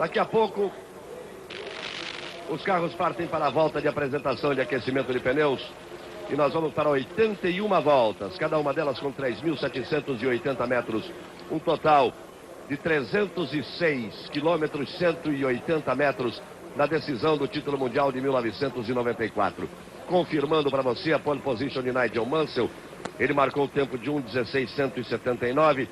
Daqui a pouco, os carros partem para a volta de apresentação de aquecimento de pneus. E nós vamos para 81 voltas, cada uma delas com 3.780 metros. Um total de 306 quilômetros, 180 metros na decisão do título mundial de 1994. Confirmando para você a pole position de Nigel Mansell. Ele marcou o tempo de 1:16.179.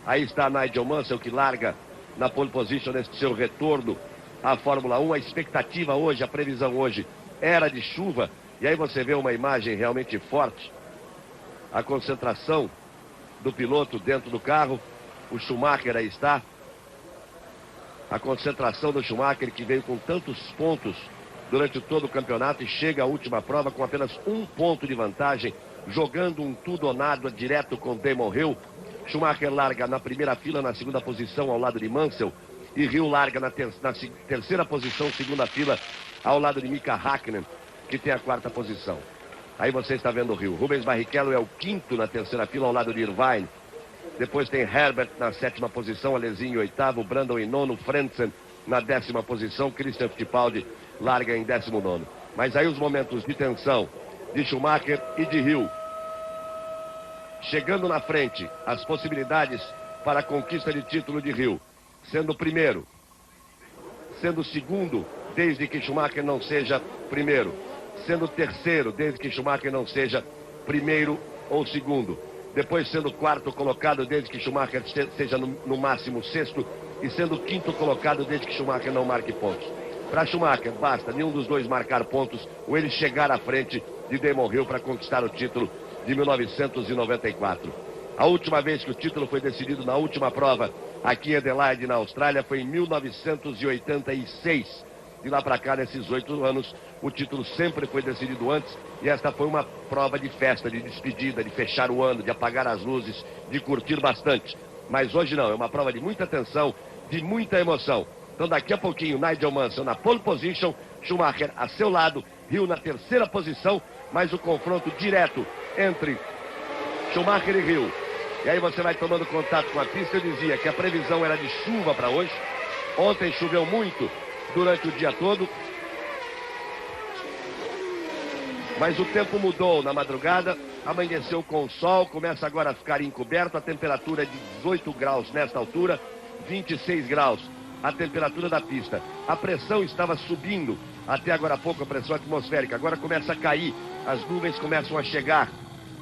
Aí está Nigel Mansell, que larga na pole position nesse seu retorno à Fórmula 1. A expectativa hoje, a previsão hoje era de chuva. E aí você vê uma imagem realmente forte. A concentração do piloto dentro do carro. O Schumacher aí está. A concentração do Schumacher, que veio com tantos pontos durante todo o campeonato e chega à última prova com apenas um ponto de vantagem, jogando um tudo ou nada direto com Damon Hill. Schumacher larga na primeira fila, na segunda posição, ao lado de Mansell. E Hill larga na terceira posição, segunda fila, ao lado de Mika Häkkinen, que tem a quarta posição. Aí você está vendo o Hill. Rubens Barrichello é o quinto na terceira fila, ao lado de Irvine. Depois tem Herbert na sétima posição, Alesi em oitavo, Brandon em nono, Frentzen na 10ª posição, Christian Fittipaldi larga em 19º. Mas aí os momentos de tensão de Schumacher e de Hill. Chegando na frente, as possibilidades para a conquista de título de Hill. Sendo primeiro, sendo segundo, desde que Schumacher não seja primeiro. Sendo terceiro, desde que Schumacher não seja primeiro ou segundo. Depois sendo quarto colocado, desde que Schumacher seja no máximo sexto. E sendo quinto colocado, desde que Schumacher não marque pontos. Para Schumacher, basta nenhum dos dois marcar pontos ou ele chegar à frente de Damon Hill para conquistar o título de 1994. A última vez que o título foi decidido na última prova aqui em Adelaide, na Austrália, foi em 1986. De lá para cá, nesses 8 anos, o título sempre foi decidido antes. E esta foi uma prova de festa, de despedida, de fechar o ano, de apagar as luzes, de curtir bastante. Mas hoje não, é uma prova de muita tensão, de muita emoção. Então daqui a pouquinho, Nigel Mansell na pole position, Schumacher a seu lado, Hill na terceira posição, mas o confronto direto entre Schumacher e Hill. E aí você vai tomando contato com a pista. Eu dizia que a previsão era de chuva para hoje. Ontem choveu muito durante o dia todo. Mas o tempo mudou na madrugada, amanheceu com sol, começa agora a ficar encoberto, a temperatura é de 18 graus nesta altura, 26 graus a temperatura da pista. A pressão estava subindo até agora há pouco, a pressão atmosférica, agora começa a cair, as nuvens começam a chegar.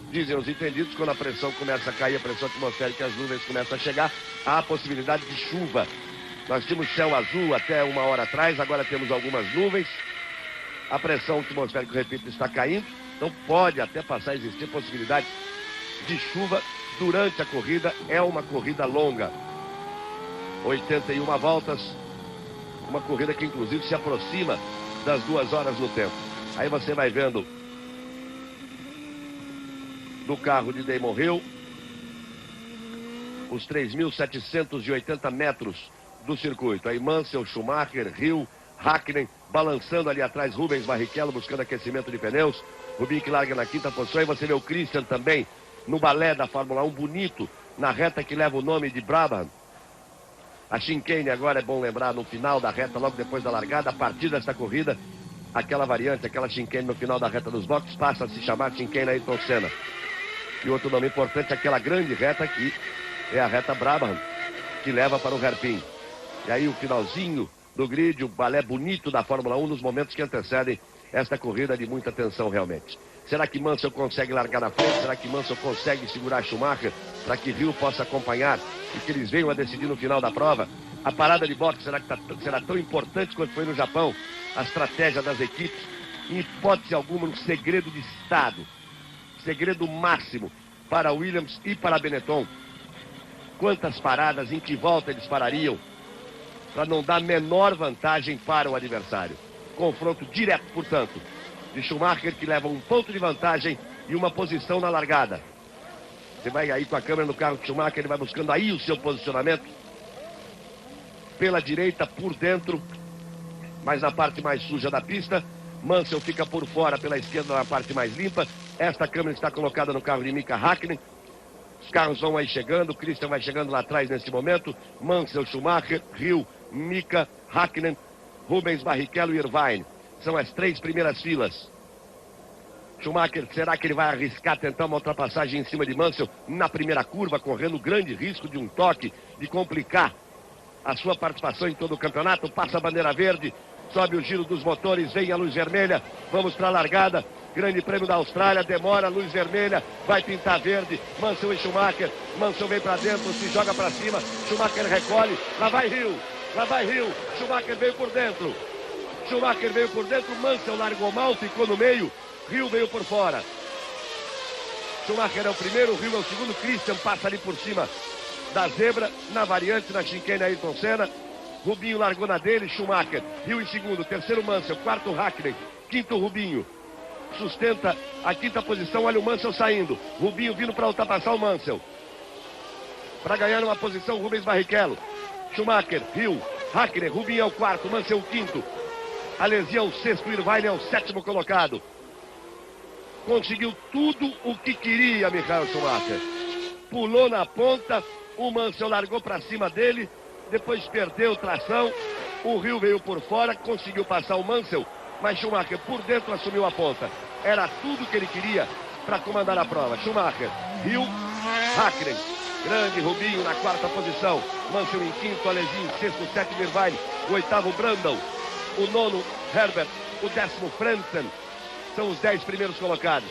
Dizem os entendidos, quando a pressão começa a cair, a pressão atmosférica, as nuvens começam a chegar, há a possibilidade de chuva. Nós tínhamos céu azul até uma hora atrás, agora temos algumas nuvens. A pressão atmosférica, repito, está caindo, então pode até passar a existir possibilidade de chuva durante a corrida. É uma corrida longa, 81 voltas, uma corrida que inclusive se aproxima das 2 horas no tempo. Aí você vai vendo do carro de Damon Hill os 3.780 metros do circuito. Aí Mansell, Schumacher, Hill, Häkkinen, balançando ali atrás, Rubens Barrichello buscando aquecimento de pneus, Rubinho que larga na 5ª posição. Aí você vê o Christian também no balé da Fórmula 1, bonito, na reta que leva o nome de Brabham. A chicane agora, é bom lembrar, no final da reta, logo depois da largada, a partir desta corrida, aquela variante, aquela chicane no final da reta dos boxes, passa a se chamar chicane Ayrton Senna. E outro nome importante, aquela grande reta aqui, é a reta Brabham, que leva para o hairpin. E aí o finalzinho do grid, o balé bonito da Fórmula 1 nos momentos que antecedem esta corrida de muita tensão realmente. Será que Mansell consegue largar na frente? Será que Mansell consegue segurar Schumacher para que Hill possa acompanhar e que eles venham a decidir no final da prova? A parada de boxe será tão importante quanto foi no Japão? A estratégia das equipes, em hipótese alguma, um segredo de Estado, segredo máximo para Williams e para Benetton. Quantas paradas, em que volta eles parariam para não dar menor vantagem para o adversário? Confronto direto, portanto, de Schumacher, que leva um ponto de vantagem e uma posição na largada. Você vai aí com a câmera no carro de Schumacher, ele vai buscando aí o seu posicionamento. Pela direita, por dentro, mas na parte mais suja da pista. Mansell fica por fora, pela esquerda, na parte mais limpa. Esta câmera está colocada no carro de Mika Häkkinen. Os carros vão aí chegando, o Christian vai chegando lá atrás nesse momento. Mansell, Schumacher, Hill, Mika, Hakkinen, Rubens Barrichello e Irvine. São as 3 primeiras filas. Schumacher, será que ele vai arriscar tentar uma ultrapassagem em cima de Mansell na primeira curva, correndo grande risco de um toque, de complicar a sua participação em todo o campeonato? Passa a bandeira verde, sobe o giro dos motores, vem a luz vermelha, vamos para a largada. Grande Prêmio da Austrália, demora, luz vermelha, vai pintar verde. Mansell e Schumacher, Mansell vem para dentro, se joga para cima, Schumacher recolhe, lá vai Hill, Schumacher veio por dentro. Mansell largou mal, ficou no meio, Hill veio por fora. Schumacher é o primeiro, Hill é o segundo, Christian passa ali por cima da zebra, na variante, na chicane Ayrton Senna. Rubinho largou na dele, Schumacher, Hill em segundo, terceiro Mansell, quarto Hakkinen, quinto Rubinho. Sustenta a quinta posição, olha o Mansell saindo. Rubinho vindo para ultrapassar o Mansell. Para ganhar uma posição, Rubens Barrichello. Schumacher, Hill, Hakkinen, Rubinho é o quarto, Mansell o quinto. Alesi é o sexto, Irvine é o sétimo colocado. Conseguiu tudo o que queria, Michael Schumacher. Pulou na ponta, o Mansell largou para cima dele, depois perdeu tração. O Hill veio por fora, conseguiu passar o Mansell, mas Schumacher por dentro assumiu a ponta. Era tudo que ele queria para comandar a prova. Schumacher, Hill, Hakkinen, grande Rubinho na quarta posição. Mansell em quinto, Alesi em sexto, sétimo Irvine, o oitavo Brundle, o nono Herbert, o décimo Frentzen. São os 10 primeiros colocados.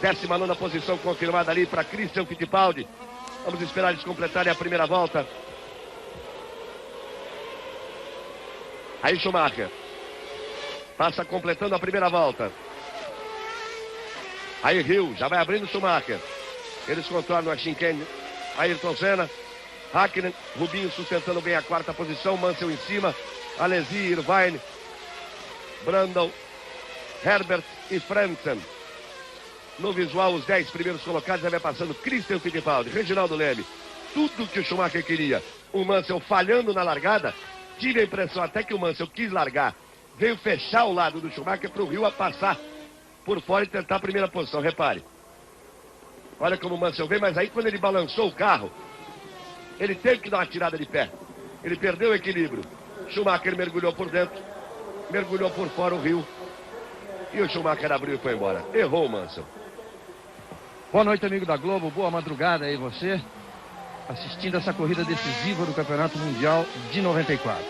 19ª posição confirmada ali para Christian Fittipaldi. Vamos esperar eles completarem a primeira volta. Aí Schumacher passa completando a primeira volta. Aí Hill, já vai abrindo Schumacher. Eles contornam a chicane Ayrton Senna. Hakkinen, Rubinho sustentando bem a quarta posição. Mansell em cima. Alesi, Irvine, Brundle, Herbert e Frentzen. No visual, os 10 primeiros colocados, já vai passando Christian Fittipaldi, Reginaldo Leme. Tudo que o Schumacher queria. O Mansell falhando na largada. Tive a impressão até que o Mansell quis largar. Veio fechar o lado do Schumacher para o Hill a passar por fora e tentar a primeira posição. Repare. Olha como o Mansell veio, mas aí quando ele balançou o carro, ele teve que dar uma tirada de pé. Ele perdeu o equilíbrio. Schumacher mergulhou por dentro, mergulhou por fora o Hill. E o Schumacher abriu e foi embora. Errou o Mansell. Boa noite, amigo da Globo. Boa madrugada aí você, assistindo essa corrida decisiva do Campeonato Mundial de 94.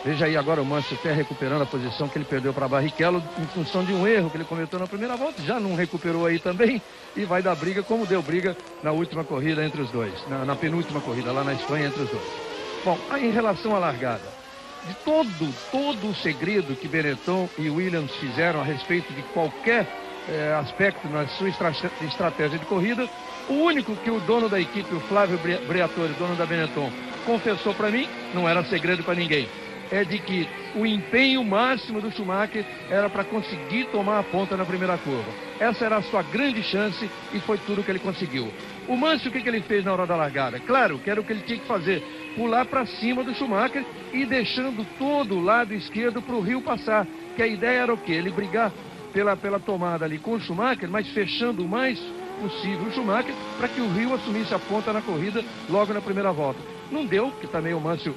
Veja aí agora o Mansell até recuperando a posição que ele perdeu para Barrichello em função de um erro que ele cometeu na primeira volta. Já não recuperou aí também e vai dar briga como deu briga na última corrida entre os dois. Na penúltima corrida lá na Espanha entre os dois. Bom, aí em relação à largada, de todo o segredo que Benetton e Williams fizeram a respeito de qualquer aspecto na sua estratégia de corrida, o único que o dono da equipe, o Flávio Briatore, dono da Benetton, confessou para mim, não era segredo para ninguém, é de que o empenho máximo do Schumacher era para conseguir tomar a ponta na primeira curva. Essa era a sua grande chance e foi tudo que ele conseguiu. O Mansell, o que ele fez na hora da largada? Claro, que era o que ele tinha que fazer, pular para cima do Schumacher e deixando todo o lado esquerdo para o Hill passar. Que a ideia era o quê? Ele brigar pela tomada ali com o Schumacher, mas fechando o mais possível o Schumacher para que o Hill assumisse a ponta na corrida logo na primeira volta. Não deu, porque também o Mansell,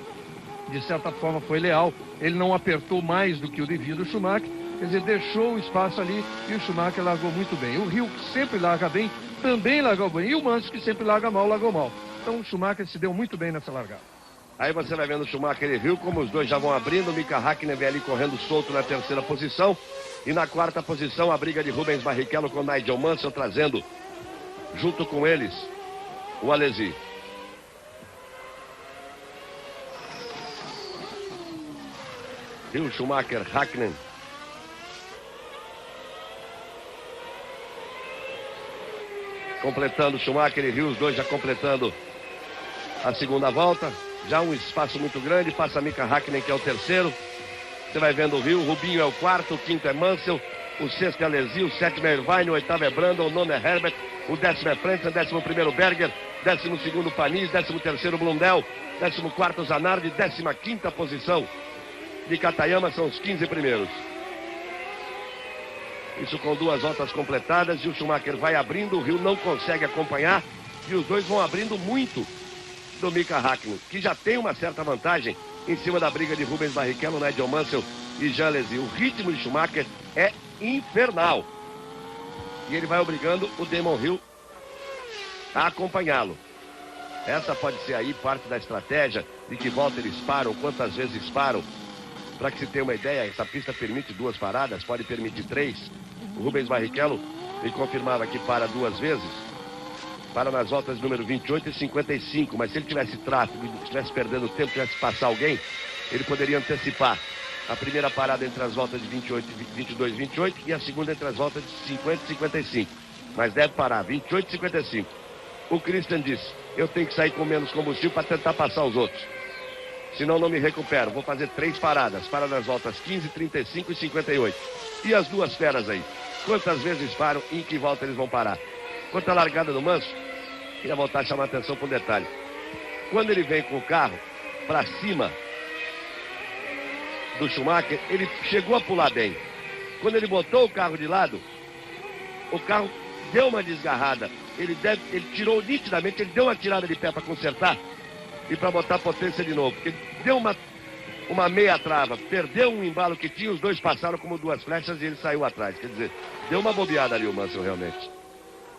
de certa forma, foi leal. Ele não apertou mais do que o devido ao Schumacher, quer dizer, deixou o espaço ali e o Schumacher largou muito bem. O Hill, que sempre larga bem, também largou bem. E o Mansell, que sempre larga mal, largou mal. Então o Schumacher se deu muito bem nessa largada. Aí você vai vendo o Schumacher e Hill, como os dois já vão abrindo. O Mika Hakkinen vem ali correndo solto na terceira posição. E na quarta posição, a briga de Rubens Barrichello com Nigel Mansell, trazendo junto com eles o Alesi. Hill, Schumacher, Hakkinen. Completando Schumacher e Hill, os dois já completando a segunda volta. Já um espaço muito grande, passa Mika Hakkinen, que é o terceiro. Você vai vendo o Hill, Rubinho é o quarto, o quinto é Mansell, o sexto é Alesi, o sétimo é Irvine, o oitavo é Brundle, o nono é Herbert, o décimo é Frentzen, 11º Berger, 12º Panis, 13º Blundell, 14º Zanardi, 15ª posição de Katayama, são os 15 primeiros. Isso com 2 voltas completadas e o Schumacher vai abrindo, o Hill não consegue acompanhar e os dois vão abrindo muito do Mika Hakkinen, que já tem uma certa vantagem em cima da briga de Rubens Barrichello, Nigel Mansell e Jean Alesi. O ritmo de Schumacher é infernal e ele vai obrigando o Damon Hill a acompanhá-lo. Essa pode ser aí parte da estratégia de que volta eles param, quantas vezes param. Para que se tenha uma ideia, essa pista permite 2 paradas, pode permitir 3. O Rubens Barrichello me confirmava que para 2 vezes. Para nas voltas número 28 e 55. Mas se ele tivesse tráfego, estivesse perdendo tempo, tivesse que passar alguém, ele poderia antecipar a primeira parada entre as voltas de 22 e 28 e a segunda entre as voltas de 50 e 55. Mas deve parar, 28 e 55. O Christian disse, eu tenho que sair com menos combustível para tentar passar os outros. Senão não me recupero. Vou fazer 3 paradas. Para nas voltas 15, 35 e 58. E as 2 feras aí? Quantas vezes param e em que volta eles vão parar? Quanto à largada do Manso, queria voltar a chamar a atenção para um detalhe. Quando ele vem com o carro para cima do Schumacher, ele chegou a pular bem. Quando ele botou o carro de lado, o carro deu uma desgarrada. Ele tirou nitidamente, ele deu uma tirada de pé para consertar e para botar potência de novo. Porque deu uma meia trava, perdeu um embalo que tinha, os dois passaram como 2 flechas e ele saiu atrás. Quer dizer, deu uma bobeada ali o Mansell realmente.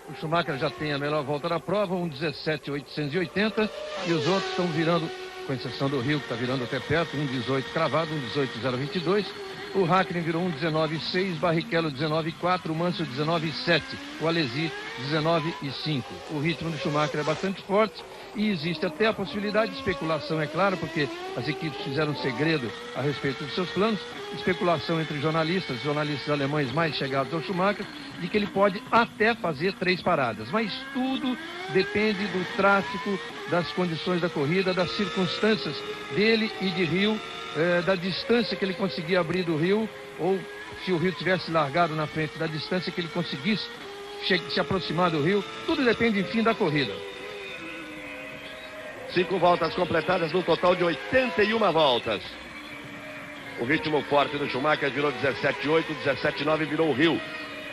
O Schumacher já tem a melhor volta da prova, 1:17.880, e os outros estão virando, com exceção do Hill, que está virando até perto, 1:18 cravado, 1:18.022. O Hakkinen virou 1:19.6, Barrichello 19.4, o Mansell 19.7, o Alesi 19.5. O ritmo do Schumacher é bastante forte e existe até a possibilidade de especulação, é claro, porque as equipes fizeram segredo a respeito dos seus planos, especulação entre jornalistas alemães mais chegados ao Schumacher, de que ele pode até fazer 3 paradas. Mas tudo depende do tráfego, das condições da corrida, das circunstâncias dele e de Hill, da distância que ele conseguia abrir do Hill, ou se o Hill tivesse largado na frente, da distância que ele conseguisse se aproximar do Hill. Tudo depende, enfim, da corrida. 5 voltas completadas no total de 81 voltas. O ritmo forte do Schumacher virou 17.8, 17.9 virou o Hill.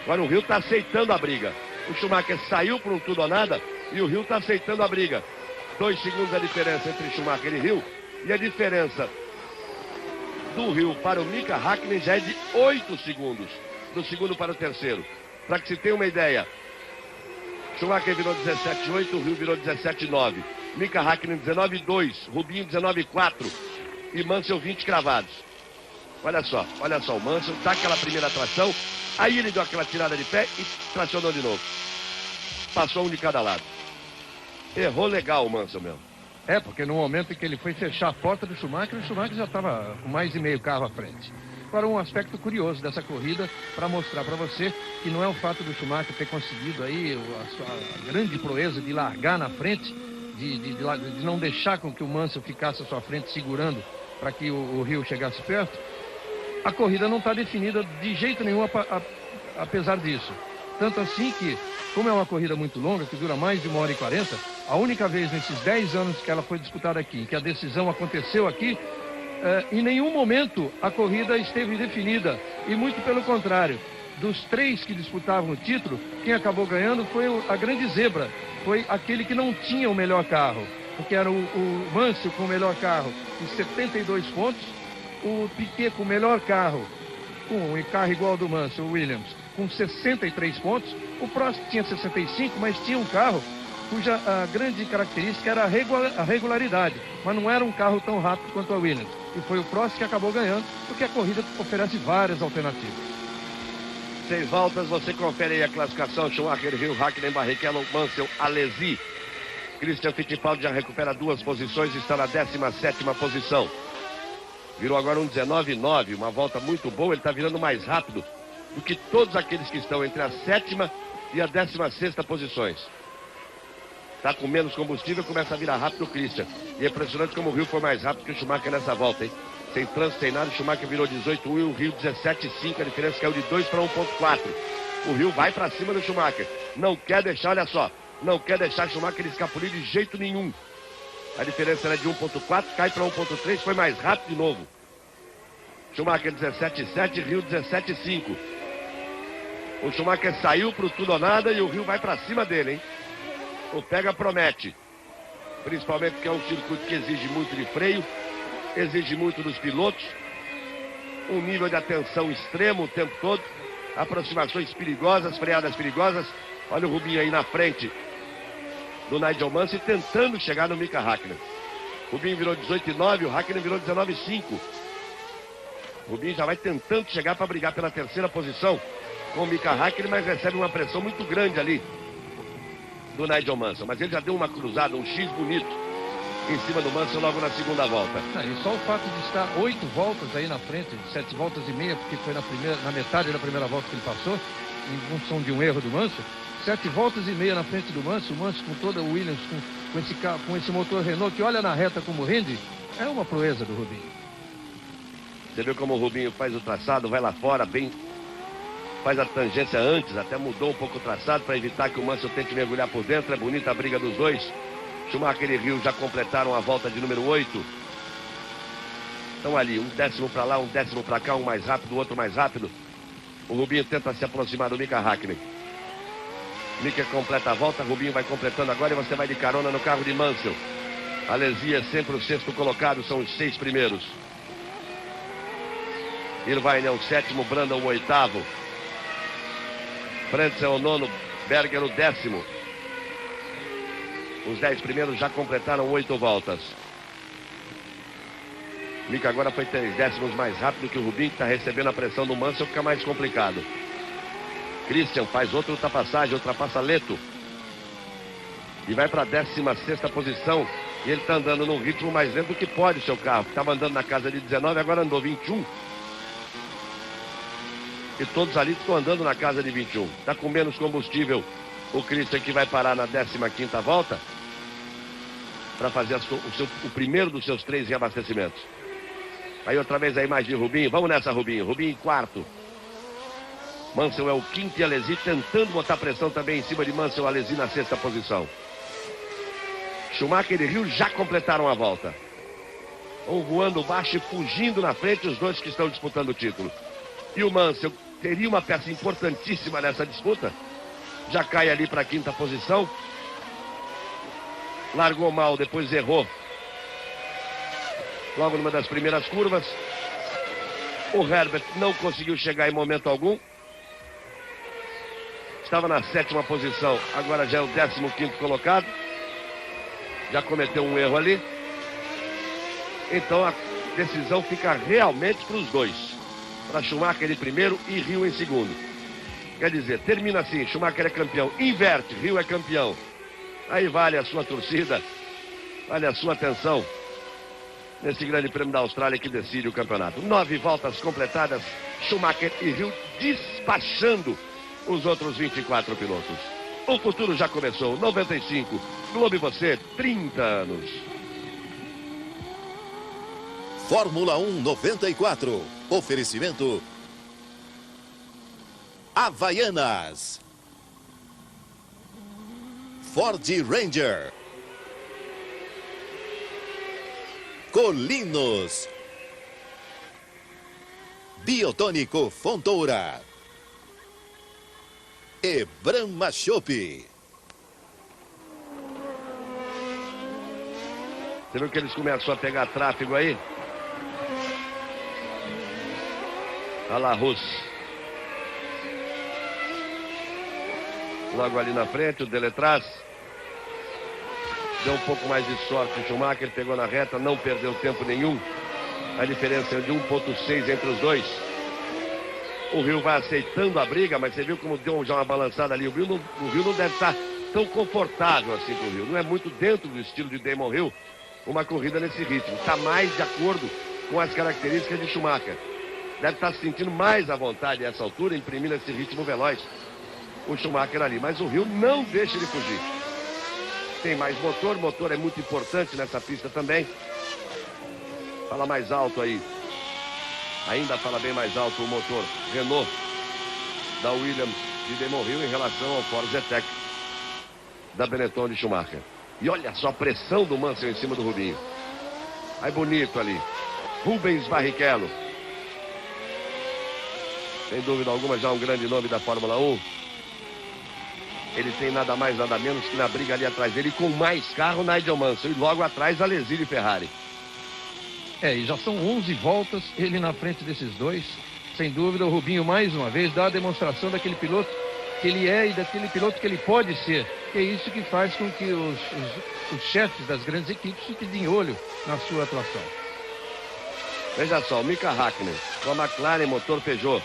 Agora o Hill está aceitando a briga. O Schumacher saiu por um tudo ou nada e o Hill está aceitando a briga. 2 segundos a diferença entre Schumacher e Hill. E a diferença do Hill para o Mika Hakkinen já é de 8 segundos. Do segundo para o terceiro. Para que se tenha uma ideia, Schumacher virou 17.8, o Hill virou 17.9. Mika Hakkinen 19.2, Rubinho 19.4 e Mansell 20 cravados. Olha só o Mansell dá aquela primeira tração, aí ele deu aquela tirada de pé e tracionou de novo. Passou um de cada lado. Errou legal o Mansell mesmo. Porque no momento em que ele foi fechar a porta do Schumacher, o Schumacher já estava com mais de meio carro à frente. Agora, um aspecto curioso dessa corrida, para mostrar para você que não é o fato do Schumacher ter conseguido aí a sua grande proeza de largar na frente, de não deixar com que o Mansell ficasse à sua frente segurando para que o Hill chegasse perto. A corrida não está definida de jeito nenhum apesar disso. Tanto assim que, como é uma corrida muito longa, que dura mais de 1h40, a única vez nesses 10 anos que ela foi disputada aqui, que a decisão aconteceu aqui, em nenhum momento a corrida esteve definida. E muito pelo contrário, dos 3 que disputavam o título, quem acabou ganhando foi a grande zebra. Foi aquele que não tinha o melhor carro, porque era o Mansell com o melhor carro, com 72 pontos, o Piquet com o melhor carro, com um carro igual ao do Mansell, o Williams, com 63 pontos. O Prost tinha 65, mas tinha um carro cuja a grande característica era a regularidade, mas não era um carro tão rápido quanto a Williams. E foi o Prost que acabou ganhando, porque a corrida oferece várias alternativas. 6 voltas, você confere aí a classificação: Schumacher, Hill, Hakkinen, Barrichello, Mansell, Alesi. Christian Fittipaldi já recupera 2 posições e está na 17ª posição. Virou agora um 19.9, uma volta muito boa. Ele está virando mais rápido do que todos aqueles que estão entre a 7ª e a 16ª posições. Está com menos combustível, começa a virar rápido o Christian. E é impressionante como o Hill foi mais rápido que o Schumacher nessa volta, hein? Sem trânsito, sem nada, o Schumacher virou 18.1 e o Hill 17.5, a diferença caiu de 2 para 1.4. O Hill vai para cima do Schumacher. Não quer deixar, olha só, não quer deixar o Schumacher escapulir de jeito nenhum. A diferença era de 1.4, cai para 1.3, foi mais rápido de novo. Schumacher 17.7, Hill 17.5. O Schumacher saiu pro tudo ou nada e o Rio vai para cima dele, hein? O pega promete. Principalmente porque é um circuito que exige muito de freio, exige muito dos pilotos, um nível de atenção extremo o tempo todo, aproximações perigosas, freadas perigosas. Olha o Rubinho aí na frente do Nigel Mansell tentando chegar no Mika Hakkinen. Rubinho virou 18,9, o Hakkinen virou 19,5. Rubinho já vai tentando chegar para brigar pela terceira posição com o Mika Hakkinen, mas recebe uma pressão muito grande ali do Nigel Mansell. Mas ele já deu uma cruzada, um X bonito em cima do Mansell logo na segunda volta. E só o fato de estar 8 voltas aí na frente, 7 voltas e meia, porque foi na metade da primeira volta que ele passou, em função de um erro do Mansell, 7 voltas e meia na frente do Mansell, o Mansell com toda o Williams, com esse motor Renault que olha na reta como rende, é uma proeza do Rubinho. Você viu como o Rubinho faz o traçado, vai lá fora, bem, faz a tangência antes, até mudou um pouco o traçado para evitar que o Mansell tente mergulhar por dentro. É bonita a briga dos dois. Schumacher e Rio já completaram a volta de número 8. Estão ali, um décimo para lá, um décimo para cá, um mais rápido, o outro mais rápido. O Rubinho tenta se aproximar do Mika Hakkinen. Mika completa a volta, Rubinho vai completando agora e você vai de carona no carro de Mansell. Alesi é sempre o sexto colocado, são os 6 primeiros. Irvine é o 7º, Brandon o 8º. Frantz é o 9º, Berger o 10º. Os 10 primeiros já completaram 8 voltas. Mika agora foi 3 décimos mais rápido que o Rubinho, que está recebendo a pressão do Mansell, fica mais complicado. Christian faz outra ultrapassagem, ultrapassa Leto. E vai para a 16ª posição. E ele está andando num ritmo mais lento do que pode o seu carro. Estava andando na casa de 19, agora andou 21. E todos ali estão andando na casa de 21. Está com menos combustível o Christian, que vai parar na 15ª volta para fazer o primeiro dos seus 3 reabastecimentos. Aí outra vez a imagem de Rubinho. Vamos nessa, Rubinho. Rubinho em 4º. Mansell é o 5º e Alesi tentando botar pressão também em cima de Mansell. Alesi na 6ª posição. Schumacher e Rio já completaram a volta. Vão voando baixo e fugindo na frente os dois que estão disputando o título. E o Mansell teria uma peça importantíssima nessa disputa. Já cai ali para a 5ª posição. Largou mal, depois errou. Logo numa das primeiras curvas. O Herbert não conseguiu chegar em momento algum. Estava na 7ª posição, agora já é o 15º colocado. Já cometeu um erro ali. Então a decisão fica realmente para os dois. Para Schumacher em primeiro e Rio em segundo. Quer dizer, termina assim, Schumacher é campeão, inverte, Rio é campeão. Aí vale a sua torcida, vale a sua atenção nesse grande prêmio da Austrália que decide o campeonato. 9 voltas completadas, Schumacher e Rio despachando os outros 24 pilotos. O futuro já começou, 95, Globo e você, 30 anos. Fórmula 1 94, oferecimento Havaianas, Ford Ranger, Colinos, Biotônico Fontoura e Brahma Chopp. Você viu que eles começam a pegar tráfego aí? Olha lá, Russo. Logo ali na frente, o Deletraz. Deu um pouco mais de sorte o Schumacher, pegou na reta, não perdeu tempo nenhum. A diferença é de 1,6 entre os dois. O Rio vai aceitando a briga, mas você viu como deu já uma balançada ali. O Rio não deve estar tão confortável assim com o Rio. Não é muito dentro do estilo de Damon Hill uma corrida nesse ritmo. Está mais de acordo com as características de Schumacher. Deve estar se sentindo mais à vontade a essa altura, imprimindo esse ritmo veloz. O Schumacher ali, mas o Rio não deixa ele fugir. Tem mais motor, o motor é muito importante nessa pista também. Fala mais alto aí. Ainda fala bem mais alto o motor Renault da Williams de Damon Hill em relação ao Ford Zetec da Benetton de Schumacher. E olha só a pressão do Mansell em cima do Rubinho. Aí bonito ali. Rubens Barrichello. Sem dúvida alguma, já um grande nome da Fórmula 1. Ele tem nada mais, nada menos que na briga ali atrás dele, com mais carro, Nigel Mansell. E logo atrás, Alesi Ferrari. E já são 11 voltas, ele na frente desses dois. Sem dúvida, o Rubinho, mais uma vez, dá a demonstração daquele piloto que ele é e daquele piloto que ele pode ser. Que é isso que faz com que os chefes das grandes equipes fiquem de olho na sua atuação. Veja só, o Mika Häkkinen, com a McLaren motor Peugeot.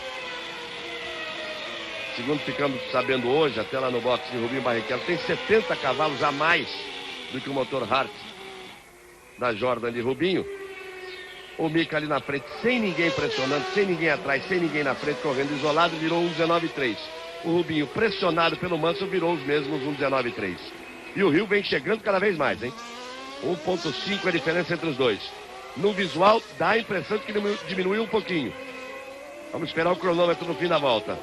Segundo ficamos sabendo hoje, até lá no box de Rubinho Barrichello, tem 70 cavalos a mais do que o motor Hart da Jordan de Rubinho. O Mika ali na frente, sem ninguém pressionando, sem ninguém atrás, sem ninguém na frente, correndo isolado, virou um 19,3. O Rubinho, pressionado pelo Mansell, virou os mesmos um 19,3. E o Hill vem chegando cada vez mais, hein? 1,5 é a diferença entre os dois. No visual, dá a impressão de que diminuiu um pouquinho. Vamos esperar o cronômetro no fim da volta.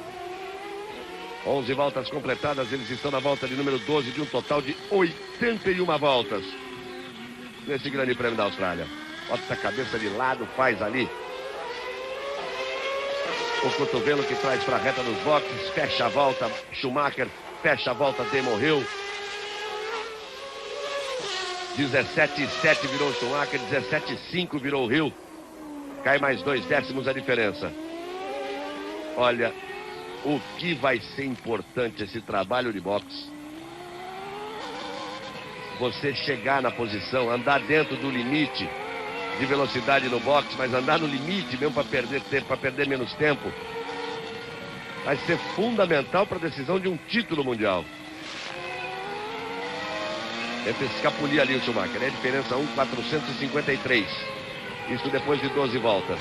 11 voltas completadas, eles estão na volta de número 12, de um total de 81 voltas nesse grande prêmio da Austrália. Bota essa cabeça de lado, faz ali o cotovelo que traz para a reta dos boxes, fecha a volta Schumacher, fecha a volta Damon Hill. 17,7 virou Schumacher, 17,5 virou o Hill. Cai mais 2 décimos a diferença. Olha, o que vai ser importante esse trabalho de boxe. Você chegar na posição, andar dentro do limite de velocidade no boxe, mas andar no limite mesmo para perder tempo, para perder menos tempo, vai ser fundamental para a decisão de um título mundial. Tenta escapulir ali o Schumacher, é a diferença 1,453. Isso depois de 12 voltas.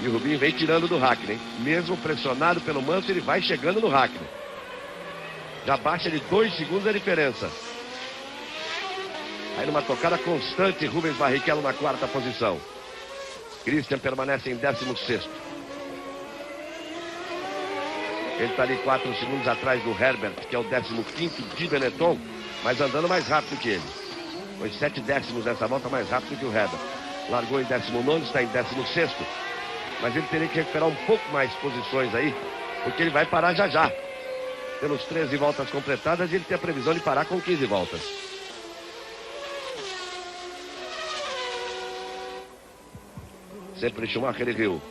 E o Rubinho vem tirando do Häkkinen. Mesmo pressionado pelo Mansell, ele vai chegando no Häkkinen. Já baixa de 2 segundos a diferença. Aí numa tocada constante, Rubens Barrichello na 4ª posição. Christian permanece em 16º. Ele está ali 4 segundos atrás do Herbert, que é o 15º de Benetton, mas andando mais rápido que ele. Foi 7 décimos nessa volta mais rápido que o Herbert. Largou em 19º, está em 16º. Mas ele teria que recuperar um pouco mais posições aí, porque ele vai parar já já. Pelos 13 voltas completadas, ele tem a previsão de parar com 15 voltas. Sempre Schumacher e Hill.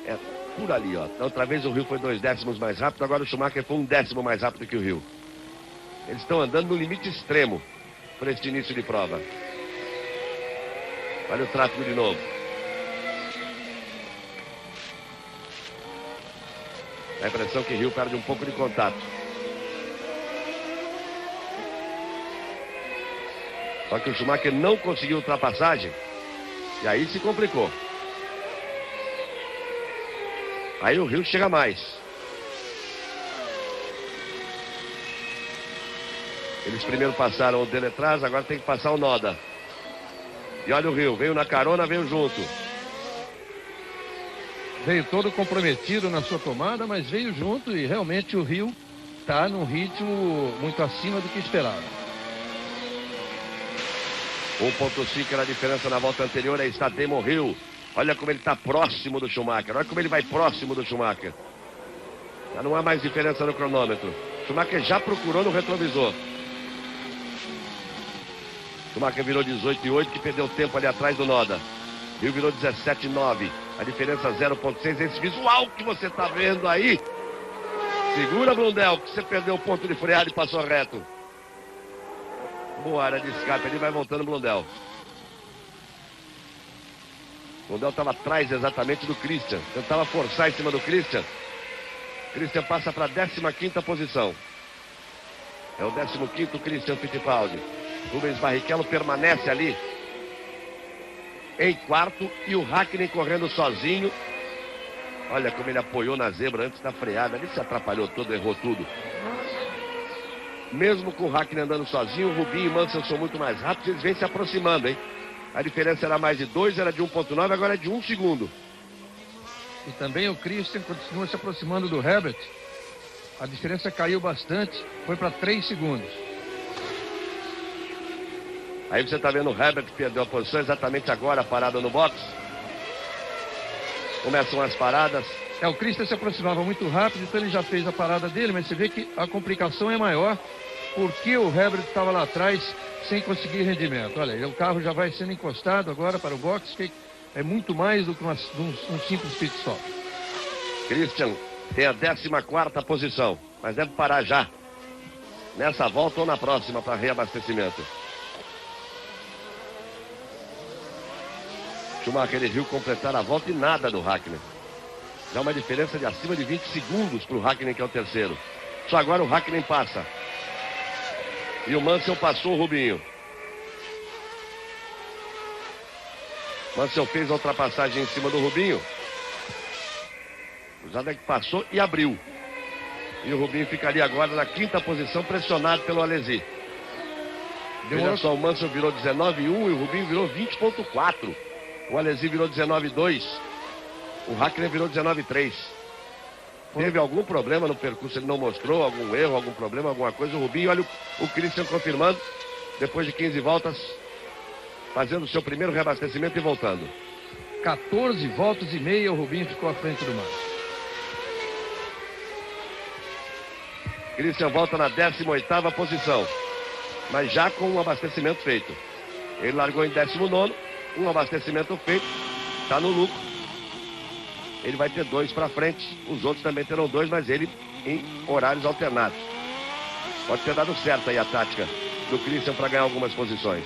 É por ali, ó. Outra vez o Hill foi 2 décimos mais rápido, agora o Schumacher foi 1 décimo mais rápido que o Hill. Eles estão andando no limite extremo para este início de prova. Olha o tráfego de novo. A impressão que Hill perde um pouco de contato. Só que o Schumacher não conseguiu ultrapassagem. E aí se complicou. Aí o Hill chega mais. Eles primeiro passaram o Deletraz, agora tem que passar o Noda. E olha o Hill, veio na carona, veio junto. Veio todo comprometido na sua tomada, mas veio junto e realmente o Hill está num ritmo muito acima do que esperava. 1,5 era a diferença na volta anterior, aí está Damon Hill. Olha como ele está próximo do Schumacher, olha como ele vai próximo do Schumacher. Já não há mais diferença no cronômetro. Schumacher já procurou no retrovisor. Schumacher virou 18,8, que perdeu tempo ali atrás do Noda. Hill virou 17,9. A diferença 0,6. Esse visual que você está vendo aí. Segura, Blundell, que você perdeu o ponto de freada e passou reto. Boa área de escape, ele vai voltando o Blundell. Blundell estava atrás exatamente do Christian. Tentava forçar em cima do Christian. Christian passa para a 15ª posição. É o 15º Christian Fittipaldi. Rubens Barrichello permanece ali em 4º e o Häkkinen correndo sozinho. Olha como ele apoiou na zebra antes da freada. Ele se atrapalhou todo, errou tudo. Mesmo com o Häkkinen andando sozinho, o Rubinho e o Mansell são muito mais rápidos. Eles vêm se aproximando, hein? A diferença era mais de 2, era de 1,9, agora é de 1 segundo. E também o Christian continua se aproximando do Herbert. A diferença caiu bastante, foi para 3 segundos. Aí você está vendo o Herbert que perdeu a posição exatamente agora, parado no box. Começam as paradas. O Christian se aproximava muito rápido, então ele já fez a parada dele, mas você vê que a complicação é maior porque o Herbert estava lá atrás sem conseguir rendimento. Olha, o carro já vai sendo encostado agora para o box, que é muito mais do que um simples pit stop. Christian tem a 14ª posição, mas deve parar já, nessa volta ou na próxima, para reabastecimento. Schumacher viu completar a volta e nada do Hakkinen. Dá uma diferença de acima de 20 segundos para o Hakkinen, que é o terceiro. Só agora o Hakkinen passa. E o Mansell passou o Rubinho. Mansell fez a ultrapassagem em cima do Rubinho. O Zadek passou e abriu. E o Rubinho ficaria agora na 5ª posição, pressionado pelo Alesi. Veja só, o Mansell virou 19,1 e o Rubinho virou 20,4. O Alesi virou 19,2. O Hakkinen virou 19,3. Teve algum problema no percurso, ele não mostrou, algum erro, algum problema, alguma coisa. O Rubinho, olha o Christian confirmando, depois de 15 voltas, fazendo o seu primeiro reabastecimento e voltando. 14 voltas e meia, o Rubinho ficou à frente do Mansell. Christian volta na 18ª posição, mas já com um abastecimento feito. Ele largou em 19º, um abastecimento feito, está no lucro. Ele vai ter 2 para frente, os outros também terão 2, mas ele em horários alternados. Pode ter dado certo aí a tática do Christian para ganhar algumas posições.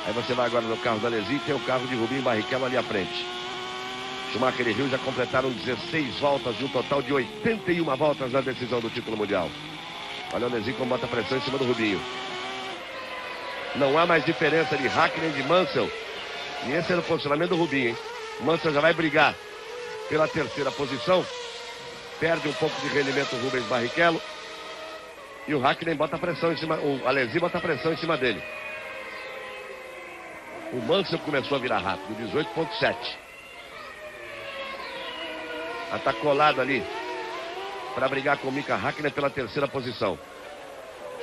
Aí você vai agora no carro da Alesi e tem o carro de Rubinho Barrichello ali à frente. Schumacher e Hill já completaram 16 voltas de um total de 81 voltas na decisão do título mundial. Olha o Alesi como bota pressão em cima do Rubinho. Não há mais diferença de Hakkinen e de Mansell. E esse era o posicionamento do Rubinho, hein? O Mansell já vai brigar pela 3ª posição. Perde um pouco de rendimento o Rubens Barrichello. E o Hakkinen bota pressão em cima. O Alesi bota pressão em cima dele. O Mansell começou a virar rápido, 18,7. Está colado ali para brigar com o Mika Hakkinen pela 3ª posição.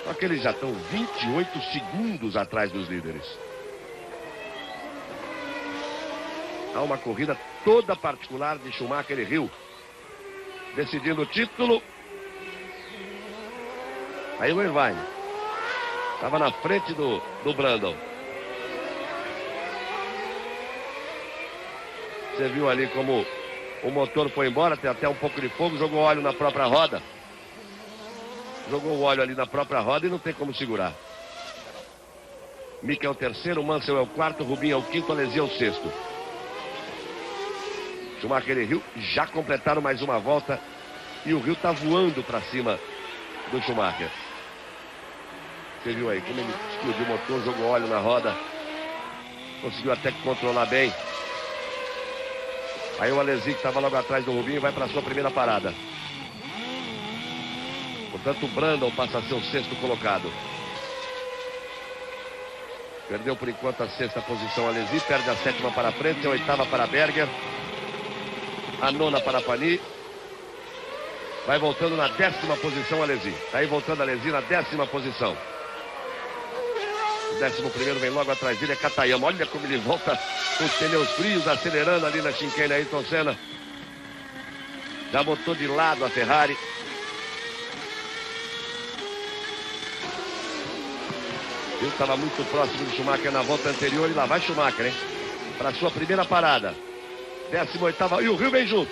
Só que eles já estão 28 segundos atrás dos líderes. Há uma corrida toda particular de Schumacher e Hill, decidindo o título. Aí o Irvine estava na frente do Brundle. Você viu ali como o motor foi embora, tem até um pouco de fogo, jogou óleo na própria roda. Jogou o óleo ali na própria roda e não tem como segurar. Mika é o terceiro, Mansell é o quarto, Rubinho é o quinto, Alesi é o sexto. Schumacher e Hill já completaram mais uma volta e o Hill está voando para cima do Schumacher. Você viu aí como ele explodiu o motor, jogou óleo na roda, conseguiu até controlar bem. Aí o Alesi, que estava logo atrás do Rubinho, vai para a sua primeira parada. Portanto, o Brundle passa a ser o sexto colocado. Perdeu por enquanto a 6ª posição Alesi, perde a 7ª para a frente, a 8ª para Berger, a 9ª para Pani. Vai voltando na 10ª posição Alesi. Está aí voltando a Alesi na 10ª posição. O 11º vem logo atrás dele, é Katayama. Olha como ele volta com os pneus frios, acelerando ali na chicane Ayrton Senna. Já botou de lado a Ferrari. Ele estava muito próximo do Schumacher na volta anterior e lá vai Schumacher, hein? Para sua primeira parada. 18ª, e o Hill vem junto.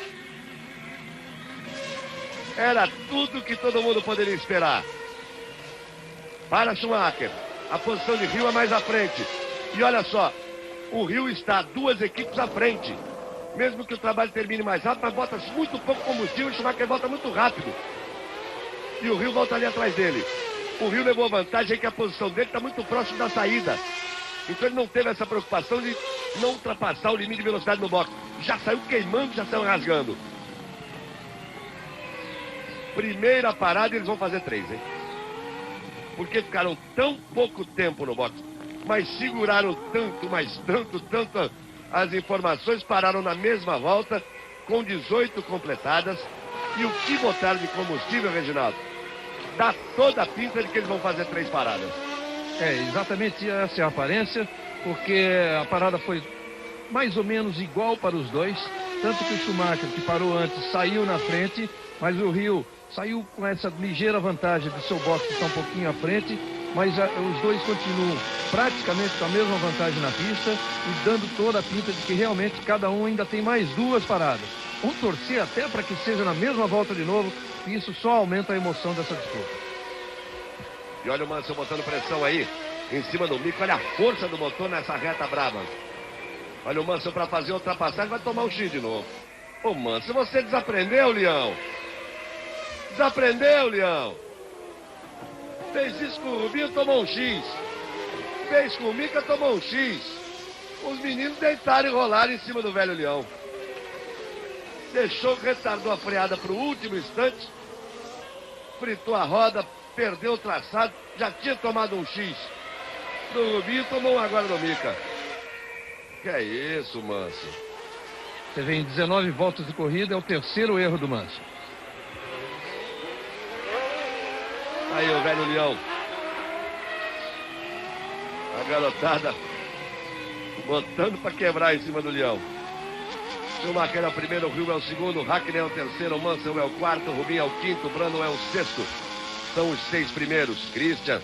Era tudo que todo mundo poderia esperar. Para Schumacher. A posição de Hill é mais à frente. E olha só, o Hill está 2 equipes à frente. Mesmo que o trabalho termine mais rápido, mas bota muito pouco combustível, o Schumacher volta muito rápido. E o Hill volta ali atrás dele. O Hill levou vantagem que a posição dele está muito próximo da saída. Então ele não teve essa preocupação de não ultrapassar o limite de velocidade no box. Já saiu queimando, já saiu rasgando. Primeira parada, eles vão fazer 3, hein? Porque ficaram tão pouco tempo no box, mas seguraram tanto, mas tanto as informações, pararam na mesma volta, com 18 completadas. E o que botaram de combustível, Reginaldo? Dá toda a pinta de que eles vão fazer 3 paradas. É, exatamente essa é a aparência, porque a parada foi mais ou menos igual para os dois, tanto que o Schumacher, que parou antes, saiu na frente, mas o Hill saiu com essa ligeira vantagem do seu boxe que está um pouquinho à frente, mas os dois continuam praticamente com a mesma vantagem na pista e dando toda a pinta de que realmente cada um ainda tem mais duas paradas. Vamos torcer até para que seja na mesma volta de novo, e isso só aumenta a emoção dessa disputa. E olha o Mansell botando pressão aí, em cima do Mico. Olha a força do motor nessa reta brava. Olha o Mansell para fazer a ultrapassagem, vai tomar um X de novo. Ô Mansell, você desaprendeu, Leão? Desaprendeu, Leão? Fez isso com o Rubinho, tomou um X. Fez com o Mica, tomou um X. Os meninos deitaram e rolaram em cima do velho Leão. Deixou, retardou a freada para o último instante. Fritou a roda, perdeu o traçado. Já tinha tomado um X do Rubinho, tomou um agora do Mica. Que é isso, Mansell? Você vê em 19 voltas de corrida, é o terceiro erro do Mansell. Aí o velho Leão. A garotada botando para quebrar em cima do Leão. Schumacher é o primeiro, o Hill é o segundo, o Hakkinen é o terceiro, o Mansell é o quarto, o Rubinho é o quinto, o Brandon é o sexto. São os 6 primeiros. Christian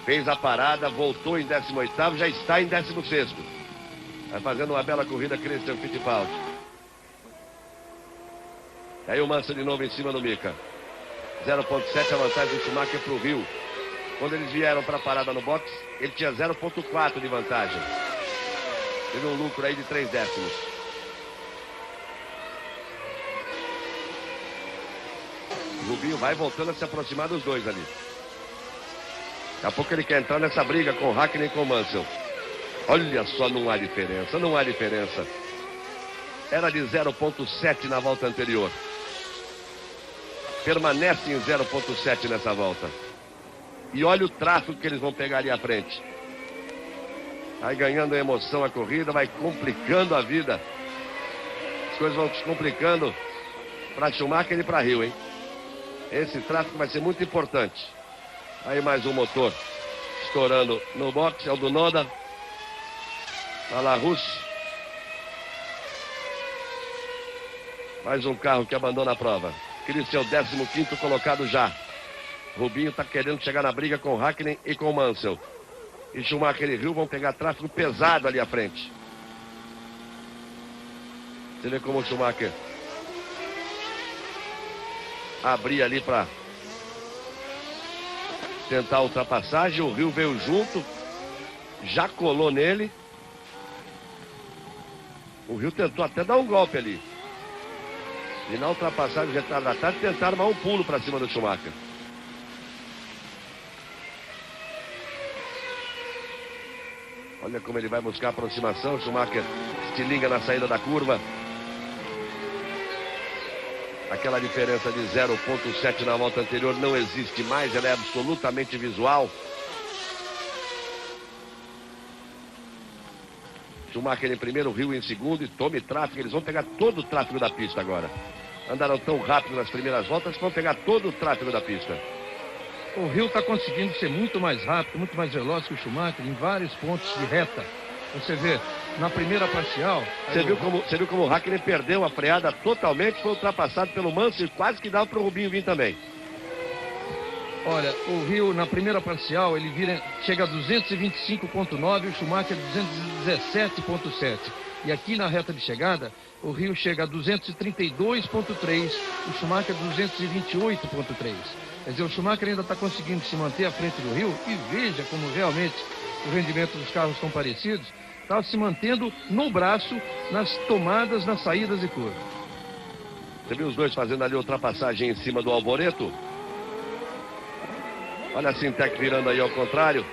fez a parada, voltou em 18º, já está em 16º. Vai fazendo uma bela corrida Christian Fittipaldi. Aí o Mansell de novo em cima do Mica. 0,7 a vantagem do Schumacher para o Hill. Quando eles vieram para a parada no box, ele tinha 0,4 de vantagem. Teve um lucro aí de 3 décimos. O Rubinho vai voltando a se aproximar dos dois ali. Daqui a pouco ele quer entrar nessa briga com o Hakkinen e com o Mansell. Olha só, não há diferença, não há diferença. Era de 0,7 na volta anterior. Permanece em 0,7 nessa volta. E olha o tráfego que eles vão pegar ali à frente. Vai ganhando a emoção a corrida, vai complicando a vida. As coisas vão se complicando para Schumacher e para Hill, hein? Esse tráfego vai ser muito importante. Aí mais um motor estourando no box, é o do Noda. Tá lá, Russo. Mais um carro que abandona a prova. Christian é o 15º colocado já. Rubinho está querendo chegar na briga com o Hakkinen e com o Mansell. E Schumacher e Hill vão pegar tráfego pesado ali à frente. Você vê como o Schumacher abria ali para tentar a ultrapassagem. O Hill veio junto, já colou nele. O Hill tentou até dar um golpe ali. E na ultrapassagem retardatária tentaram dar um pulo para cima do Schumacher. Olha como ele vai buscar a aproximação. O Schumacher estilinga na saída da curva. Aquela diferença de 0,7 na volta anterior não existe mais, ela é absolutamente visual. Schumacher em primeiro, Hill em segundo e tome tráfego. Eles vão pegar todo o tráfego da pista agora. Andaram tão rápido nas primeiras voltas que vão pegar todo o tráfego da pista. O Hill está conseguindo ser muito mais rápido, muito mais veloz que o Schumacher em vários pontos de reta. Você vê, na primeira parcial... Você viu como o Hakkinen perdeu a freada totalmente, foi ultrapassado pelo Mansell, quase que dava para o Rubinho vir também. Olha, o Hill na primeira parcial, ele chega a 225,9 e o Schumacher 217,7. E aqui na reta de chegada, o Hill chega a 232,3, o Schumacher 228,3. Quer dizer, o Schumacher ainda está conseguindo se manter à frente do Hill e veja como realmente o rendimento dos carros estão parecidos. Está se mantendo no braço, nas tomadas, nas saídas de curva. Você viu os dois fazendo ali ultrapassagem em cima do Alboreto? Olha a Sintec virando aí ao contrário.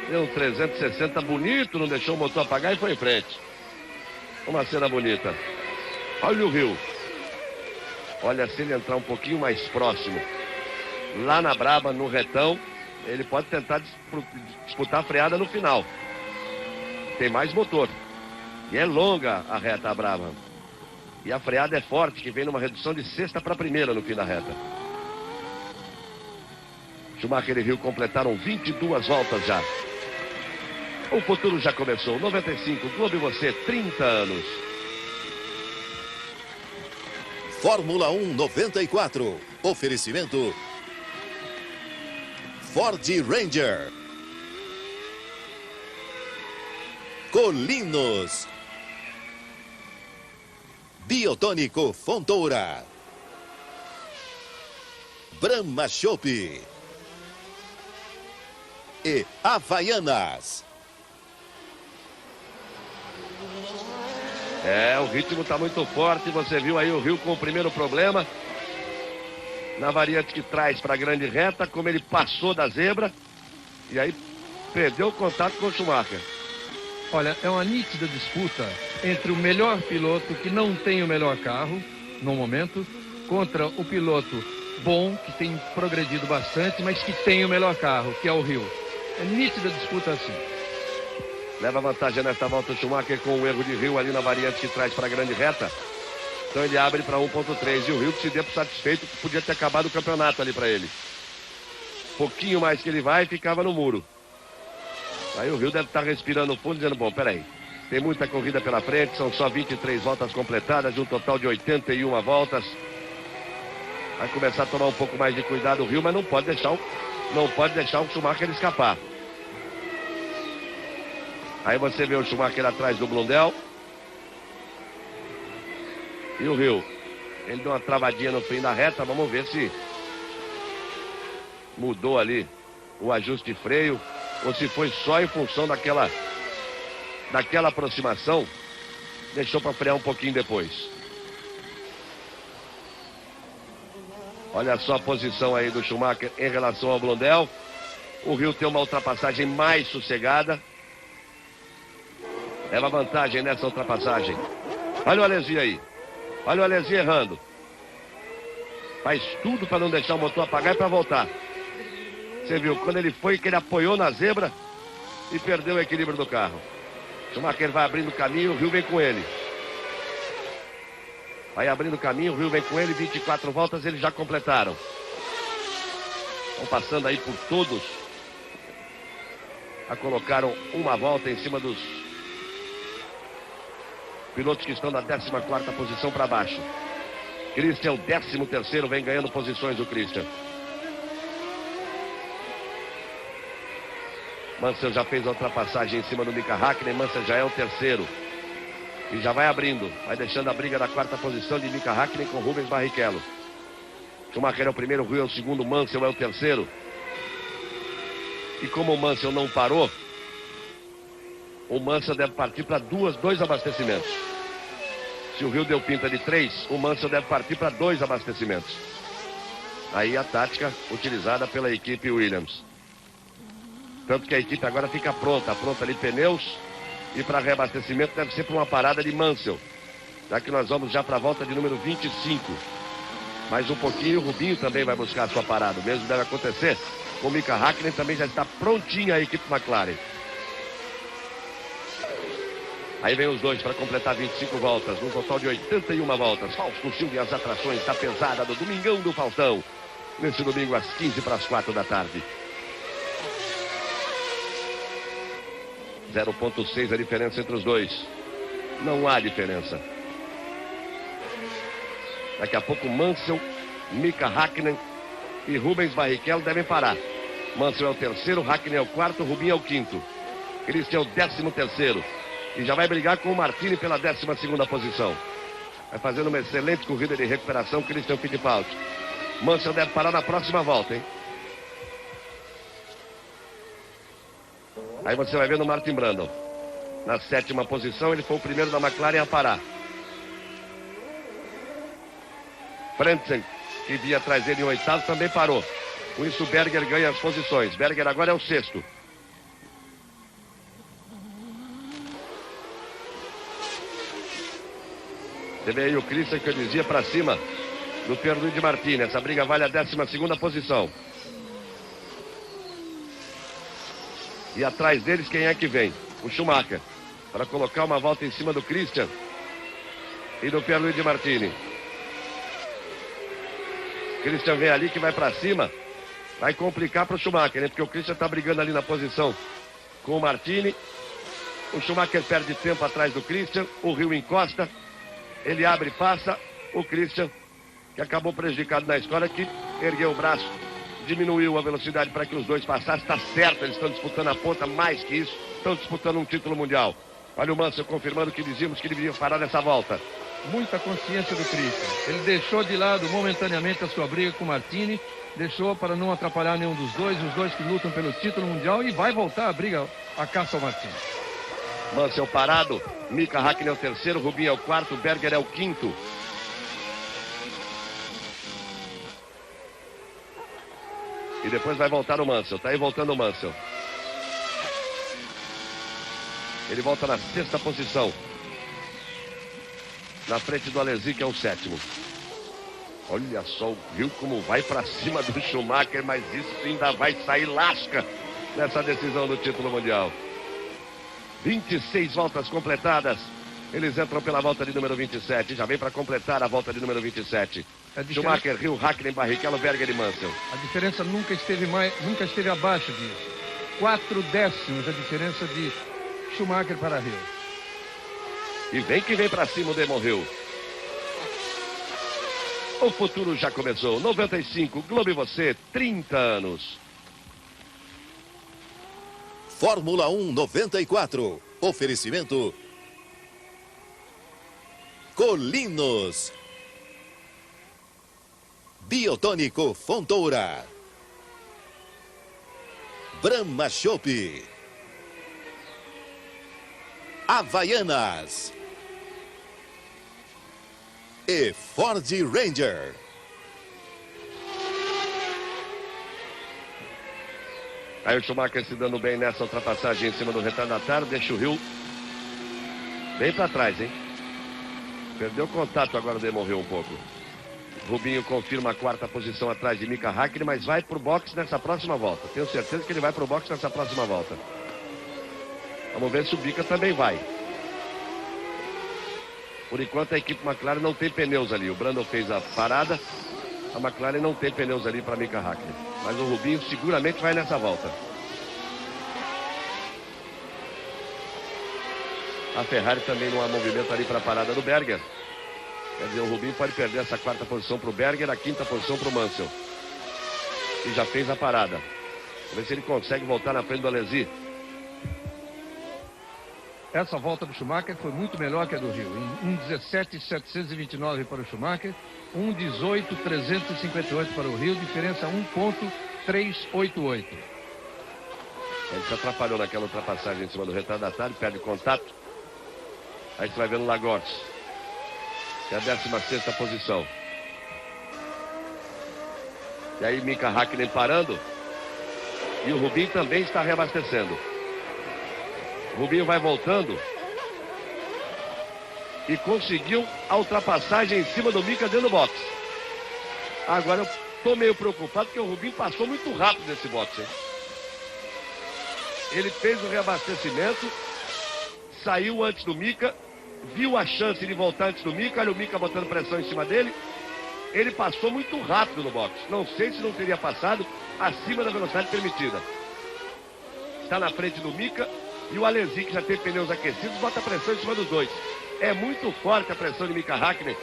Deu um 360 bonito, não deixou o motor apagar e foi em frente. Uma cena bonita. Olha o Hill. Olha, se ele entrar um pouquinho mais próximo, lá na braba, no retão, ele pode tentar disputar a freada no final. Tem mais motor. E é longa a reta brava. E a freada é forte, que vem numa redução de sexta para primeira no fim da reta. Schumacher e Hill completaram 22 voltas já. O futuro já começou. 95, Globo e você, 30 anos. Fórmula 1 94. Oferecimento Ford Ranger. Colinos. Biotônico Fontoura. Brahma Chopp. E Havaianas. O ritmo está muito forte. Você viu aí o Rio com o primeiro problema. Na variante que traz para a grande reta, como ele passou da zebra. E aí perdeu o contato com o Schumacher. Olha, é uma nítida disputa entre o melhor piloto, que não tem o melhor carro no momento, contra o piloto bom, que tem progredido bastante, mas que tem o melhor carro, que é o Rio. É nítida disputa assim. Leva vantagem nesta volta o Schumacher com o erro de Rio ali na variante que traz para a grande reta. Então ele abre para 1.3 e o Rio que se deu por satisfeito, que podia ter acabado o campeonato ali para ele. Pouquinho mais que ele vai, ficava no muro. Aí o Rio deve estar respirando fundo, dizendo, bom, peraí, tem muita corrida pela frente, são só 23 voltas completadas, de um total de 81 voltas. Vai começar a tomar um pouco mais de cuidado o Rio, mas não pode deixar o Schumacher escapar. Aí você vê o Schumacher atrás do Blundell. E o Rio, ele deu uma travadinha no fim da reta, vamos ver se mudou ali o ajuste de freio, ou se foi só em função daquela aproximação, deixou para frear um pouquinho depois. Olha só a posição aí do Schumacher em relação ao Blundell. O Rio tem uma ultrapassagem mais sossegada. Leva vantagem nessa ultrapassagem. Olha o Alesi aí. Olha o Alesi errando. Faz tudo para não deixar o motor apagar e para voltar. Você viu, quando ele foi, que ele apoiou na zebra e perdeu o equilíbrio do carro. Schumacher vai abrindo o caminho, o Rio vem com ele. Vai abrindo o caminho, o Rio vem com ele, 24 voltas eles já completaram. Estão passando aí por todos. Já colocaram uma volta em cima dos pilotos que estão na 14ª posição para baixo. Christian, 13º, vem ganhando posições o Christian. Mansell já fez a ultrapassagem em cima do Mika Häkkinen. Mansell já é o terceiro. E já vai abrindo. Vai deixando a briga da 4ª posição de Mika Häkkinen com Rubens Barrichello. Schumacher é o primeiro, Rio é o segundo, Mansell é o terceiro. E como o Mansell não parou, o Mansell deve partir para dois abastecimentos. Se o Rio deu pinta de 3, o Mansell deve partir para 2 abastecimentos. Aí a tática utilizada pela equipe Williams. Tanto que a equipe agora fica pronta ali pneus, e para reabastecimento deve ser para uma parada de Mansell. Já que nós vamos já para a volta de número 25. Mais um pouquinho, o Rubinho também vai buscar a sua parada. O mesmo deve acontecer com o Mika Häkkinen, também já está prontinha a equipe McLaren. Aí vem os dois para completar 25 voltas, num total de 81 voltas. Fausto Silva e as atrações da pesada do Domingão do Faustão. Nesse domingo às 15 para as 4 da tarde. 0,6 a diferença entre os dois. Não há diferença. Daqui a pouco Mansell, Mika Häkkinen e Rubens Barrichello devem parar. Mansell é o terceiro, Häkkinen é o quarto, Rubinho é o quinto. Christian é o 13º. E já vai brigar com o Martini pela 12ª posição. Vai fazendo uma excelente corrida de recuperação, Christian Fittipaldi. Mansell deve parar na próxima volta, hein? Aí você vai ver no Martin Brundle. Na 7ª posição, ele foi o primeiro da McLaren a parar. Frentzen, que vinha atrás dele em 8º, também parou. Com isso, o Berger ganha as posições. Berger agora é o 6º. Você vê aí o Christian, que eu dizia, para cima do Pierluigi Martini. Essa briga vale a 12ª posição. E atrás deles, quem é que vem? O Schumacher. Para colocar uma volta em cima do Christian e do Pierluigi Martini. Christian vem ali, que vai para cima. Vai complicar para o Schumacher, né? Porque o Christian está brigando ali na posição com o Martini. O Schumacher perde tempo atrás do Christian, o Hill encosta, ele abre e passa, o Christian, que acabou prejudicado na história, que ergueu o braço, diminuiu a velocidade para que os dois passassem. Está certo, eles estão disputando a ponta, mais que isso, estão disputando um título mundial. Olha o Mansell confirmando que dizíamos que ele deveria parar nessa volta. Muita consciência do Christian. Ele deixou de lado momentaneamente a sua briga com o Martini, deixou para não atrapalhar nenhum dos dois, os dois que lutam pelo título mundial, e vai voltar a briga, a caça ao Martini. Mansell parado, Mika Häkkinen é o terceiro, Rubinho é o quarto, Berger é o quinto. E depois vai voltar o Mansell, tá aí voltando o Mansell. Ele volta na sexta posição. Na frente do Alesi, que é o sétimo. Olha só o Hill como vai para cima do Schumacher, mas isso ainda vai sair lasca nessa decisão do título mundial. 26 voltas completadas. Eles entram pela volta de número 27. Já vem para completar a volta de número 27. Schumacher, Hill, Häkkinen, Barrichello, Berger e Mansell. A diferença nunca esteve abaixo disso. 4 décimos a diferença de Schumacher para Hill. E vem que vem para cima o Damon Hill. O futuro já começou. 95, Globo e você, 30 anos. Fórmula 1 94. Oferecimento Colinos. Biotônico Fontoura. Brahma Chopp. Havaianas. E Ford Ranger. Aí o Schumacher se dando bem nessa ultrapassagem em cima do retardatário, deixa o Hill bem para trás, hein? Perdeu contato agora o Damon Hill um pouco. Rubinho confirma a quarta posição atrás de Mika Häkkinen, mas vai pro boxe nessa próxima volta. Tenho certeza que ele vai pro boxe nessa próxima volta. Vamos ver se o Mika também vai. Por enquanto a equipe McLaren não tem pneus ali. O Brundle fez a parada. A McLaren não tem pneus ali para Mika Häkkinen. Mas o Rubinho seguramente vai nessa volta. A Ferrari também não há movimento ali para a parada do Berger. Quer dizer, o Rubinho pode perder essa quarta posição para o Berger, a quinta posição para o Mansell. E já fez a parada. Vamos ver se ele consegue voltar na frente do Alesi. Essa volta do Schumacher foi muito melhor que a do Hill. Em 1:17.729 para o Schumacher, 1:18.358 para o Hill, diferença 1.388. Ele se atrapalhou naquela ultrapassagem em cima do retardatário, perde contato. Aí você vai vendo o Lagorce, que é a 16ª posição. E aí Mika Häkkinen parando. E o Rubinho também está reabastecendo. O Rubinho vai voltando. E conseguiu a ultrapassagem em cima do Mika dentro do box. Agora eu estou meio preocupado porque o Rubinho passou muito rápido nesse box, hein? Ele fez o reabastecimento, saiu antes do Mika, viu a chance de voltar antes do Mika, olha o Mika botando pressão em cima dele. Ele passou muito rápido no box. Não sei se não teria passado acima da velocidade permitida. Está na frente do Mika e o Alesi, que já tem pneus aquecidos, bota pressão em cima dos dois. É muito forte a pressão de Mika Häkkinen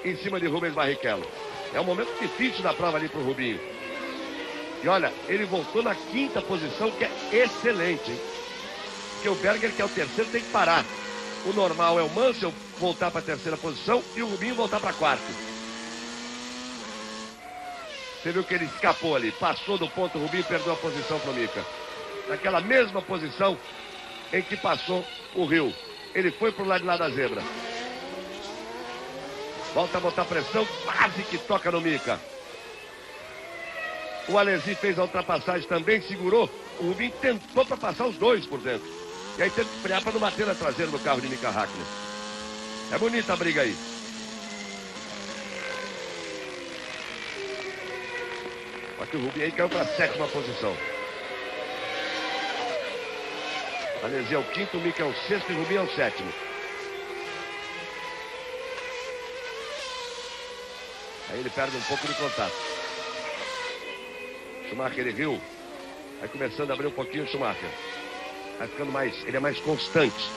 em cima de Rubens Barrichello. É um momento difícil da prova ali para o Rubinho. E olha, ele voltou na quinta posição, que é excelente, hein? Porque o Berger, que é o terceiro, tem que parar. O normal é o Mansell voltar para a terceira posição e o Rubinho voltar para a quarta. Você viu que ele escapou ali, passou do ponto, o Rubinho perdeu a posição para o Mika. Naquela mesma posição em que passou o Hill. Ele foi para o lado de lá da zebra. Volta a botar pressão, quase que toca no Mika. O Alesi fez a ultrapassagem também, segurou. O Rubinho tentou para passar os dois por dentro. E aí teve que frear para não bater na traseira do carro de Mika Häkkinen. É bonita a briga aí. Só que o Rubinho aí caiu para a 7ª posição. Alesi é o quinto, o Mika é o sexto e o Rubinho é o sétimo. Aí ele perde um pouco de contato. Schumacher e Hill. Vai começando a abrir um pouquinho o Schumacher. vai ficando mais, ele é mais constante.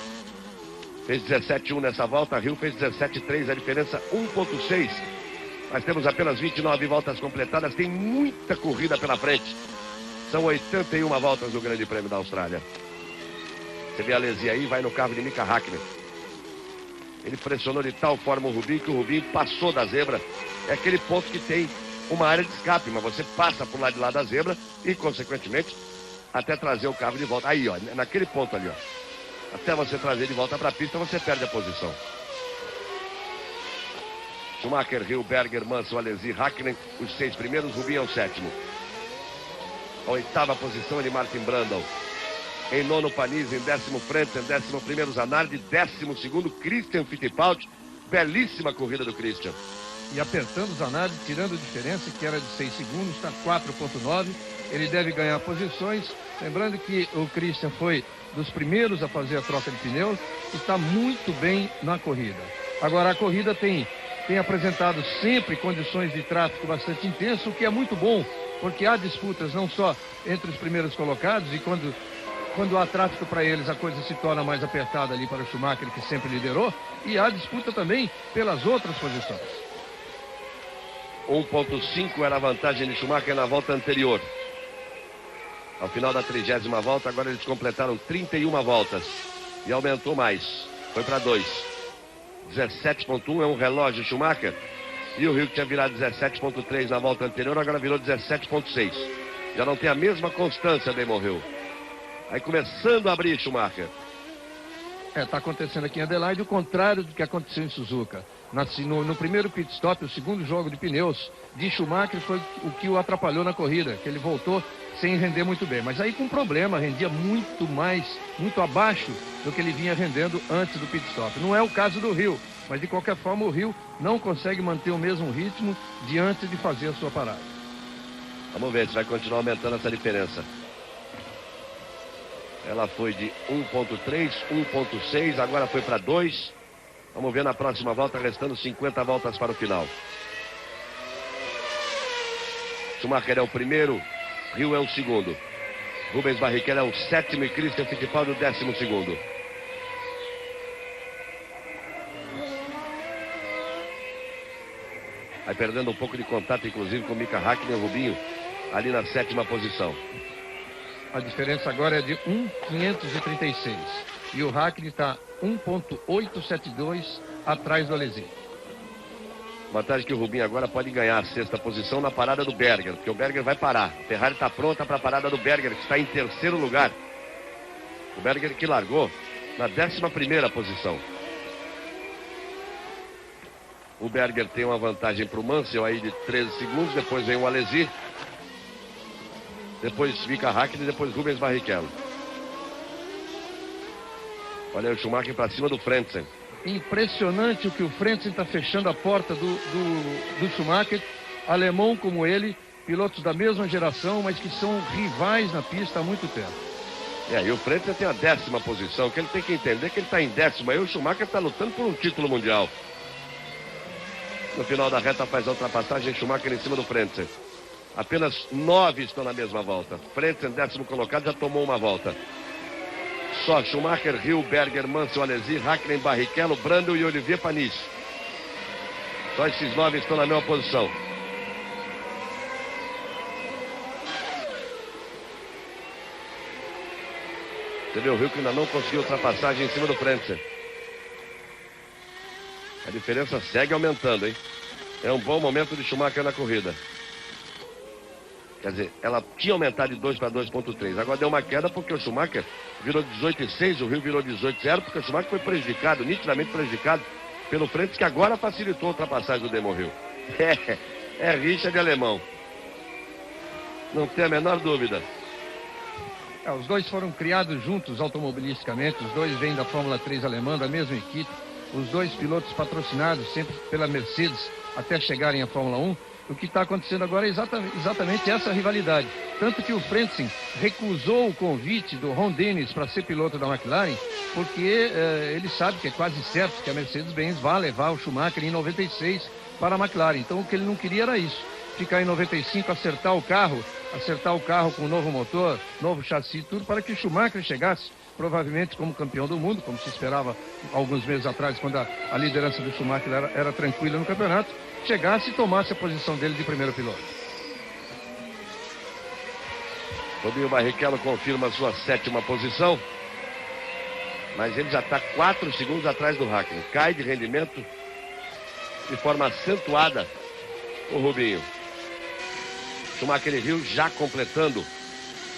Fez 17,1 nessa volta, Hill fez 17,3, a diferença 1,6. Nós temos apenas 29 voltas completadas, tem muita corrida pela frente. São 81 voltas do Grande Prêmio da Austrália. Você vê a Alesi aí, vai no carro de Mika Häkkinen. Ele pressionou de tal forma o Rubinho que o Rubinho passou da zebra. É aquele ponto que tem uma área de escape, mas você passa por lá de lá da zebra e, consequentemente, até trazer o carro de volta. Aí, ó, naquele ponto ali, ó. Até você trazer de volta para a pista, você perde a posição. Schumacher, Hill, Berger, Mansell, Alesi, Häkkinen, os 6 primeiros, Rubinho é o 7º. A 8ª posição é de Martin Brundle. Em 9º, Panis, em 10º, Frentzen, 11º, Zanardi, 12º, Christian Fittipaldi. Belíssima corrida do Christian. E apertando o Zanardi, tirando a diferença, que era de 6 segundos, está 4,9. Ele deve ganhar posições. Lembrando que o Christian foi dos primeiros a fazer a troca de pneus e está muito bem na corrida. Agora, a corrida tem apresentado sempre condições de tráfego bastante intenso, o que é muito bom, porque há disputas não só entre os primeiros colocados, e quando há tráfego para eles, a coisa se torna mais apertada ali para o Schumacher, que sempre liderou, e há disputa também pelas outras posições. 1,5 era a vantagem de Schumacher na volta anterior. Ao final da 30ª volta, agora eles completaram 31 voltas. E aumentou mais. Foi para 2. 17,1 é um relógio Schumacher. E o Hill, que tinha virado 17,3 na volta anterior, agora virou 17,6. Já não tem a mesma constância, Damon Hill. Aí começando a abrir Schumacher. Está acontecendo aqui em Adelaide o contrário do que aconteceu em Suzuka. No primeiro pit stop, o segundo jogo de pneus de Schumacher foi o que o atrapalhou na corrida, que ele voltou sem render muito bem. Mas aí com problema, rendia muito abaixo do que ele vinha rendendo antes do pit stop. Não é o caso do Hill, mas de qualquer forma o Hill não consegue manter o mesmo ritmo de antes de fazer a sua parada. Vamos ver se vai continuar aumentando essa diferença. Ela foi de 1,3, 1,6, agora foi para 2. Vamos ver na próxima volta, restando 50 voltas para o final. Schumacher é o primeiro, Hill é o segundo. Rubens Barrichello é o 7º e Christian Fittipaldi o 12º. Vai perdendo um pouco de contato, inclusive, com Mika Häkkinen e o Rubinho, ali na 7ª posição. A diferença agora é de 1,536. E o Häkkinen está 1,872 atrás do Alesi. Vantagem que o Rubinho agora pode ganhar a 6ª posição na parada do Berger, porque o Berger vai parar. A Ferrari está pronta para a parada do Berger, que está em 3º lugar. O Berger que largou na 11ª posição. O Berger tem uma vantagem para o Mansell aí de 13 segundos, depois vem o Alesi. Depois Mika Häkkinen e depois Rubens Barrichello. Olha o Schumacher para cima do Frentzen. Impressionante o que o Frentzen está fechando a porta do Schumacher. Alemão como ele, pilotos da mesma geração, mas que são rivais na pista há muito tempo. E o Frentzen tem a 10ª posição, que ele tem que entender que ele está em 10º. Aí o Schumacher está lutando por um título mundial. No final da reta faz a ultrapassagem, Schumacher em cima do Frentzen. Apenas 9 estão na mesma volta. Frentzen, 10º colocado, já tomou uma volta. Só Schumacher, Hill, Berger, Mansell, Alesi, Häkkinen, Barrichello, Brundle e Olivier Panis. Só esses 9 estão na mesma posição. Você vê o Hill que ainda não conseguiu ultrapassagem em cima do Frentzen. A diferença segue aumentando, hein? É um bom momento de Schumacher na corrida. Quer dizer, ela tinha aumentado de 2 para 2,3. Agora deu uma queda porque o Schumacher virou 18,6, o Hill virou 18,0, porque o Schumacher foi prejudicado, nitidamente prejudicado, pelo Frentzen, que agora facilitou a ultrapassagem do Damon Hill. É rixa de alemão. Não tem a menor dúvida. Os dois foram criados juntos automobilisticamente, os dois vêm da Fórmula 3 alemã, da mesma equipe. Os dois pilotos patrocinados sempre pela Mercedes até chegarem à Fórmula 1. O que está acontecendo agora é exatamente essa rivalidade. Tanto que o Frentzen recusou o convite do Ron Dennis para ser piloto da McLaren, porque ele sabe que é quase certo que a Mercedes-Benz vai levar o Schumacher em 96 para a McLaren. Então o que ele não queria era isso, ficar em 95, acertar o carro com um novo motor, novo chassi, tudo para que o Schumacher chegasse provavelmente como campeão do mundo, como se esperava alguns meses atrás, quando a liderança do Schumacher era tranquila no campeonato, chegasse e tomasse a posição dele de primeiro piloto. Rubinho Barrichello confirma a sua 7ª posição, mas ele já está 4 segundos atrás do Hakkinen. Cai de rendimento de forma acentuada o Rubinho. Schumacher e Hill já completando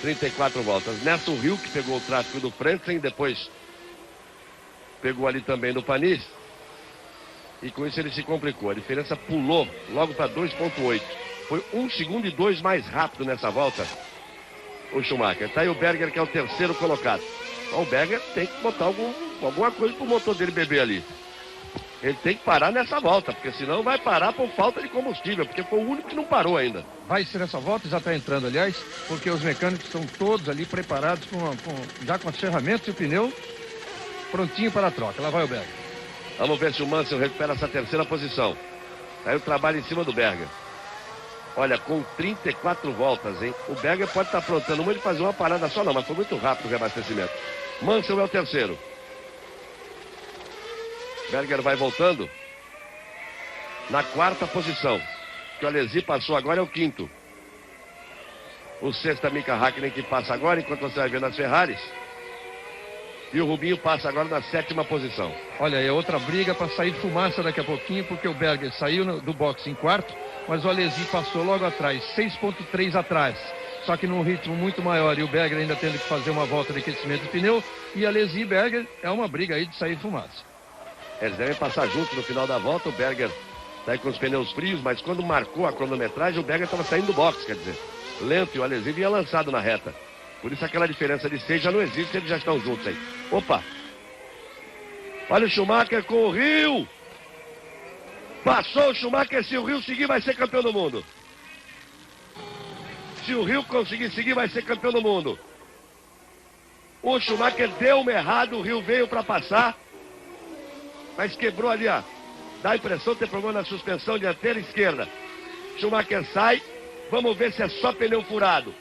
34 voltas. Nessa, o Hill que pegou o tráfego do Frentzen, depois pegou ali também do Panis, e com isso ele se complicou. A diferença pulou logo para 2,8. Foi 1 segundo e 2 mais rápido nessa volta o Schumacher. Tá aí o Berger, que é o 3º colocado. Então, o Berger tem que botar alguma coisa pro motor dele beber ali. Ele tem que parar nessa volta, porque senão vai parar por falta de combustível, porque foi o único que não parou ainda. Vai ser nessa volta, já está entrando, aliás, porque os mecânicos estão todos ali preparados já com as ferramentas e o pneu prontinho para a troca. Lá vai o Berger. Vamos ver se o Mansell recupera essa 3ª posição. Aí o trabalho em cima do Berger. Olha, com 34 voltas, hein? O Berger pode estar aprontando uma de fazer uma parada só, não, mas foi muito rápido o reabastecimento. Mansell é o 3º. Berger vai voltando na 4ª posição. Que o Alesi passou agora é o 5º. O 6º é Mika Hakkinen, que passa agora, enquanto você vai ver nas Ferraris. E o Rubinho passa agora na 7ª posição. Olha, é outra briga para sair fumaça daqui a pouquinho, porque o Berger saiu do boxe em 4º, mas o Alesi passou logo atrás, 6,3 atrás. Só que num ritmo muito maior, e o Berger ainda tendo que fazer uma volta de aquecimento do pneu. E Alesi e Berger é uma briga aí de sair fumaça. Eles devem passar juntos no final da volta. O Berger está aí com os pneus frios, mas quando marcou a cronometragem, o Berger estava saindo do box, quer dizer, lento, e o Alesi vinha lançado na reta. Por isso aquela diferença de 6 já não existe, eles já estão juntos aí. Opa! Olha o Schumacher com o Hill! Passou o Schumacher, se o Hill seguir vai ser campeão do mundo. Se o Hill conseguir seguir vai ser campeão do mundo. O Schumacher deu uma errada, o Hill veio para passar, mas quebrou ali, ó. Dá a impressão de ter problema na suspensão dianteira esquerda. Schumacher sai, vamos ver se é só pneu furado.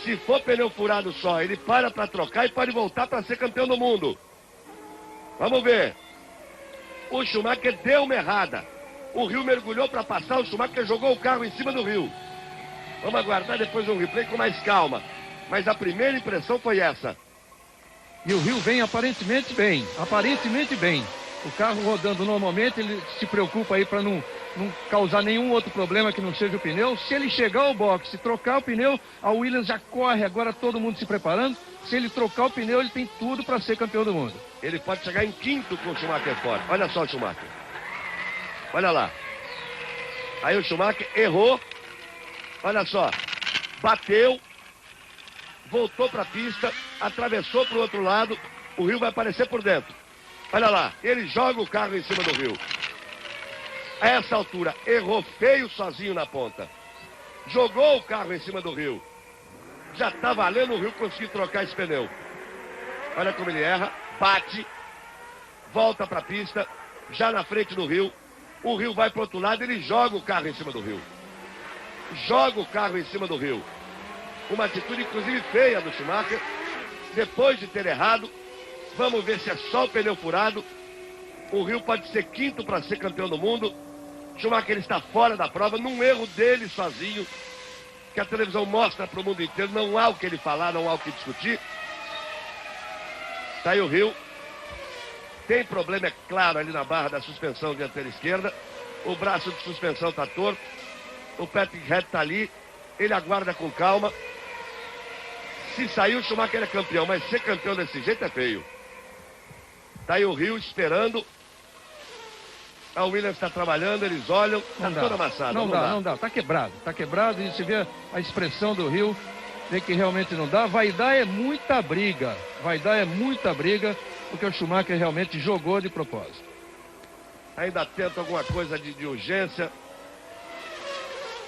Se for pneu furado só, ele para trocar e pode voltar para ser campeão do mundo. Vamos ver. O Schumacher deu uma errada. O Hill mergulhou para passar, o Schumacher jogou o carro em cima do Hill. Vamos aguardar depois um replay com mais calma. Mas a primeira impressão foi essa. E o Hill vem aparentemente bem. O carro rodando normalmente, ele se preocupa aí para não causar nenhum outro problema que não seja o pneu. Se ele chegar ao boxe e trocar o pneu, a Williams já corre, agora todo mundo se preparando. Se ele trocar o pneu, ele tem tudo para ser campeão do mundo. Ele pode chegar em 5º com o Schumacher fora. Olha só o Schumacher. Olha lá. Aí o Schumacher errou. Olha só. Bateu. Voltou para a pista. Atravessou para o outro lado. O Hill vai aparecer por dentro. Olha lá. Ele joga o carro em cima do Hill. A essa altura, errou feio sozinho na ponta. Jogou o carro em cima do Hill. Já está valendo o Hill conseguir trocar esse pneu. Olha como ele erra. Bate. Volta para a pista. Já na frente do Hill. O Hill vai para o outro lado. Ele joga o carro em cima do Hill. Joga o carro em cima do Hill. Uma atitude, inclusive, feia do Schumacher. Depois de ter errado. Vamos ver se é só o pneu furado. O Hill pode ser 5º para ser campeão do mundo. Schumacher ele está fora da prova, num erro dele sozinho, que a televisão mostra para o mundo inteiro. Não há o que ele falar, não há o que discutir. Está aí o Hill. Tem problema, é claro, ali na barra da suspensão dianteira esquerda. O braço de suspensão está torto. O Patrick Head está ali. Ele aguarda com calma. Se sair, o Schumacher é campeão, mas ser campeão desse jeito é feio. Está aí o Hill esperando. A Williams está trabalhando, eles olham, está toda amassada. Não dá, está quebrado, e se vê a expressão do Hill, vê que realmente não dá. Vai dar muita briga, porque o Schumacher realmente jogou de propósito. Ainda tenta alguma coisa de urgência.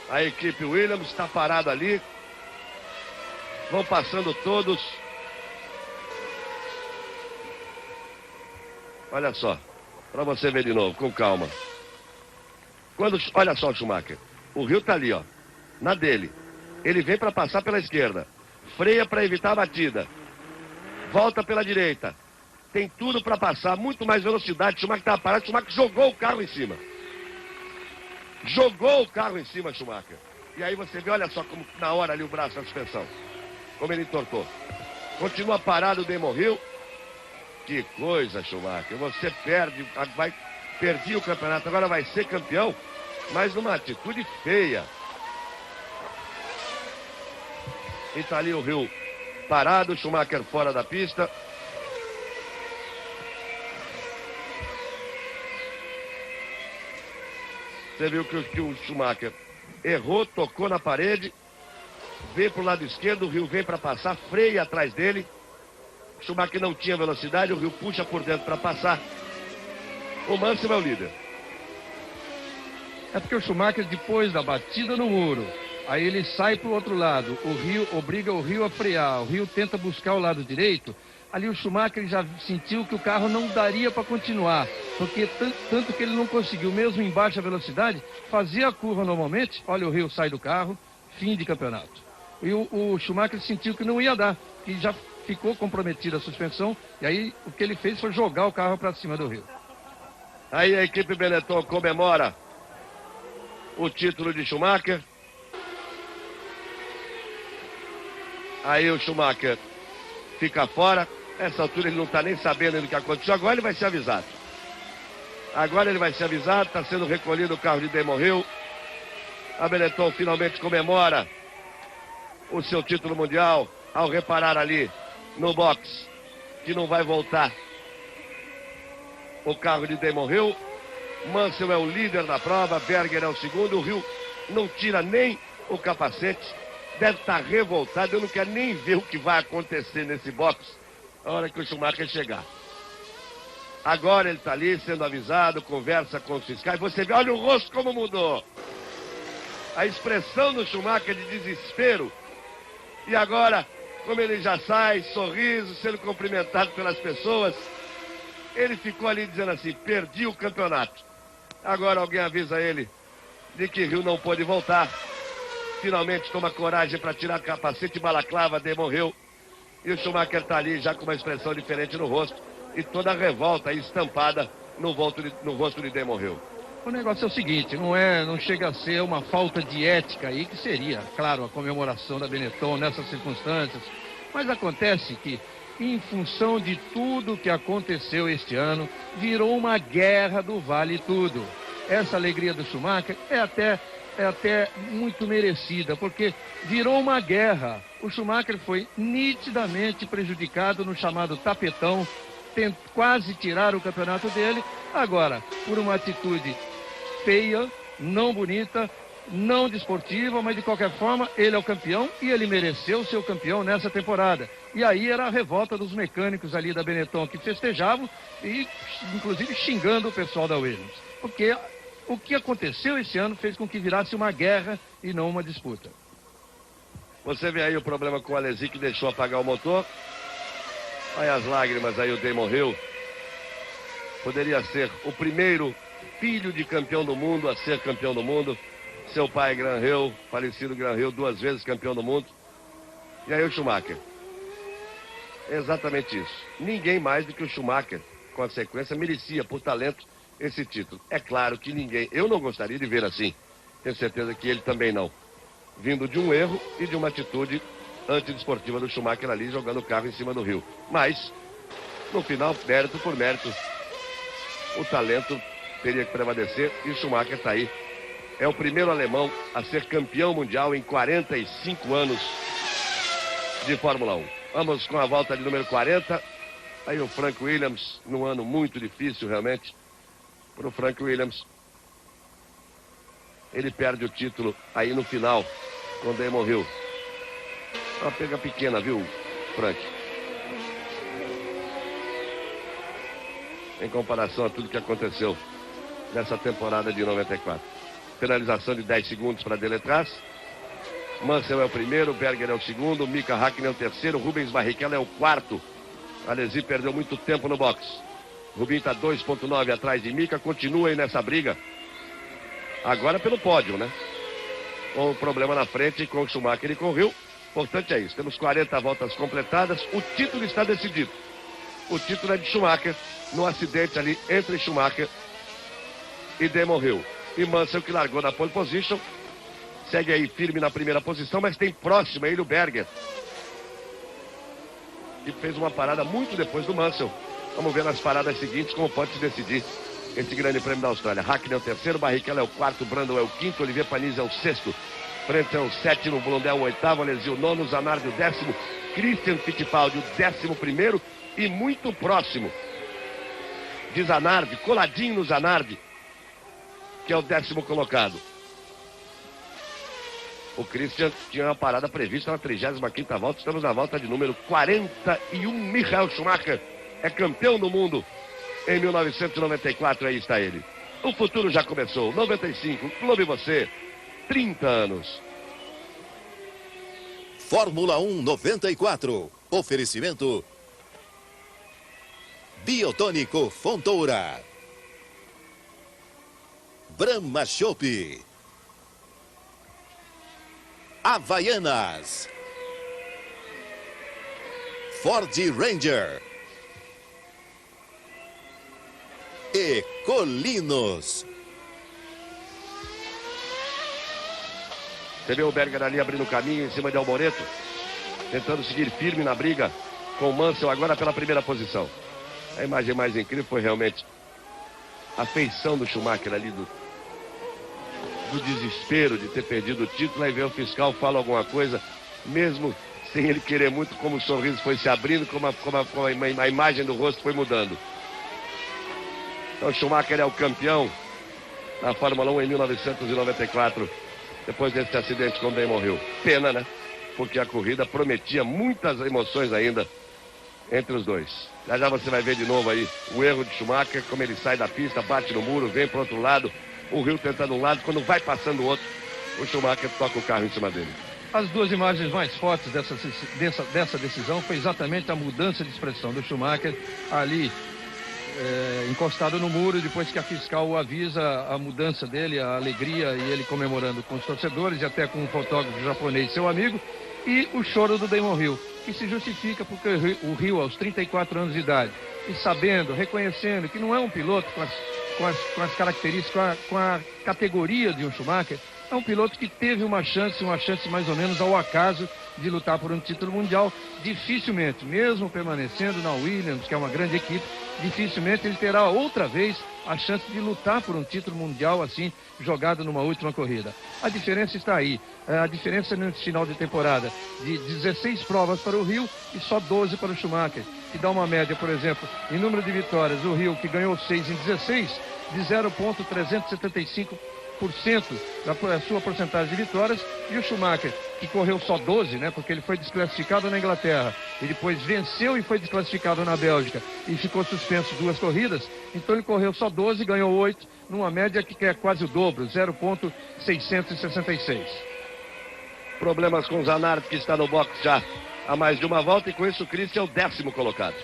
A equipe Williams está parada ali. Vão passando todos. Olha só. Para você ver de novo, com calma. Olha só o Schumacher. O Hill tá ali, ó. Na dele. Ele vem para passar pela esquerda. Freia para evitar a batida. Volta pela direita. Tem tudo para passar, muito mais velocidade. Schumacher estava parado, Schumacher jogou o carro em cima. Jogou o carro em cima, Schumacher. E aí você vê, olha só como na hora ali o braço na suspensão. Como ele entortou. Continua parado o Damon Hill. Que coisa, Schumacher. Você perdi o campeonato, agora vai ser campeão, mas numa atitude feia. E tá ali o Hill parado, Schumacher fora da pista. Você viu que o Schumacher errou, tocou na parede, veio pro lado esquerdo, o Hill vem para passar, freia atrás dele. O Schumacher não tinha velocidade, o Hill puxa por dentro para passar. O Mansell é o líder. É porque o Schumacher, depois da batida no muro, aí ele sai pro outro lado, o Hill obriga o Hill a frear, o Hill tenta buscar o lado direito. Ali o Schumacher já sentiu que o carro não daria para continuar, porque tanto que ele não conseguiu, mesmo em baixa velocidade, fazer a curva normalmente. Olha, o Hill sai do carro, fim de campeonato. E o Schumacher sentiu que não ia dar, que já ficou comprometida a suspensão, e aí o que ele fez foi jogar o carro para cima do Hill. Aí a equipe Benetton comemora o título de Schumacher. Aí o Schumacher fica fora. Nessa altura ele não está nem sabendo do que aconteceu. Agora ele vai ser avisado. Agora ele vai ser avisado. Está sendo recolhido o carro de Damon Hill. A Benetton finalmente comemora o seu título mundial ao reparar ali no box que não vai voltar o carro de Damon Hill. Mansell é o líder da prova, Berger é o segundo. O Hill não tira nem o capacete, deve estar revoltado. Eu não quero nem ver o que vai acontecer nesse box a hora que o Schumacher chegar. Agora ele está ali sendo avisado, conversa com os fiscais. Você vê, olha o rosto como mudou. A expressão do Schumacher de desespero. E agora, como ele já sai, sorriso, sendo cumprimentado pelas pessoas, ele ficou ali dizendo assim: perdi o campeonato. Agora alguém avisa ele de que Hill não pôde voltar. Finalmente toma coragem para tirar capacete e balaclava, Damon Hill. E o Schumacher está ali já com uma expressão diferente no rosto e toda a revolta estampada no rosto de Damon Hill. O negócio é o seguinte, não chega a ser uma falta de ética aí, que seria, claro, a comemoração da Benetton nessas circunstâncias. Mas acontece que, em função de tudo que aconteceu este ano, virou uma guerra do vale tudo. Essa alegria do Schumacher é até muito merecida, porque virou uma guerra. O Schumacher foi nitidamente prejudicado no chamado tapetão, quase tirar o campeonato dele. Agora, por uma atitude feia, não bonita, não desportiva, mas de qualquer forma ele é o campeão e ele mereceu ser o campeão nessa temporada. E aí era a revolta dos mecânicos ali da Benetton que festejavam e inclusive xingando o pessoal da Williams. Porque o que aconteceu esse ano fez com que virasse uma guerra e não uma disputa. Você vê aí o problema com o Alesi, que deixou apagar o motor. Olha as lágrimas aí, o Damon Hill. Poderia ser o primeiro filho de campeão do mundo a ser campeão do mundo. Seu pai, Graham Hill, falecido Graham Hill, 2 vezes campeão do mundo. E aí o Schumacher. É exatamente isso. Ninguém mais do que o Schumacher, com a sequência, merecia, por talento, esse título. É claro que ninguém... Eu não gostaria de ver assim. Tenho certeza que ele também não. Vindo de um erro e de uma atitude antidesportiva do Schumacher ali, jogando o carro em cima do Hill. Mas, no final, mérito por mérito, o talento teria que prevalecer e o Schumacher está aí. É o primeiro alemão a ser campeão mundial em 45 anos de Fórmula 1. Vamos com a volta de número 40. Aí o Frank Williams, num ano muito difícil realmente, para o Frank Williams. Ele perde o título aí no final, com Damon Hill. Uma pega pequena, viu, Frank? Em comparação a tudo que aconteceu nessa temporada de 94. Penalização de 10 segundos para Deletraz. Mansell é o primeiro, Berger é o segundo, Mika Hakkinen é o terceiro, Rubens Barrichello é o quarto. Alesi perdeu muito tempo no box. Rubinho está 2,9 atrás de Mika, continua aí nessa briga. Agora pelo pódio, né? Com o problema na frente, com o Schumacher e com o Hill. Importante é isso. Temos 40 voltas completadas. O título está decidido. O título é de Schumacher, no acidente ali entre Schumacher e Damon Hill. E Mansell, que largou na pole position, segue aí firme na primeira posição, mas tem próximo a ele o Berger, que fez uma parada muito depois do Mansell. Vamos ver nas paradas seguintes como pode se decidir esse grande prêmio da Austrália. Hakkinen é o terceiro, Barrichello é o quarto, Brundle é o quinto, Olivier Panis é o sexto, Frentzen é o sétimo, Blondel o oitavo, Alesi o nono, Zanardi o décimo, Christian Fittipaldi o 11º e muito próximo de Zanardi, coladinho no Zanardi, que é o 10º colocado. O Christian tinha uma parada prevista na 35ª volta. Estamos na volta de número 41. Michael Schumacher é campeão do mundo em 1994. Aí está ele. O futuro já começou. 95, Clube Você, 30 anos. Fórmula 1 94. Oferecimento Biotônico Fontoura, Brahma Chopp, Havaianas, Ford Ranger e Colinos. Você vê o Berger ali abrindo o caminho em cima de Alboreto, tentando seguir firme na briga com o Mansell agora pela primeira posição. A imagem mais incrível foi realmente a feição do Schumacher ali, do desespero de ter perdido o título. Aí vem o fiscal, fala alguma coisa, mesmo sem ele querer muito, como o sorriso foi se abrindo, como a imagem do rosto foi mudando. Então o Schumacher é o campeão na Fórmula 1 em 1994, depois desse acidente com o Damon Hill. Pena, né? Porque a corrida prometia muitas emoções ainda entre os dois. Já já você vai ver de novo aí o erro de Schumacher, como ele sai da pista, bate no muro, vem para o outro lado, o Hill tentando um lado, quando vai passando o outro, o Schumacher toca o carro em cima dele. As duas imagens mais fortes dessa decisão foi exatamente a mudança de expressão do Schumacher ali encostado no muro, depois que a fiscal o avisa, a mudança dele, a alegria, e ele comemorando com os torcedores e até com um fotógrafo japonês, seu amigo, e o choro do Damon Hill, que se justifica porque o Hill, aos 34 anos de idade, e sabendo, reconhecendo que não é um piloto com as características, com a categoria de um Schumacher, é um piloto que teve uma chance mais ou menos ao acaso de lutar por um título mundial. Dificilmente, mesmo permanecendo na Williams, que é uma grande equipe, dificilmente ele terá outra vez a chance de lutar por um título mundial assim, jogado numa última corrida. A diferença está aí. A diferença no final de temporada de 16 provas para o Hill e só 12 para o Schumacher, que dá uma média, por exemplo, em número de vitórias, o Hill, que ganhou 6 em 16, de 0,375% da sua porcentagem de vitórias, e o Schumacher, que correu só 12, né, porque ele foi desclassificado na Inglaterra e depois venceu e foi desclassificado na Bélgica e ficou suspenso 2 corridas, então ele correu só 12 e ganhou 8, numa média que é quase o dobro, 0,666. Problemas com o Zanardi, que está no box já há mais de uma volta, e com isso o Christian é o 10º colocado.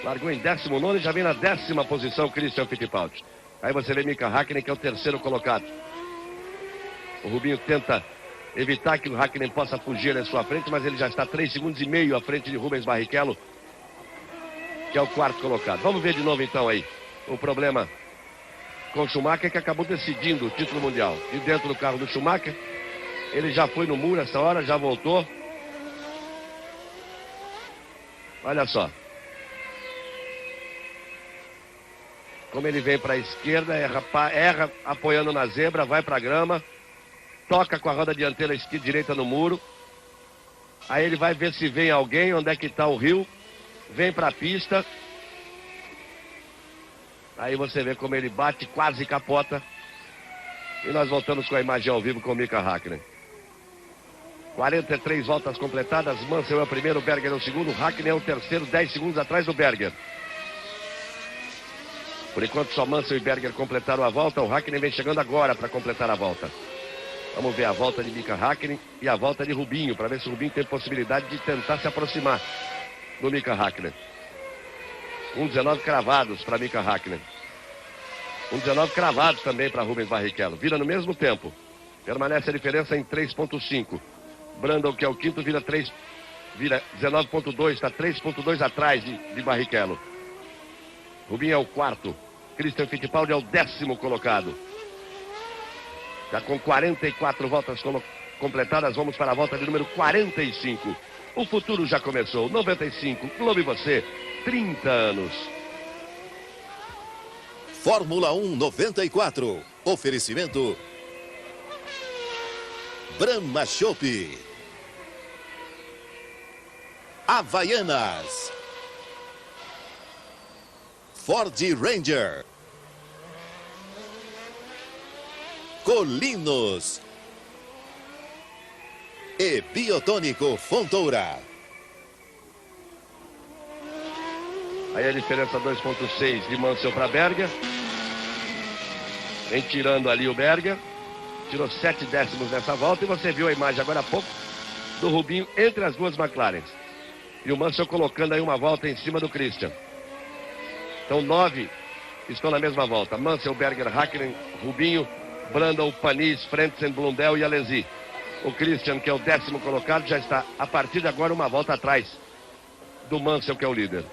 Largou em 19º e já vem na 10ª posição o Christian Fittipaldi. Aí você vê Mika Hakkinen, que é o 3º colocado. O Rubinho tenta evitar que o Hakkinen possa fugir à sua frente, mas ele já está 3,5 segundos à frente de Rubens Barrichello, que é o 4º colocado. Vamos ver de novo então aí o problema com o Schumacher, que acabou decidindo o título mundial. E dentro do carro do Schumacher, ele já foi no muro essa hora, já voltou. Olha só. Como ele vem para a esquerda, erra apoiando na zebra, vai para a grama, toca com a roda dianteira direita no muro. Aí ele vai ver se vem alguém, onde é que está o Hill, vem para a pista. Aí você vê como ele bate, quase capota. E nós voltamos com a imagem ao vivo com o Mika Hakkinen. 43 voltas completadas, Mansell é o primeiro, Berger é o segundo, Hakkinen é o terceiro, 10 segundos atrás do Berger. Por enquanto só Mansell e Berger completaram a volta, o Hakkinen vem chegando agora para completar a volta. Vamos ver a volta de Mika Hakkinen e a volta de Rubinho, para ver se o Rubinho tem possibilidade de tentar se aproximar do Mika Hakkinen. 1,19 cravados para Mika Hakkinen. 1,19 cravados também para Rubens Barrichello. Vira no mesmo tempo. Permanece a diferença em 3,5. Brandon, que é o quinto, vira 19.2, está 3.2 atrás de Barrichello. Rubinho é o quarto. Christian Fittipaldi é o 10º colocado. Já com 44 voltas completadas, vamos para a volta de número 45. O futuro já começou. 95, Globo e você, 30 anos. Fórmula 1 94. Oferecimento Brahma Chopp, Havaianas, Ford Ranger, Colinos e Biotônico Fontoura. Aí a diferença 2.6 de Mansell para Berger. Vem tirando ali o Berger. Tirou 7 décimos nessa volta. E você viu a imagem agora há pouco do Rubinho entre as duas McLarens. E o Mansell colocando aí uma volta em cima do Christian. Então 9 estão na mesma volta. Mansell, Berger, Hakkinen, Rubinho, Brandon, Panis, Frentzen, Blundell e Alesi. O Christian, que é o 10º colocado, já está a partir de agora uma volta atrás do Mansell, que é o líder.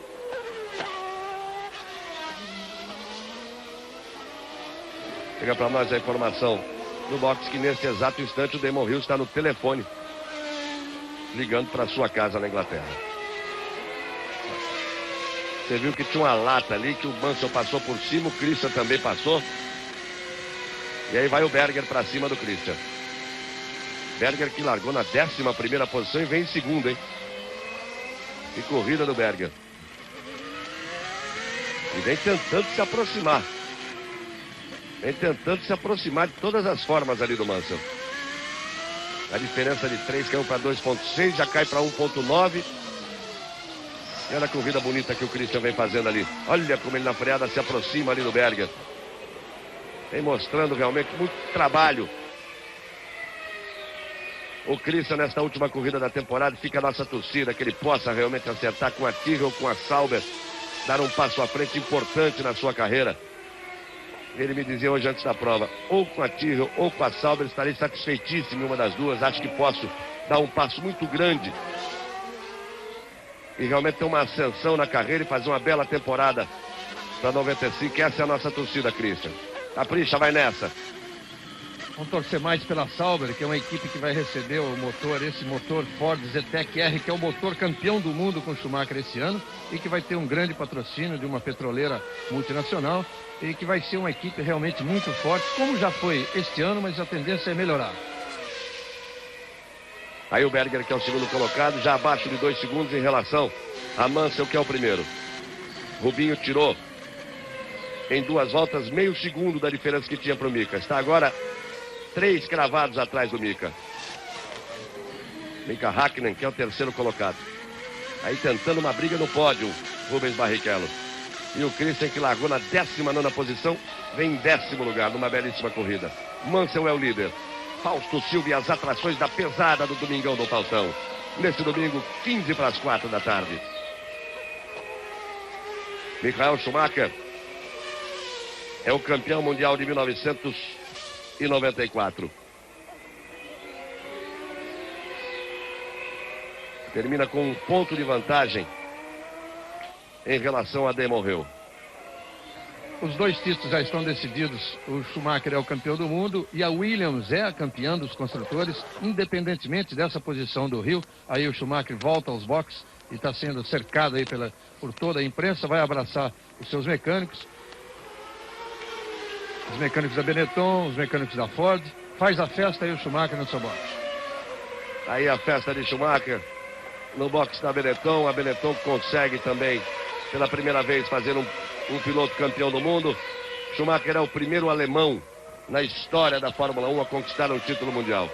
Chega para nós a informação no box que nesse exato instante o Damon Hill está no telefone ligando para sua casa na Inglaterra. Você viu que tinha uma lata ali que o Mansell passou por cima, o Christian também passou. E aí vai o Berger para cima do Christian. Berger que largou na 11ª posição e vem em segundo, hein? Que corrida do Berger. E vem tentando se aproximar. Vem tentando se aproximar de todas as formas ali do Mansell. A diferença de 3 caiu para 2.6, já cai para 1.9. E olha a corrida bonita que o Christian vem fazendo ali. Olha como ele na freada se aproxima ali do Berger. Vem mostrando realmente muito trabalho. O Christian nesta última corrida da temporada, fica a nossa torcida que ele possa realmente acertar com a Tyrrell, com a Sauber, dar um passo à frente importante na sua carreira. Ele me dizia hoje antes da prova, ou com a Tyrrell ou com a Sauber, estarei satisfeitíssimo em uma das duas. Acho que posso dar um passo muito grande e realmente ter uma ascensão na carreira e fazer uma bela temporada para 95. Essa é a nossa torcida, Christian. Capricha, vai nessa. Vamos torcer mais pela Sauber, que é uma equipe que vai receber o motor, esse motor Ford Zetec R, que é o motor campeão do mundo com Schumacher esse ano, e que vai ter um grande patrocínio de uma petroleira multinacional, e que vai ser uma equipe realmente muito forte, como já foi este ano, mas a tendência é melhorar. Aí o Berger, que é o segundo colocado, já abaixo de 2 segundos em relação a Mansell, que é o primeiro. Rubinho tirou em 2 voltas meio segundo da diferença que tinha para o Mika. Está agora 3 cravados atrás do Mika. Mika Hakkinen, que é o terceiro colocado. Aí tentando uma briga no pódio, Rubens Barrichello. E o Christian, que largou na 19ª posição, vem em 10º lugar, numa belíssima corrida. Mansell é o líder. Fausto Silva e as atrações da pesada do Domingão do Faustão. Nesse domingo, 15 para as 4 da tarde. Michael Schumacher é o campeão mundial de 1994. Termina com 1 ponto de vantagem em relação a Damon Hill. Os 2 títulos já estão decididos. O Schumacher é o campeão do mundo e a Williams é a campeã dos construtores, independentemente dessa posição do Hill. Aí o Schumacher volta aos boxes e está sendo cercado aí por toda a imprensa, vai abraçar os seus mecânicos. Os mecânicos da Benetton, os mecânicos da Ford. Faz a festa aí o Schumacher no seu box. Aí a festa de Schumacher no box da Benetton. A Benetton consegue também, pela primeira vez, fazer um piloto campeão do mundo. Schumacher é o primeiro alemão na história da Fórmula 1 a conquistar um título mundial.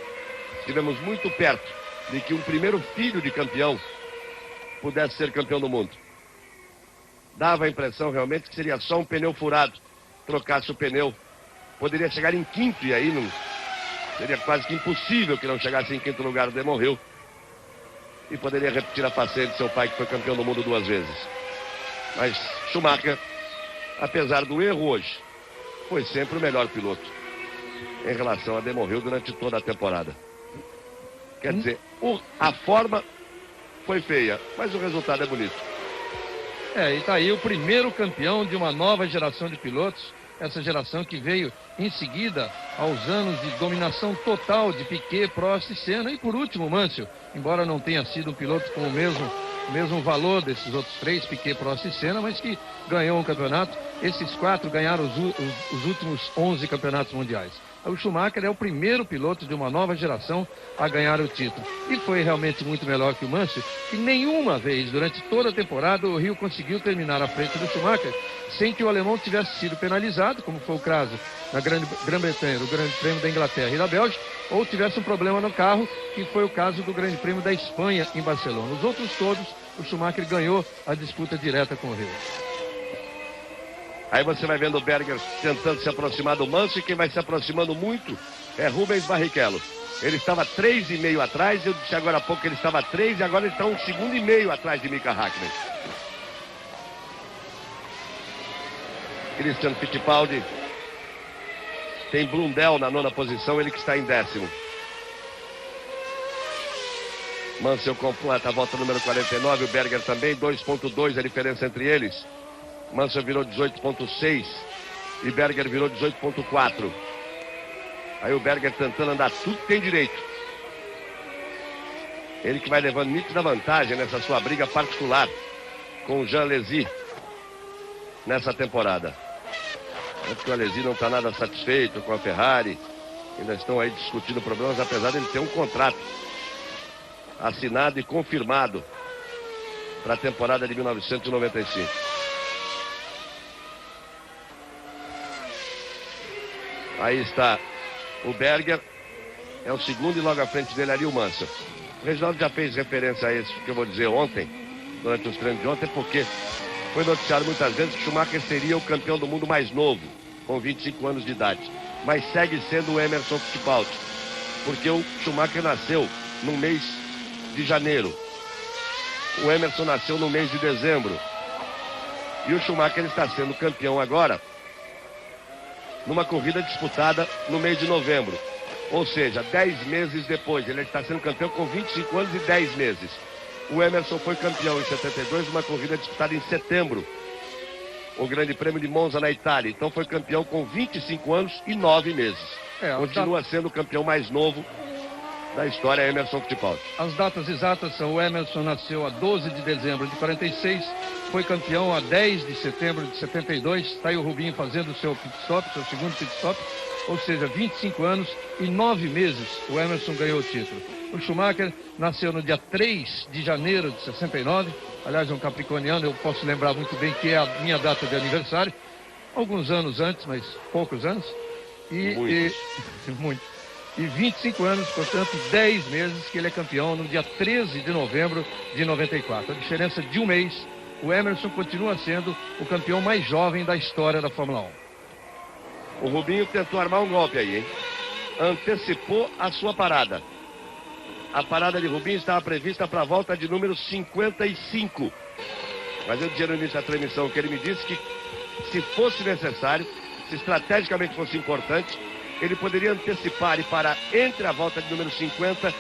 Estivemos muito perto de que um primeiro filho de campeão pudesse ser campeão do mundo. Dava a impressão realmente que seria só um pneu furado. Trocasse o pneu, poderia chegar em quinto, e aí não, seria quase que impossível que não chegasse em quinto lugar o Damon Hill, e poderia repetir a façanha de seu pai, que foi campeão do mundo 2 vezes. Mas Schumacher, apesar do erro hoje, foi sempre o melhor piloto em relação a Damon Hill durante toda a temporada. Quer dizer, a forma foi feia, mas o resultado é bonito. E tá aí o primeiro campeão de uma nova geração de pilotos, essa geração que veio em seguida aos anos de dominação total de Piquet, Prost e Senna, e por último Mansell, embora não tenha sido um piloto com o mesmo valor desses outros três, Piquet, Prost e Senna, mas que ganhou um campeonato. Esses quatro ganharam os últimos 11 campeonatos mundiais. O Schumacher é o primeiro piloto de uma nova geração a ganhar o título. E foi realmente muito melhor que o Mansell, que nenhuma vez durante toda a temporada o Rio conseguiu terminar à frente do Schumacher sem que o alemão tivesse sido penalizado, como foi o caso na Grã-Bretanha, no Grande Prêmio da Inglaterra e da Bélgica, ou tivesse um problema no carro, que foi o caso do Grande Prêmio da Espanha em Barcelona. Os outros todos, o Schumacher ganhou a disputa direta com o Rio. Aí você vai vendo o Berger tentando se aproximar do Mansell, e quem vai se aproximando muito é Rubens Barrichello. Ele estava 3,5 atrás, eu disse agora há pouco que ele estava 3 e agora ele está 1,5 segundo atrás de Mika Häkkinen. Christian Fittipaldi tem Blundell na 9ª posição, ele que está em 10º. Mansell completa a volta número 49, o Berger também, 2,2 a diferença entre eles. Mansell virou 18,6 e Berger virou 18,4. Aí o Berger tentando andar tudo que tem direito. Ele que vai levando nítida vantagem nessa sua briga particular com o Jean Alesi nessa temporada. É porque o Alesi não está nada satisfeito com a Ferrari. Ainda estão aí discutindo problemas, apesar de ele ter um contrato assinado e confirmado para a temporada de 1995. Aí está o Berger, é o segundo e logo à frente dele ali o Mansell. O Reginaldo já fez referência a isso que eu vou dizer ontem, durante os treinos de ontem, porque foi noticiado muitas vezes que Schumacher seria o campeão do mundo mais novo, com 25 anos de idade. Mas segue sendo o Emerson Fittipaldi, porque o Schumacher nasceu no mês de janeiro. O Emerson nasceu no mês de dezembro. E o Schumacher está sendo campeão agora numa corrida disputada no mês de novembro. Ou seja, 10 meses depois. Ele está sendo campeão com 25 anos e 10 meses. O Emerson foi campeão em 72 numa corrida disputada em setembro, o Grande Prêmio de Monza na Itália. Então foi campeão com 25 anos e 9 meses. Continua sendo o campeão mais novo da história, Emerson Fittipaldi. As datas exatas são: o Emerson nasceu a 12 de dezembro de 46, foi campeão a 10 de setembro de 72, está aí o Rubinho fazendo o seu pit stop, seu segundo pit stop, ou seja, 25 anos e 9 meses o Emerson ganhou o título. O Schumacher nasceu no dia 3 de janeiro de 69, aliás é um capricorniano, eu posso lembrar muito bem que é a minha data de aniversário, alguns anos antes, mas poucos anos, muito. E 25 anos, portanto, 10 meses que ele é campeão no dia 13 de novembro de 94. A diferença de um mês, o Emerson continua sendo o campeão mais jovem da história da Fórmula 1. O Rubinho tentou armar um golpe aí, hein? Antecipou a sua parada. A parada de Rubinho estava prevista para a volta de número 55. Mas eu dizia no início da transmissão que ele me disse que, se fosse necessário, se estrategicamente fosse importante, ele poderia antecipar e parar entre a volta de número 50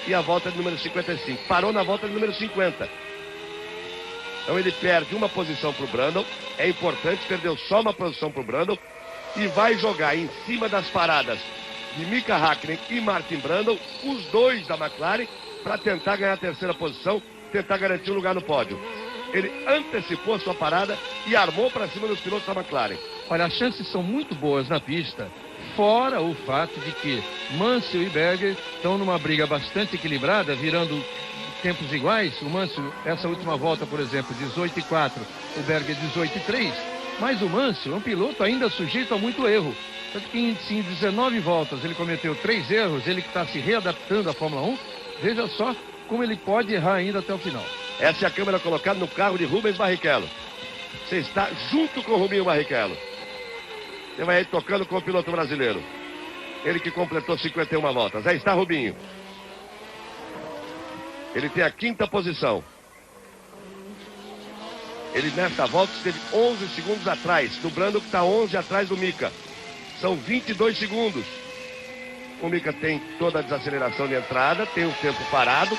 e a volta de número 55. Parou na volta de número 50. Então ele perde uma posição para o Brundle. É importante, perdeu só uma posição para o Brundle. E vai jogar em cima das paradas de Mika Häkkinen e Martin Brundle, os dois da McLaren, para tentar ganhar a terceira posição, tentar garantir um lugar no pódio. Ele antecipou a sua parada e armou para cima dos pilotos da McLaren. Olha, as chances são muito boas na pista, fora o fato de que Mansell e Berger estão numa briga bastante equilibrada, virando tempos iguais. O Mansell, essa última volta, por exemplo, 18,4, o Berger 18,3. Mas o Mansell é um piloto ainda sujeito a muito erro. Tanto que em 19 voltas ele cometeu 3 erros, ele que está se readaptando à Fórmula 1. Veja só como ele pode errar ainda até o final. Essa é a câmera colocada no carro de Rubens Barrichello. Você está junto com o Rubinho Barrichello. Você vai aí tocando com o piloto brasileiro. Ele que completou 51 voltas. Aí está Rubinho. Ele tem a 5ª posição. Ele nesta volta esteve 11 segundos atrás do Brundle, que está 11 atrás do Mika. São 22 segundos. O Mika tem toda a desaceleração de entrada, tem o tempo parado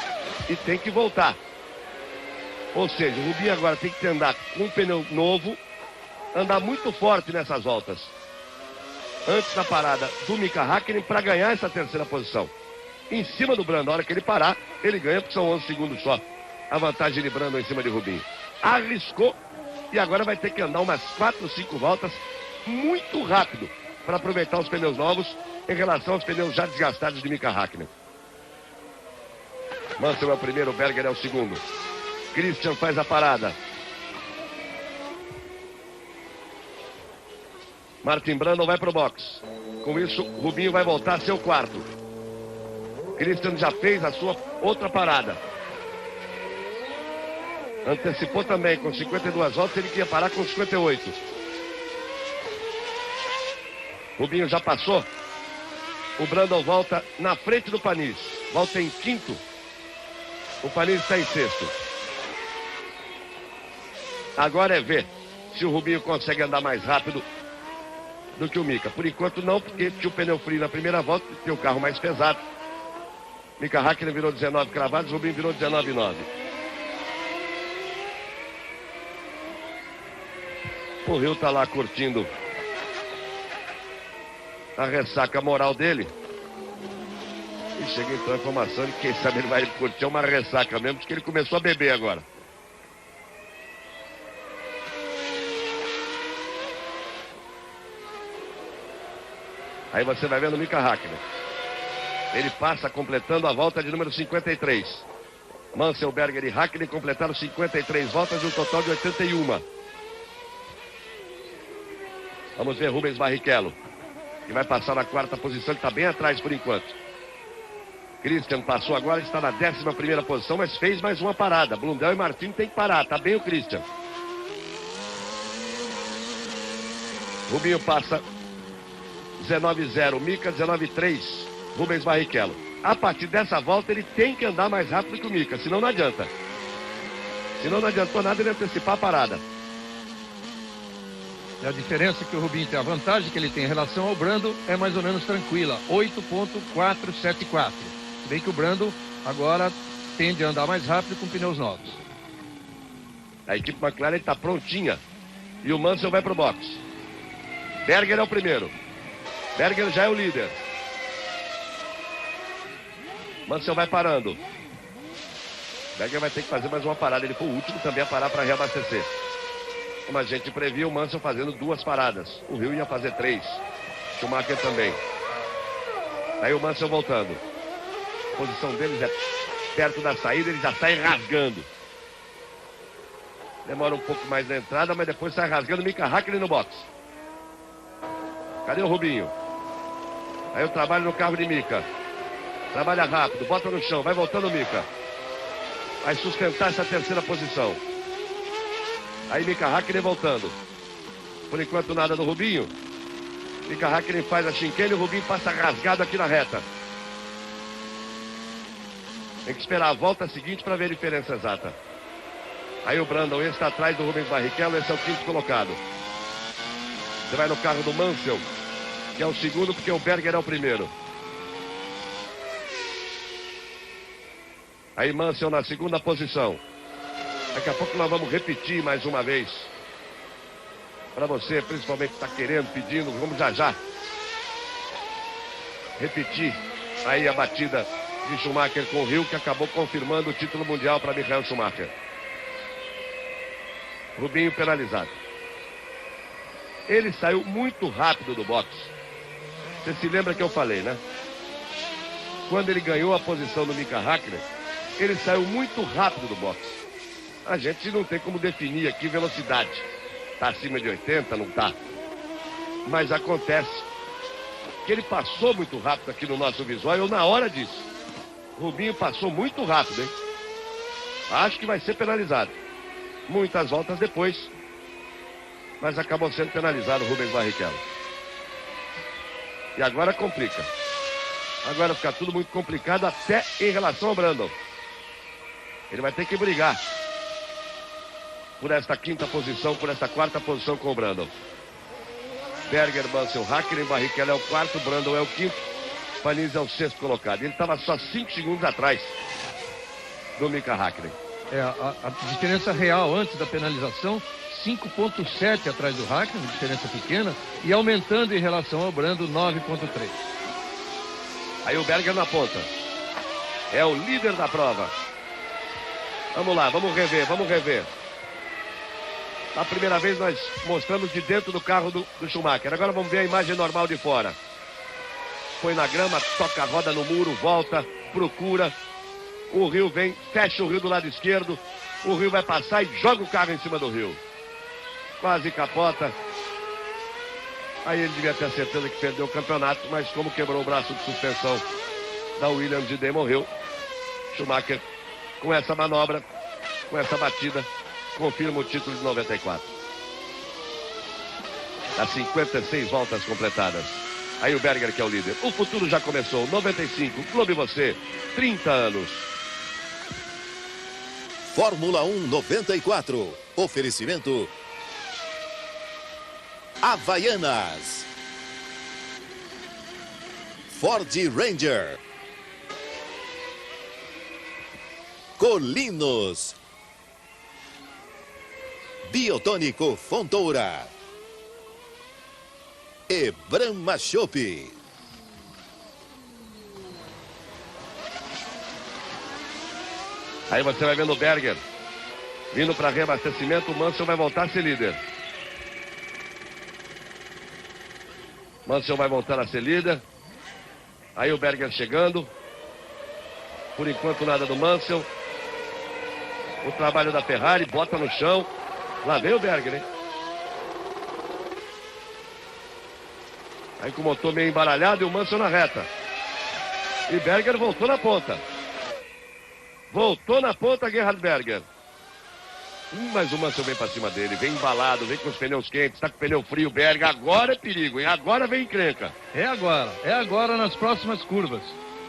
e tem que voltar. Ou seja, o Rubinho agora tem que andar com um pneu novo, andar muito forte nessas voltas. Antes da parada do Mika Hakkinen para ganhar essa terceira posição. Em cima do Brandon, a hora que ele parar, ele ganha porque são 11 segundos só. A vantagem de Brandon em cima de Rubinho. Arriscou e agora vai ter que andar umas 4 ou 5 voltas muito rápido para aproveitar os pneus novos em relação aos pneus já desgastados de Mika Hakkinen. Mansell é o primeiro, Berger é o segundo. Christian faz a parada. Martin Brandon vai pro box. Com isso, Rubinho vai voltar a ser o quarto. Christian já fez a sua outra parada. Antecipou também com 52 voltas, ele queria parar com 58. Rubinho já passou. O Brandon volta na frente do Panis. Volta em quinto. O Panis está em sexto. Agora é ver se o Rubinho consegue andar mais rápido do que o Mika. Por enquanto não, porque tinha o pneu frio na primeira volta, tem o carro mais pesado. Mika Hakkinen virou 19 cravados, Rubinho virou 19,9. O Rio tá lá curtindo a ressaca moral dele. E chega então a informação de que quem sabe ele vai curtir uma ressaca mesmo, porque ele começou a beber agora. Aí você vai vendo o Mika Hakkinen. Ele passa completando a volta de número 53. Mansell, Berger e Hakkinen completaram 53 voltas de um total de 81. Vamos ver Rubens Barrichello, que vai passar na quarta posição, que está bem atrás por enquanto. Christian passou agora, está na 11ª posição, mas fez mais uma parada. Blundell e Martin tem que parar, está bem o Christian. Rubinho passa 19,0, Mika 19,3, Rubens Barrichello. A partir dessa volta ele tem que andar mais rápido que o Mika, senão não adianta. Senão não adiantou nada ele antecipar a parada. E a diferença que o Rubinho tem, a vantagem que ele tem em relação ao Brandon é mais ou menos tranquila, 8.474. Se bem que o Brandon agora tende a andar mais rápido com pneus novos. A equipe McLaren está prontinha e o Mansell vai para o box. Berger é o primeiro. Berger já é o líder. Mansell vai parando. Berger vai ter que fazer mais uma parada. Ele foi o último também a parar para reabastecer. Como a gente previu, o Mansell fazendo 2 paradas. O Rio ia fazer 3. Schumacher também. Aí o Mansell voltando. A posição deles é perto da saída, ele já sai rasgando. Demora um pouco mais na entrada, mas depois sai rasgando. Mika Hakkinen no box. Cadê o Rubinho? Aí eu trabalho no carro de Mika. Trabalha rápido, bota no chão, vai voltando o Mika. Vai sustentar essa terceira posição. Aí Mika Hakkinen voltando. Por enquanto nada do Rubinho. Mika Hakkinen faz a chicane e o Rubinho passa rasgado aqui na reta. Tem que esperar a volta seguinte para ver a diferença exata. Aí o Brandon, esse está atrás do Rubens Barrichello, esse é o quinto colocado. Você vai no carro do Mansell, que é o segundo, porque o Berger é o primeiro. Aí Mansell na segunda posição. Daqui a pouco nós vamos repetir mais uma vez. Para você, principalmente que está querendo, pedindo, vamos já repetir aí a batida de Schumacher com o Rio, que acabou confirmando o título mundial para Michael Schumacher. Rubinho penalizado. Ele saiu muito rápido do box. Você se lembra que eu falei, né? Quando ele ganhou a posição do Mika Hakkinen, ele saiu muito rápido do box. A gente não tem como definir aqui velocidade. Está acima de 80, não está. Mas acontece que ele passou muito rápido aqui no nosso visual. Eu na hora disso. Rubinho passou muito rápido, hein? Acho que vai ser penalizado. Muitas voltas depois. Mas acabou sendo penalizado o Rubens Barrichello. E agora complica. Agora fica tudo muito complicado até em relação ao Brandon. Ele vai ter que brigar por esta quinta posição, por esta quarta posição com o Brandon. Berger, Mansell, Hakkinen, Barrichello é o quarto, Brandon é o quinto. Panizzi é o 6º colocado. Ele estava só 5 segundos atrás do Mika Häkkinen. A diferença real antes da penalização, 5,7 atrás do Häkkinen, diferença pequena, e aumentando em relação ao Brando, 9,3. Aí o Berger na ponta. É o líder da prova. Vamos lá, vamos rever. A primeira vez nós mostramos de dentro do carro do Schumacher. Agora vamos ver a imagem normal de fora. Foi na grama, toca a roda no muro, volta, procura. O Rio vem, fecha o Rio do lado esquerdo. O Rio vai passar e joga o carro em cima do Rio. Quase capota. Aí ele devia ter certeza que perdeu o campeonato, mas como quebrou o braço de suspensão da Williams e Damon Hill, Schumacher, com essa manobra, com essa batida, confirma o título de 94. As 56 voltas completadas. Aí o Berger que é o líder. O futuro já começou. 95, Clube Você, 30 anos. Fórmula 1 94. Oferecimento Havaianas. Ford Ranger. Colinos. Biotônico Fontoura. E Brahma Chopp. Aí você vai vendo o Berger vindo para reabastecimento. O Mansell vai voltar a ser líder. Mansell vai voltar a ser líder. Aí o Berger chegando. Por enquanto nada do Mansell. O trabalho da Ferrari, bota no chão. Lá vem o Berger, hein? Aí com o motor meio embaralhado e o Mansell na reta. E Berger voltou na ponta. Voltou na ponta, Gerhard Berger. Mas o Mansell vem pra cima dele, vem embalado, vem com os pneus quentes, tá com o pneu frio, Berger. Agora é perigo, hein? Agora vem encrenca. É agora nas próximas curvas.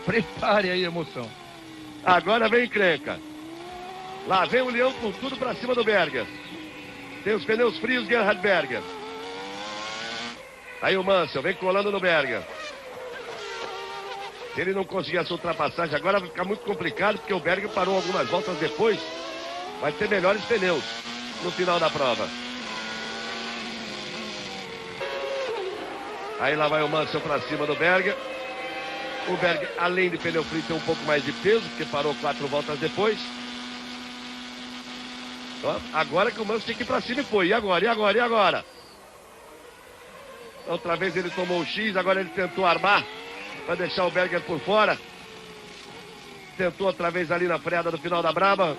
Prepare aí a emoção. Agora vem encrenca. Lá vem o Leão com tudo pra cima do Berger. Tem os pneus frios, Gerhard Berger. Aí o Mansell vem colando no Berger. Se ele não conseguir essa ultrapassagem agora vai ficar muito complicado, porque o Berger parou algumas voltas depois. Vai ter melhores pneus no final da prova. Aí lá vai o Mansell pra cima do Berger. O Berger, além de pneu frio, tem um pouco mais de peso, porque parou 4 voltas depois. Ó, agora que o Mansell tinha que ir pra cima e foi. E agora? Outra vez ele tomou o X, agora ele tentou armar para deixar o Berger por fora. Tentou outra vez ali na freada do final da Braba.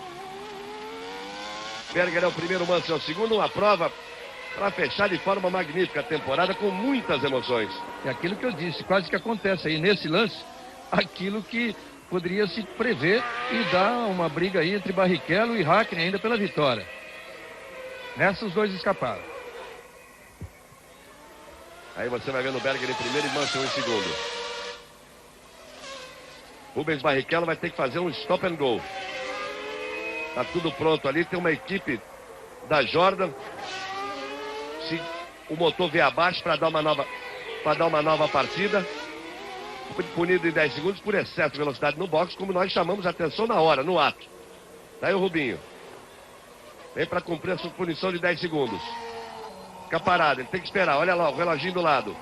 Berger é o primeiro, Mansell é o segundo. Uma prova para fechar de forma magnífica a temporada, com muitas emoções. É aquilo que eu disse, quase que acontece aí nesse lance, aquilo que poderia se prever e dar uma briga aí entre Barrichello e Häkkinen ainda pela vitória. Nessa os dois escaparam. Aí você vai vendo o Berger em primeiro e Mansell em segundo. Rubens Barrichello vai ter que fazer um stop and go. Tá tudo pronto ali, tem uma equipe da Jordan. Se o motor vier abaixo para dar uma nova partida, foi punido em 10 segundos por excesso de velocidade no box, como nós chamamos a atenção na hora, no ato. Daí o Rubinho vem para cumprir a sua punição de 10 segundos. Fica parado, ele tem que esperar. Olha lá, o reloginho do lado.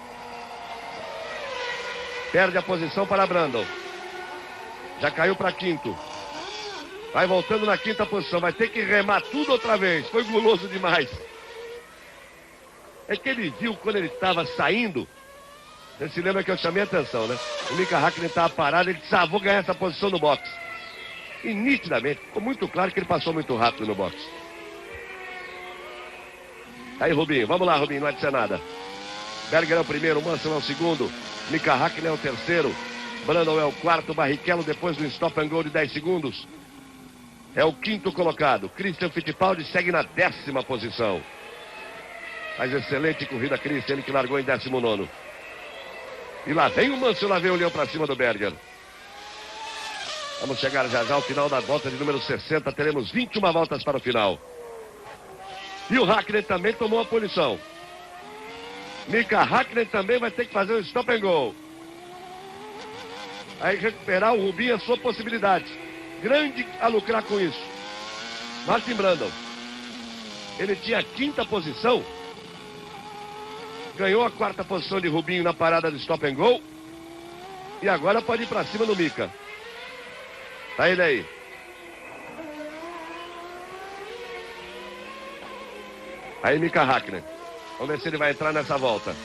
Perde a posição para Brundle. Já caiu para quinto. Vai voltando na quinta posição. Vai ter que remar tudo outra vez. Foi guloso demais. É que ele viu quando ele estava saindo. Você se lembra que eu chamei a atenção, né? O Mika Häkkinen estava parado. Ele disse, vou ganhar essa posição no box. E nitidamente, ficou muito claro que ele passou muito rápido no box. Aí, Rubinho, vamos lá, Rubinho, não vai dizer nada. Berger é o primeiro, Mansell é o segundo, Mika Häkkinen é o terceiro, Brundle é o quarto, Barrichello depois do stop and go de 10 segundos é o quinto colocado. Christian Fittipaldi segue na 10ª posição. Mas excelente corrida, Christian, ele que largou em 19º. E lá vem o Mansell, lá vem o Leão pra cima do Berger. Vamos chegar já ao final da volta de número 60, teremos 21 voltas para o final. E o Häkkinen também tomou a punição. Mika Häkkinen também vai ter que fazer um stop and go. Aí recuperar o Rubinho é a sua possibilidade. Grande a lucrar com isso. Martin Brundle. Ele tinha a 5ª posição. Ganhou a 4ª posição de Rubinho na parada do stop and go. E agora pode ir pra cima do Mika. Tá ele aí. Aí Mika Hakkinen. Vamos ver se ele vai entrar nessa volta.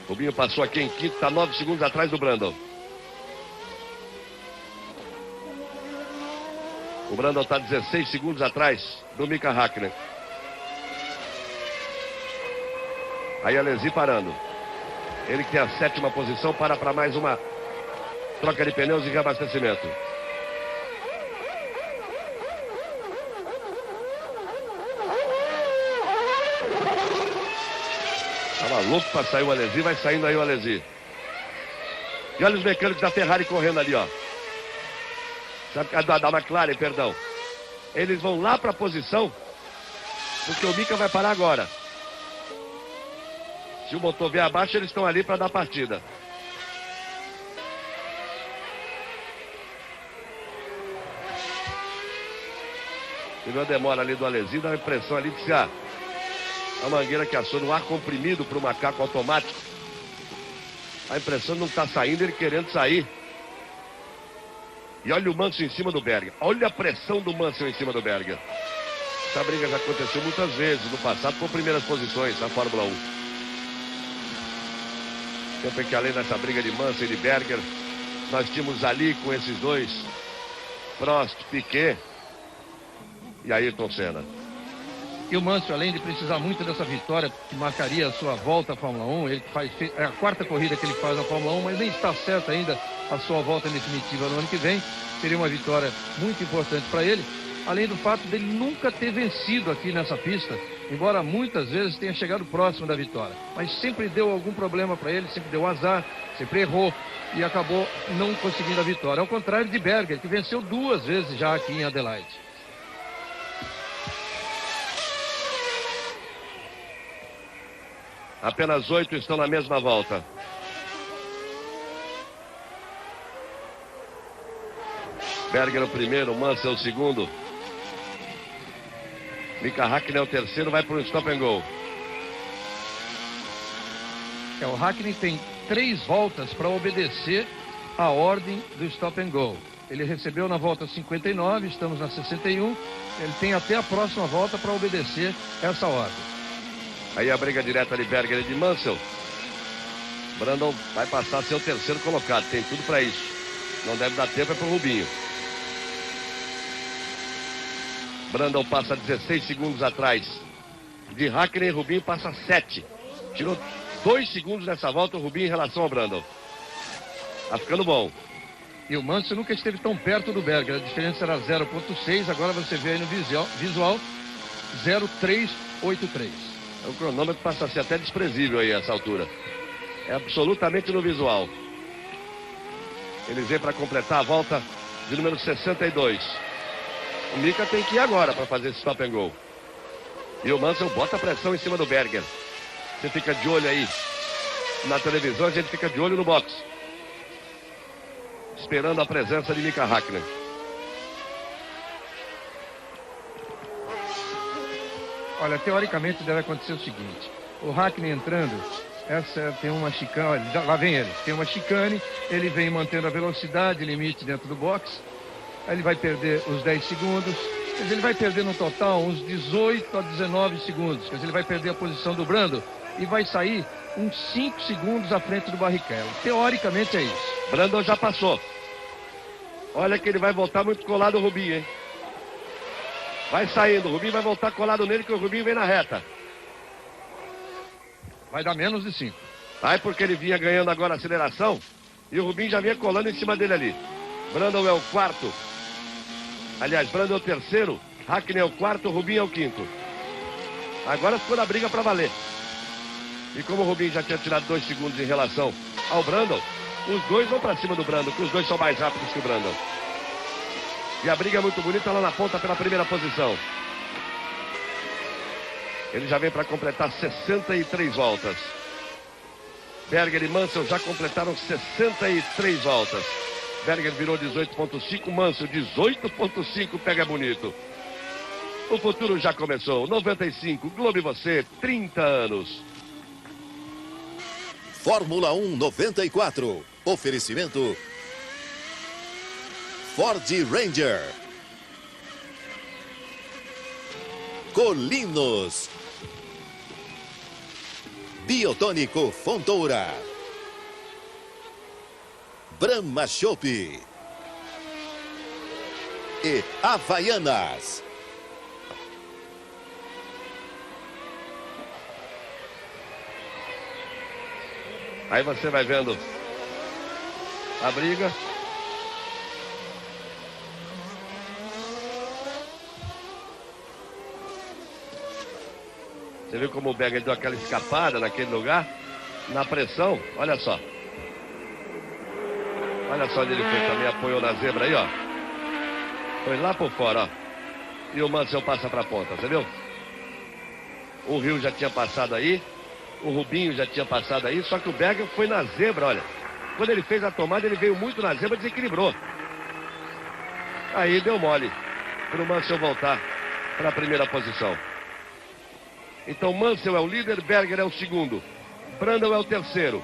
Rubinho passou aqui em quinto, está 9 segundos atrás do Brundle. O Brundle está 16 segundos atrás do Mika Hakkinen. Aí Alesi parando. Ele que tem a 7ª posição, para mais uma troca de pneus e reabastecimento. Tava louco para sair o Alesi, vai saindo aí o Alesi. E olha os mecânicos da Ferrari correndo ali, ó. Da McLaren, perdão. Eles vão lá para a posição, porque o Mika vai parar agora. Se o motor vier abaixo, eles estão ali para dar partida. E uma demora ali do Alesi, dá a impressão ali de ser a mangueira que aciona o ar comprimido para o macaco automático. A impressão não está saindo, ele querendo sair. E olha o Mansell em cima do Berger. Olha a pressão do Mansell em cima do Berger. Essa briga já aconteceu muitas vezes no passado por primeiras posições na Fórmula 1. Sempre que além dessa briga de Mansell e de Berger, nós tínhamos ali com esses dois, Prost, Piquet e Ayrton Senna. E o Mansell, além de precisar muito dessa vitória que marcaria a sua volta à Fórmula 1, ele faz, é a 4ª corrida que ele faz na Fórmula 1, mas nem está certa ainda a sua volta definitiva no ano que vem. Seria uma vitória muito importante para ele, além do fato dele nunca ter vencido aqui nessa pista, embora muitas vezes tenha chegado próximo da vitória. Mas sempre deu algum problema para ele, sempre deu azar, sempre errou e acabou não conseguindo a vitória. Ao contrário de Berger, que venceu 2 vezes já aqui em Adelaide. Apenas 8 estão na mesma volta. Berger é o primeiro, Mansell é o segundo. Mika Hakkinen é o terceiro, vai para o stop and go. O Hakkinen tem 3 voltas para obedecer a ordem do stop and go. Ele recebeu na volta 59, estamos na 61. Ele tem até a próxima volta para obedecer essa ordem. Aí a briga direta de Berger e de Mansell. Brundle vai passar a ser o terceiro colocado, tem tudo para isso. Não deve dar tempo, é pro Rubinho. Brundle passa 16 segundos atrás de Hakkinen e Rubinho passa 7. Tirou 2 segundos nessa volta o Rubinho em relação ao Brundle. Tá ficando bom. E o Mansell nunca esteve tão perto do Berger. A diferença era 0,6, agora você vê aí no visual 0,383. O cronômetro passa a ser até desprezível aí a essa altura. É absolutamente no visual. Eles vêm para completar a volta de número 62. O Mika tem que ir agora para fazer esse stop and go. E o Mansell bota a pressão em cima do Berger. Você fica de olho aí na televisão, a gente fica de olho no box. Esperando a presença de Mika Hakkinen. Olha, teoricamente deve acontecer o seguinte. O Hakkinen entrando, essa tem uma chicane, olha, lá vem ele. Tem uma chicane, ele vem mantendo a velocidade limite dentro do box. Aí ele vai perder os 10 segundos. Quer dizer, ele vai perder no total uns 18 a 19 segundos. Quer dizer, ele vai perder a posição do Brundle e vai sair uns 5 segundos à frente do Barrichello. Teoricamente é isso. Brundle já passou. Olha que ele vai voltar muito colado o Rubinho, hein? Vai saindo, o Rubinho vai voltar colado nele, que o Rubinho vem na reta. Vai dar menos de 5. Vai porque ele vinha ganhando agora a aceleração e o Rubinho já vinha colando em cima dele ali. Brundle é o quarto. Aliás, Brundle é o terceiro, Hakkinen é o quarto, o Rubinho é o quinto. Agora ficou na briga para valer. E como o Rubinho já tinha tirado 2 segundos em relação ao Brundle, os dois vão para cima do Brundle, que os dois são mais rápidos que o Brundle. E a briga é muito bonita lá na ponta pela primeira posição. Ele já vem para completar 63 voltas. Berger e Mansell já completaram 63 voltas. Berger virou 18.5, Mansell 18.5, pega bonito. O futuro já começou. 95, Globo e você, 30 anos. Fórmula 1 94. Oferecimento Ford Ranger. Colinos. Biotônico Fontoura. Brahma Chopp. E Havaianas. Aí você vai vendo a briga. Você viu como o Berger deu aquela escapada naquele lugar? Na pressão, olha só. Olha só onde ele foi também, apoiou na zebra aí, ó. Foi lá por fora, ó. E o Mansell passa pra ponta, você viu? O Rio já tinha passado aí. O Rubinho já tinha passado aí, só que o Berger foi na zebra, olha. Quando ele fez a tomada, ele veio muito na zebra, desequilibrou. Aí deu mole para o Mansell voltar para a primeira posição. Então Mansell é o líder, Berger é o segundo. Brandon é o terceiro.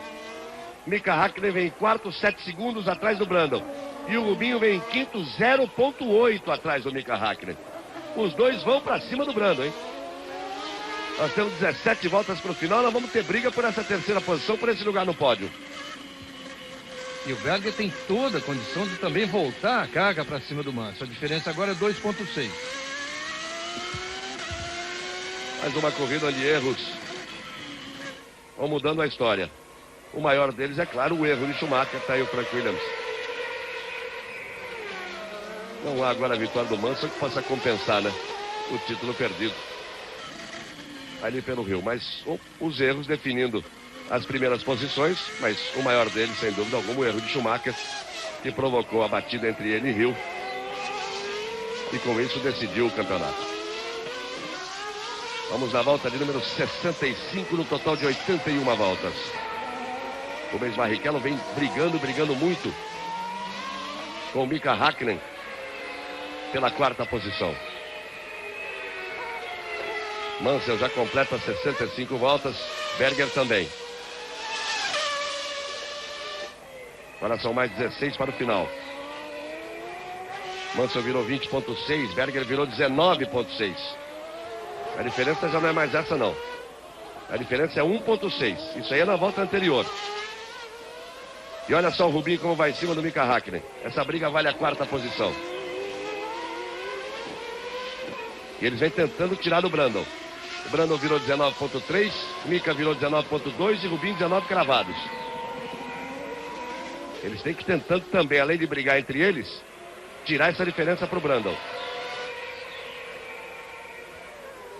Mika Hakkinen vem em quarto, 7 segundos atrás do Brandon. E o Rubinho vem em quinto, 0.8 atrás do Mika Hakkinen. Os dois vão para cima do Brandon, hein? Nós temos 17 voltas para o final, nós vamos ter briga por essa terceira posição, por esse lugar no pódio. E o Berger tem toda a condição de também voltar a carga para cima do Mansell. A diferença agora é 2.6. Mais uma corrida de erros vão mudando a história. O maior deles é, claro, o erro de Schumacher, está aí o Frank Williams. Não há agora a vitória do Mansell que possa compensar, né, o título perdido ali pelo Rio, mas os erros definindo as primeiras posições, mas o maior deles, sem dúvida alguma, o erro de Schumacher, que provocou a batida entre ele e Rio, e com isso decidiu o campeonato. Vamos na volta de número 65, no total de 81 voltas. Rubens Barrichello vem brigando muito com o Mika Hakkinen pela quarta posição. Mansell já completa 65 voltas, Berger também. Agora são mais 16 para o final. Mansell virou 20.6, Berger virou 19.6. A diferença já não é mais essa, não. A diferença é 1.6. Isso aí é na volta anterior. E olha só o Rubinho como vai em cima do Mika Hakkinen. Essa briga vale a quarta posição. E eles vêm tentando tirar o Brandon. O Brandon virou 19.3, Mika virou 19.2 e Rubinho 19 cravados. Eles têm que ir tentando também, além de brigar entre eles, tirar essa diferença para o Brandon.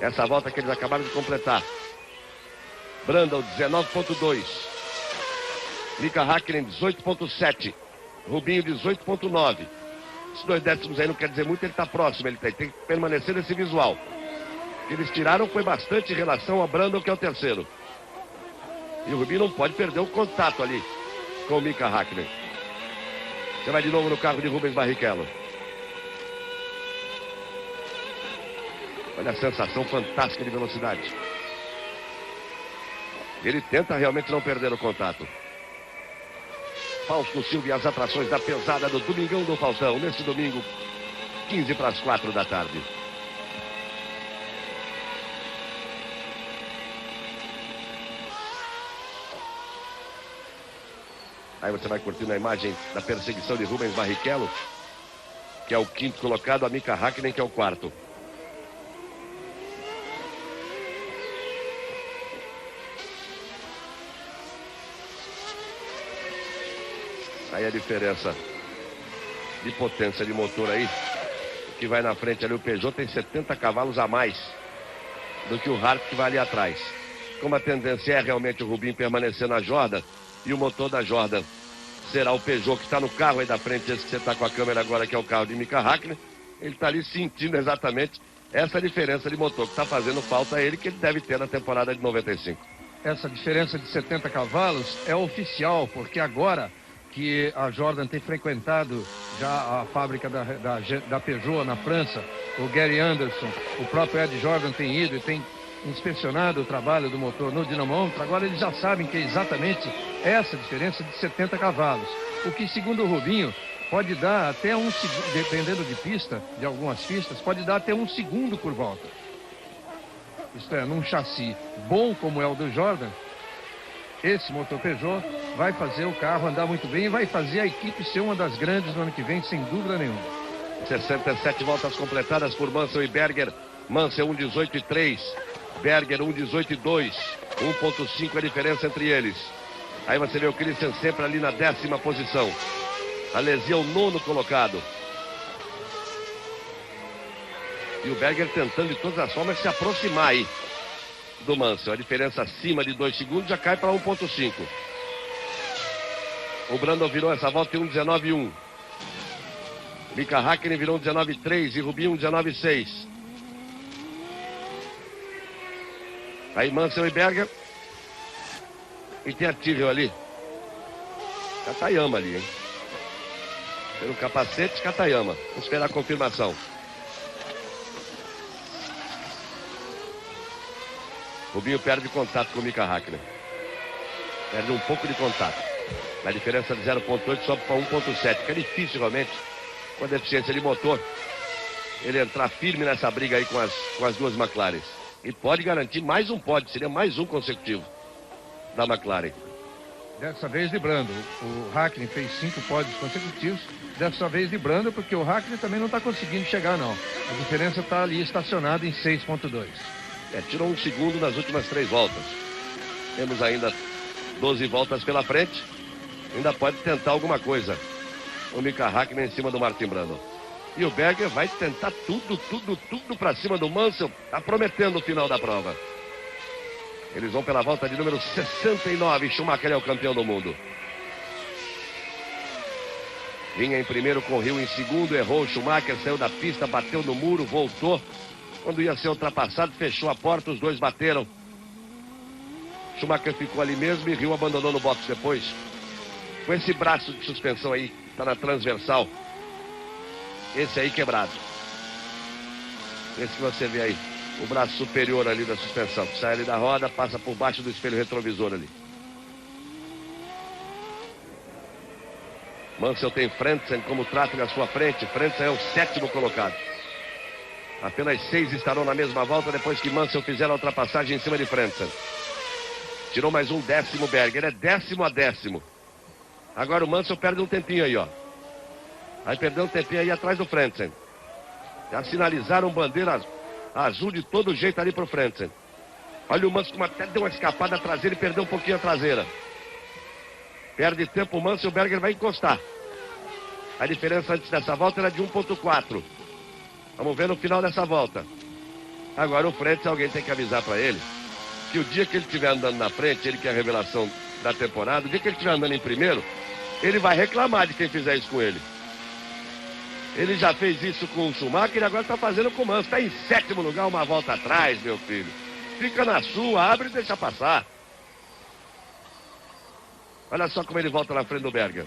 Essa volta que eles acabaram de completar. Brandon 19.2. Mika Hakkinen 18.7. Rubinho 18.9. Esses 2 décimos aí não quer dizer muito, ele está próximo, ele tem que permanecer nesse visual. O que eles tiraram foi bastante em relação ao Brandon, que é o terceiro. E o Rubinho não pode perder o contato ali com o Mika Hakkinen. Você vai de novo no carro de Rubens Barrichello. Olha a sensação fantástica de velocidade. Ele tenta realmente não perder o contato. Fausto Silva e as atrações da pesada do Domingão do Faustão. Nesse domingo, 15 para as 4 da tarde. Aí você vai curtindo a imagem da perseguição de Rubens Barrichello, que é o quinto colocado, a Mika Hakkinen, que é o quarto. Aí a diferença de potência de motor aí, que vai na frente ali, o Peugeot tem 70 cavalos a mais do que o Hart, que vai ali atrás. Como a tendência é realmente o Rubinho permanecer na Jordan, e o motor da Jordan será o Peugeot que está no carro aí da frente, esse que você está com a câmera agora, que é o carro de Mika Hakkinen. Ele está ali sentindo exatamente essa diferença de motor que está fazendo falta a ele, que ele deve ter na temporada de 95. essa diferença de 70 cavalos é oficial, porque agora que a Jordan tem frequentado já a fábrica da Peugeot na França, o Gary Anderson, o próprio Ed Jordan tem ido e tem inspecionado o trabalho do motor no dinamômetro. Agora eles já sabem que é exatamente essa diferença de 70 cavalos, o que, segundo o Rubinho, pode dar até um segundo, dependendo de pista, de algumas pistas, pode dar até 1 segundo por volta. Isto é, num chassi bom como é o do Jordan, esse motor Peugeot vai fazer o carro andar muito bem e vai fazer a equipe ser uma das grandes no ano que vem, sem dúvida nenhuma. 67 voltas completadas por Mansell e Berger. Mansell 1:18.3, Berger 1:18.2, 1.5 a diferença entre eles. Aí você vê o Christian sempre ali na 10ª posição. Alesi é o 9º colocado. E o Berger tentando de todas as formas se aproximar aí do Mansell. A diferença acima de 2 segundos já cai para 1.5. O Brandon virou essa volta em 1:19.1. Mika Hakkinen virou 1:19.3 e Rubinho 1:19.6. Aí Mansell e Berger. E tem a Tyrrell ali. Katayama ali, hein? Pelo capacete, Katayama. Vamos esperar a confirmação. Rubinho perde contato com o Mika Hakkinen. Perde um pouco de contato. A diferença de 0.8 sobe para 1.7. Fica difícil realmente, com a deficiência de motor, ele entrar firme nessa briga aí com as duas McLaren. E pode garantir mais um pódio, seria mais um consecutivo da McLaren. Dessa vez librando, o Hakkinen fez 5 pódios consecutivos, dessa vez librando porque o Hakkinen também não está conseguindo chegar não. A diferença está ali estacionada em 6.2. Tirou 1 segundo nas últimas 3 voltas. Temos ainda 12 voltas pela frente. Ainda pode tentar alguma coisa. O Mika Hakkinen em cima do Martin Brundle. E o Berger vai tentar tudo para cima do Mansell. Está prometendo o final da prova. Eles vão pela volta de número 69. Schumacher é o campeão do mundo. Vinha em primeiro com o Hill em segundo. Errou o Schumacher, saiu da pista, bateu no muro, voltou. Quando ia ser ultrapassado, fechou a porta, os dois bateram. Schumacher ficou ali mesmo e Hill abandonou no box depois. Com esse braço de suspensão aí, tá na transversal. Esse aí quebrado. Esse que você vê aí. O braço superior ali da suspensão. Que sai ali da roda, passa por baixo do espelho retrovisor ali. Mansell tem Frentzen como tráfego à sua frente. Frentzen é o 7º colocado. Apenas 6 estarão na mesma volta depois que Mansell fizer a ultrapassagem em cima de Frentzen. Tirou mais um 10º Berger. É 10º a 10º. Agora o Mansell perde um tempinho aí, ó. Vai perder um tempinho aí atrás do Frentzen. Já sinalizaram bandeira azul de todo jeito ali pro Frentzen. Olha o Mansell como até deu uma escapada traseira e perdeu um pouquinho a traseira. Perde tempo o Mansell, o Berger vai encostar. A diferença antes dessa volta era de 1.4. Vamos ver no final dessa volta. Agora o Frentzen, alguém tem que avisar para ele que o dia que ele estiver andando na frente, ele que é a revelação da temporada, o dia que ele estiver andando em primeiro, ele vai reclamar de quem fizer isso com ele. Ele já fez isso com o Schumacher e agora está fazendo com o Mansell. Está em 7º lugar, uma volta atrás, meu filho. Fica na sua, abre e deixa passar. Olha só como ele volta na frente do Berger.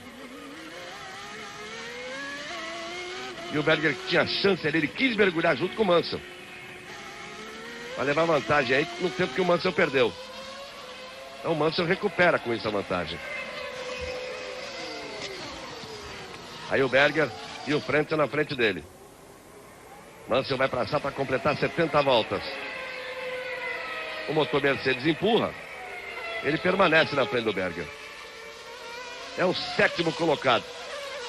E o Berger tinha chance ali, ele quis mergulhar junto com o Mansell. Para levar vantagem aí no tempo que o Mansell perdeu. Então o Mansell recupera com isso a vantagem. Aí o Berger e o Frentzen na frente dele. Mansell vai passar para completar 70 voltas. O motor Mercedes empurra. Ele permanece na frente do Berger. É o 7º colocado.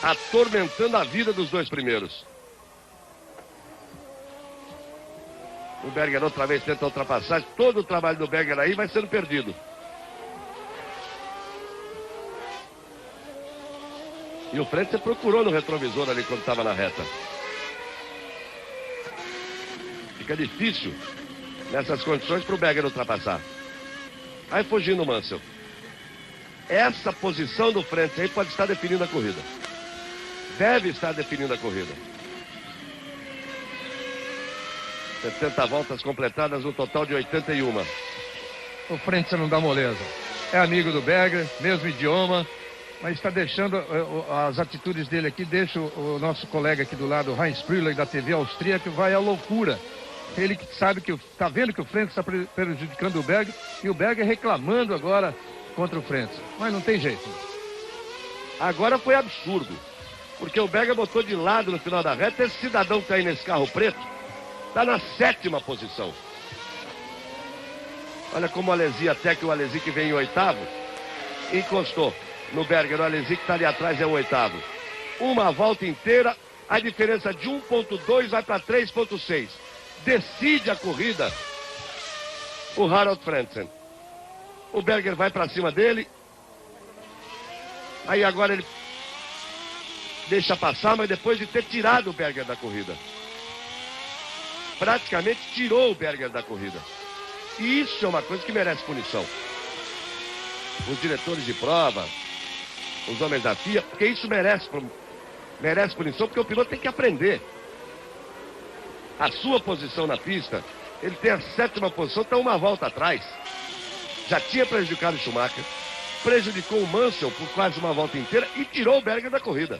Atormentando a vida dos 2 primeiros. O Berger outra vez tenta ultrapassagem. Todo o trabalho do Berger aí vai sendo perdido. E o Frentzen procurou no retrovisor ali quando estava na reta. Fica difícil nessas condições para o Berger ultrapassar. Aí fugindo o Mansell. Essa posição do Frentzen aí pode estar definindo a corrida. Deve estar definindo a corrida. 70 voltas completadas, um total de 81. o Frentzen não dá moleza. É amigo do Berger, mesmo idioma, mas está deixando as atitudes dele aqui, deixa o nosso colega aqui do lado, o Heinz Prüller, da TV austríaca, vai à loucura. Ele que sabe que está vendo que o Frentzen está prejudicando o Berger e o Berger reclamando agora contra o Frentzen. Mas não tem jeito. Agora foi absurdo, porque o Berger botou de lado no final da reta. Esse cidadão que está aí nesse carro preto está na 7ª posição. Olha como o Alesi, até que o Alesi que vem em 8º, encostou no Berger. O Alesi que está ali atrás é o 8º. Uma volta inteira, a diferença de 1.2 vai para 3.6. Decide a corrida o Harald Frentzen. O Berger vai para cima dele. Aí agora ele deixa passar, mas depois de ter tirado o Berger da corrida. Praticamente tirou o Berger da corrida. E isso é uma coisa que merece punição. Os diretores de prova, os homens da FIA, porque isso merece punição, porque o piloto tem que aprender. A sua posição na pista, ele tem a 7ª posição, está uma volta atrás. Já tinha prejudicado o Schumacher, prejudicou o Mansell por quase uma volta inteira e tirou o Berger da corrida.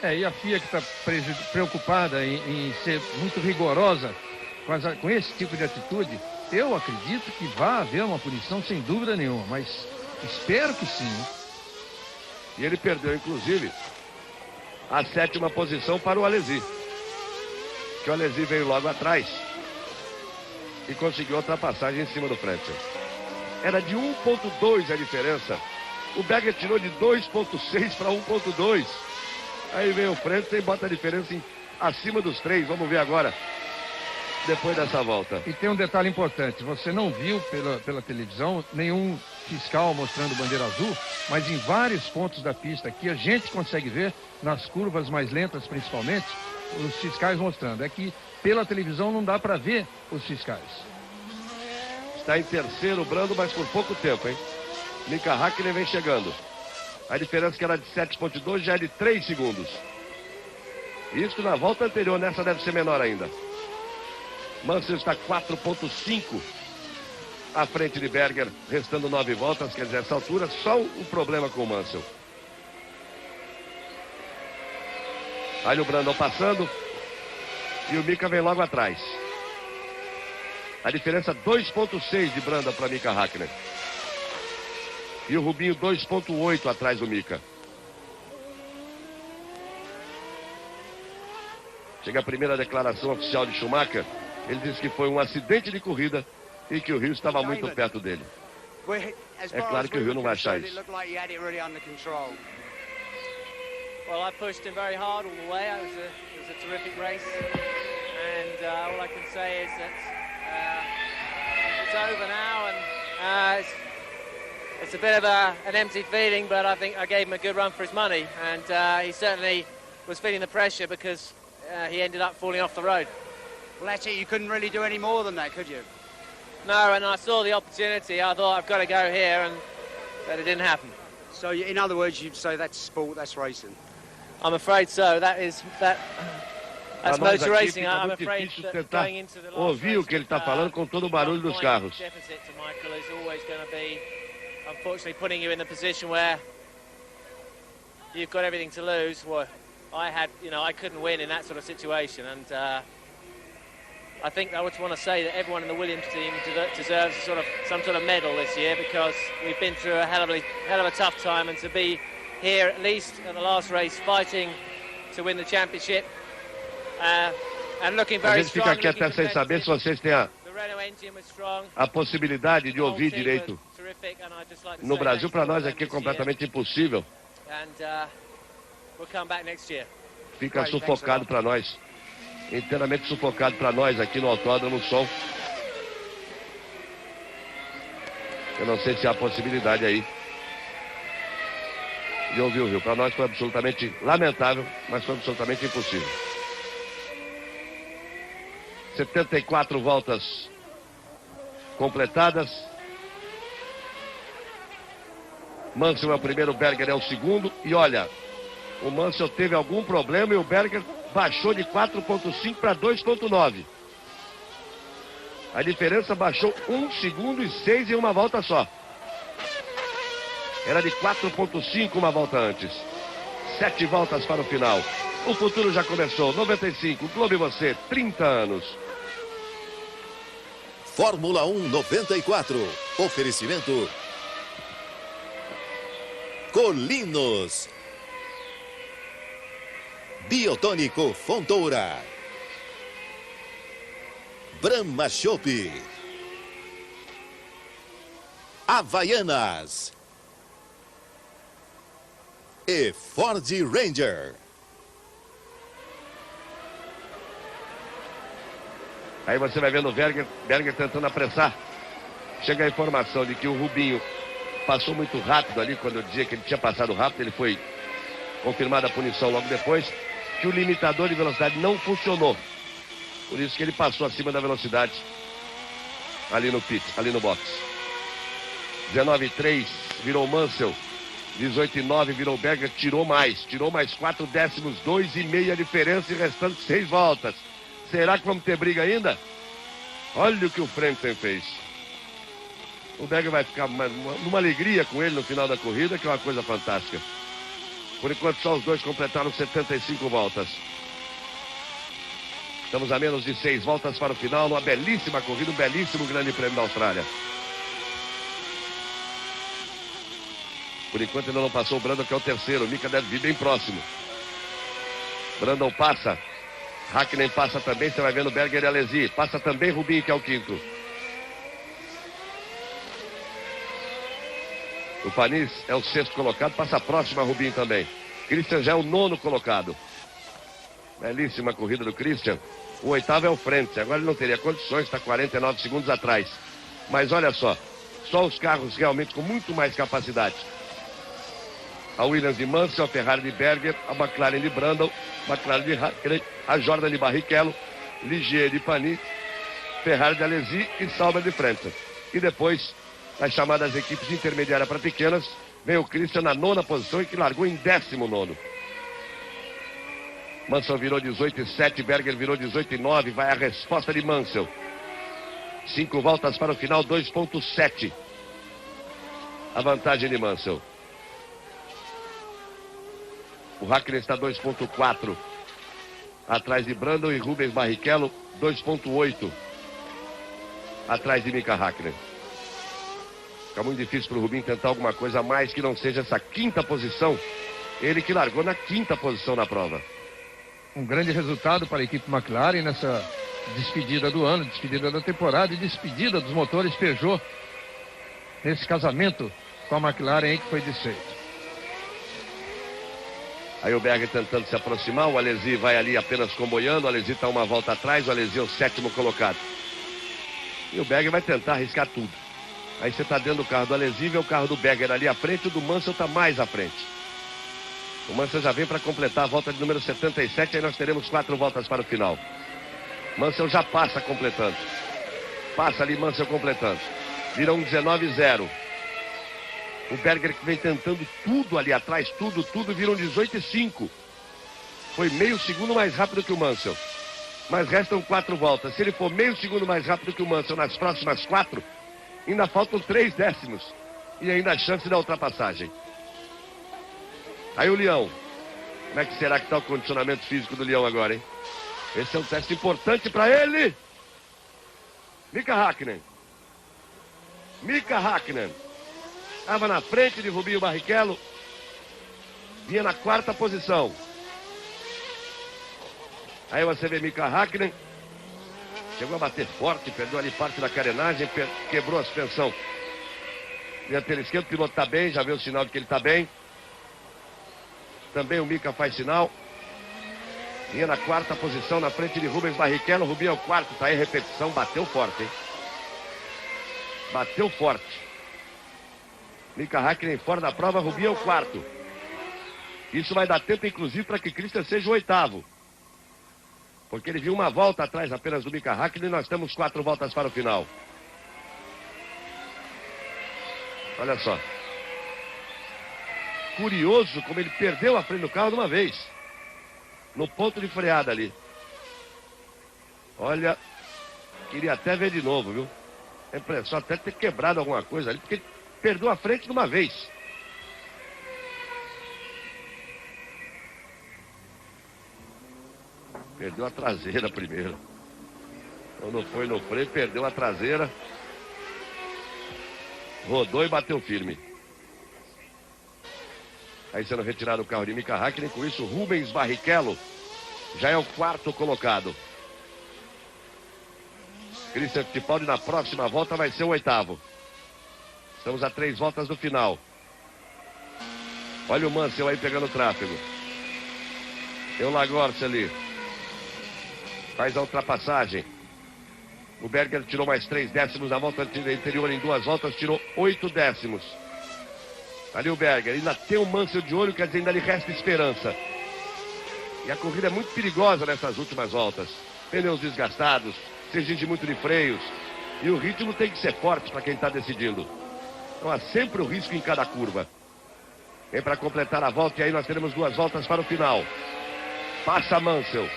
E a FIA que está preocupada em ser muito rigorosa com esse tipo de atitude, eu acredito que vai haver uma punição sem dúvida nenhuma, mas espero que sim. E ele perdeu, inclusive, a 7ª posição para o Alesi. Que o Alesi veio logo atrás e conseguiu ultrapassagem em cima do Frentzen. Era de 1.2 a diferença. O Berger tirou de 2.6 para 1.2. Aí vem o Frentzen e bota a diferença acima dos 3. Vamos ver agora, depois dessa volta. E tem um detalhe importante. Você não viu pela televisão nenhum fiscal mostrando bandeira azul, mas em vários pontos da pista aqui a gente consegue ver, nas curvas mais lentas principalmente, os fiscais mostrando. É que pela televisão não dá para ver os fiscais. Está em terceiro o Brando, mas por pouco tempo, hein? Mika Häkkinen vem chegando. A diferença que era de 7.2 já é de 3 segundos. Isso na volta anterior, nessa deve ser menor ainda. Mansell está 4.5 à frente de Berger, restando 9 voltas, quer dizer, essa altura, só o problema com o Mansell. Olha o Brandon passando e o Mika vem logo atrás. A diferença 2.6 de Brandon para Mika Häkkinen. E o Rubinho 2.8 atrás do Mika. Chega a primeira declaração oficial de Schumacher. Ele disse que foi um acidente de corrida e que o Rio estava muito perto dele. É claro que o Rio não vai achar isso. Well, I pushed him very hard all the way. It was a terrific race, and all I can say is that it's over now, and it's a bit of an empty feeling. But I think I gave him a good run for his money, and he certainly was feeling the pressure because he ended up falling off the road. Well, that's it. You couldn't really do any more than that, could you? No, and I saw the opportunity. I thought I've got to go here, but it didn't happen. So, in other words, you'd say that's sport, that's racing. I'm afraid so. That's motor racing. I'm muito afraid difícil that tentar going into the last ouvir o race, que ele está falando com todo o barulho dos carros. deficit to Michael is always going to be, unfortunately, putting you in the position where you've got everything to lose. Well, I couldn't win in that sort of situation, and I think I would want to say that everyone in the Williams team deserves some sort of medal this year, because we've been through a hell of a tough time, and to be here at least at the last race fighting to win the championship and looking very strong. A gente fica aqui até sem saber se vocês têm a possibilidade de ouvir direito. No Brasil, para nós aqui é completamente impossível. Fica sufocado para nós. Inteiramente sufocado para nós aqui no autódromo, o som. Eu não sei se há possibilidade aí de ouvir o Rio. Para nós foi absolutamente lamentável, mas foi absolutamente impossível. 74 voltas completadas. Mansell é o primeiro, o Berger é o segundo. E olha, o Mansell teve algum problema e o Berger baixou de 4.5 para 2.9. A diferença baixou 1 segundo e 6 em uma volta só. Era de 4,5 uma volta antes. 7 voltas para o final. O futuro já começou. 95, Globo e você, 30 anos. Fórmula 1 94. Oferecimento Colinos. Biotônico Fontoura. Brahma Chopp. Havaianas. E Ford Ranger. Aí você vai vendo o Berger tentando apressar. Chega a informação de que o Rubinho passou muito rápido ali, quando eu dizia que ele tinha passado rápido, ele foi confirmada a punição logo depois, que o limitador de velocidade não funcionou. Por isso que ele passou acima da velocidade ali no pit, ali no box. 19,3 virou Mansell. 18,9 virou Berger, tirou mais 4 décimos, 2,5 a diferença e restando 6 voltas. Será que vamos ter briga ainda? Olha o que o Frentzen fez. O Berger vai ficar numa alegria com ele no final da corrida, que é uma coisa fantástica. Por enquanto só os dois completaram 75 voltas. Estamos a menos de 6 voltas para o final, uma belíssima corrida, um belíssimo Grande Prêmio da Austrália. Por enquanto ainda não passou o Brandon, que é o terceiro. O Mika deve vir bem próximo. Brandon passa. Hakkinen passa também. Você vai vendo Berger e Alesi. Passa também Rubinho, que é o quinto. O Panis é o sexto colocado. Passa próximo a Rubinho também. Christian já é o nono colocado. Belíssima corrida do Christian. O oitavo é o Frentzen. Agora ele não teria condições. Está 49 segundos atrás. Mas olha só. Só os carros realmente com muito mais capacidade. A Williams de Mansell, a Ferrari de Berger, a McLaren de Brundle, a McLaren de Hakkinen, a Jordan de Barrichello, Ligier de Panis, Ferrari de Alesi e Sauber de Frentzen. E depois, as chamadas equipes intermediárias para pequenas, vem o Christian na nona posição e que largou em 19º. Mansell virou 18,7, Berger virou 18,9, vai a resposta de Mansell. 5 voltas para o final, 2,7. A vantagem de Mansell. O Hakkinen está 2,4. Atrás de Brundle e Rubens Barrichello, 2,8. Atrás de Mika Hakkinen. Fica muito difícil para o Rubinho tentar alguma coisa a mais que não seja essa quinta posição. Ele que largou na quinta posição na prova. Um grande resultado para a equipe McLaren nessa despedida do ano, despedida da temporada e despedida dos motores Peugeot. Nesse casamento com a McLaren que foi desfeito. Aí o Berger tentando se aproximar, o Alesi vai ali apenas comboiando, o Alesi está uma volta atrás, o Alesi é o sétimo colocado. E o Berger vai tentar arriscar tudo. Aí você está dentro do carro do Alesi, vê o carro do Berger ali à frente, o do Mansell está mais à frente. O Mansell já vem para completar a volta de número 77, aí nós teremos 4 voltas para o final. Mansell já passa completando. Passa ali Mansell completando. Vira um 19,0. O Berger que vem tentando tudo ali atrás, tudo, vira um 18,5. Foi meio segundo mais rápido que o Mansell. Mas restam 4 voltas. Se ele for meio segundo mais rápido que o Mansell nas próximas 4, ainda faltam 3 décimos. E ainda a chance da ultrapassagem. Aí o Leão. Como é que será que está o condicionamento físico do Leão agora, hein? Esse é um teste importante para ele. Mika Hakkinen. Mika Hakkinen. Estava na frente de Rubinho Barrichello. Vinha na 4ª posição. Aí você vê Mika Hakkinen. Chegou a bater forte, perdeu ali parte da carenagem, quebrou a suspensão. Dianteiro esquerdo, o piloto está bem, já vê o sinal de que ele está bem. Também o Mika faz sinal. Vinha na 4ª posição, na frente de Rubens Barrichello. Rubinho é o 4º, tá aí repetição, bateu forte, hein? Bateu forte. Mika Hakkinen fora da prova, Rubinho é o 4º. Isso vai dar tempo, inclusive, para que Christian seja o 8º. Porque ele viu uma volta atrás apenas do Mika Hakkinen e nós temos 4 voltas para o final. Olha só. Curioso como ele perdeu a frente do carro de uma vez. No ponto de freada ali. Olha Queria até ver de novo, viu? A impressão até ter quebrado alguma coisa ali, porque ele perdeu a frente de uma vez. Perdeu a traseira primeiro. Quando foi no freio, perdeu a traseira. Rodou e bateu firme. Aí sendo retirado o carro de Mika Häkkinen. Com isso, Rubens Barrichello já é o 4º colocado. Christian Fittipaldi na próxima volta vai ser o 8º. Estamos a 3 voltas do final. Olha o Mansell aí pegando o tráfego. Tem o Lagorce ali. Faz a ultrapassagem. O Berger tirou mais 3 décimos na volta anterior. Em 2 voltas tirou 8 décimos. Ali o Berger. Ainda tem o Mansell de olho, quer dizer, ainda lhe resta esperança. E a corrida é muito perigosa nessas últimas voltas. Pneus desgastados. Se exige muito de freios. E o ritmo tem que ser forte para quem está decidindo. Então há sempre o risco em cada curva. Vem para completar a volta e aí nós teremos 2 voltas para o final. Passa Mansell.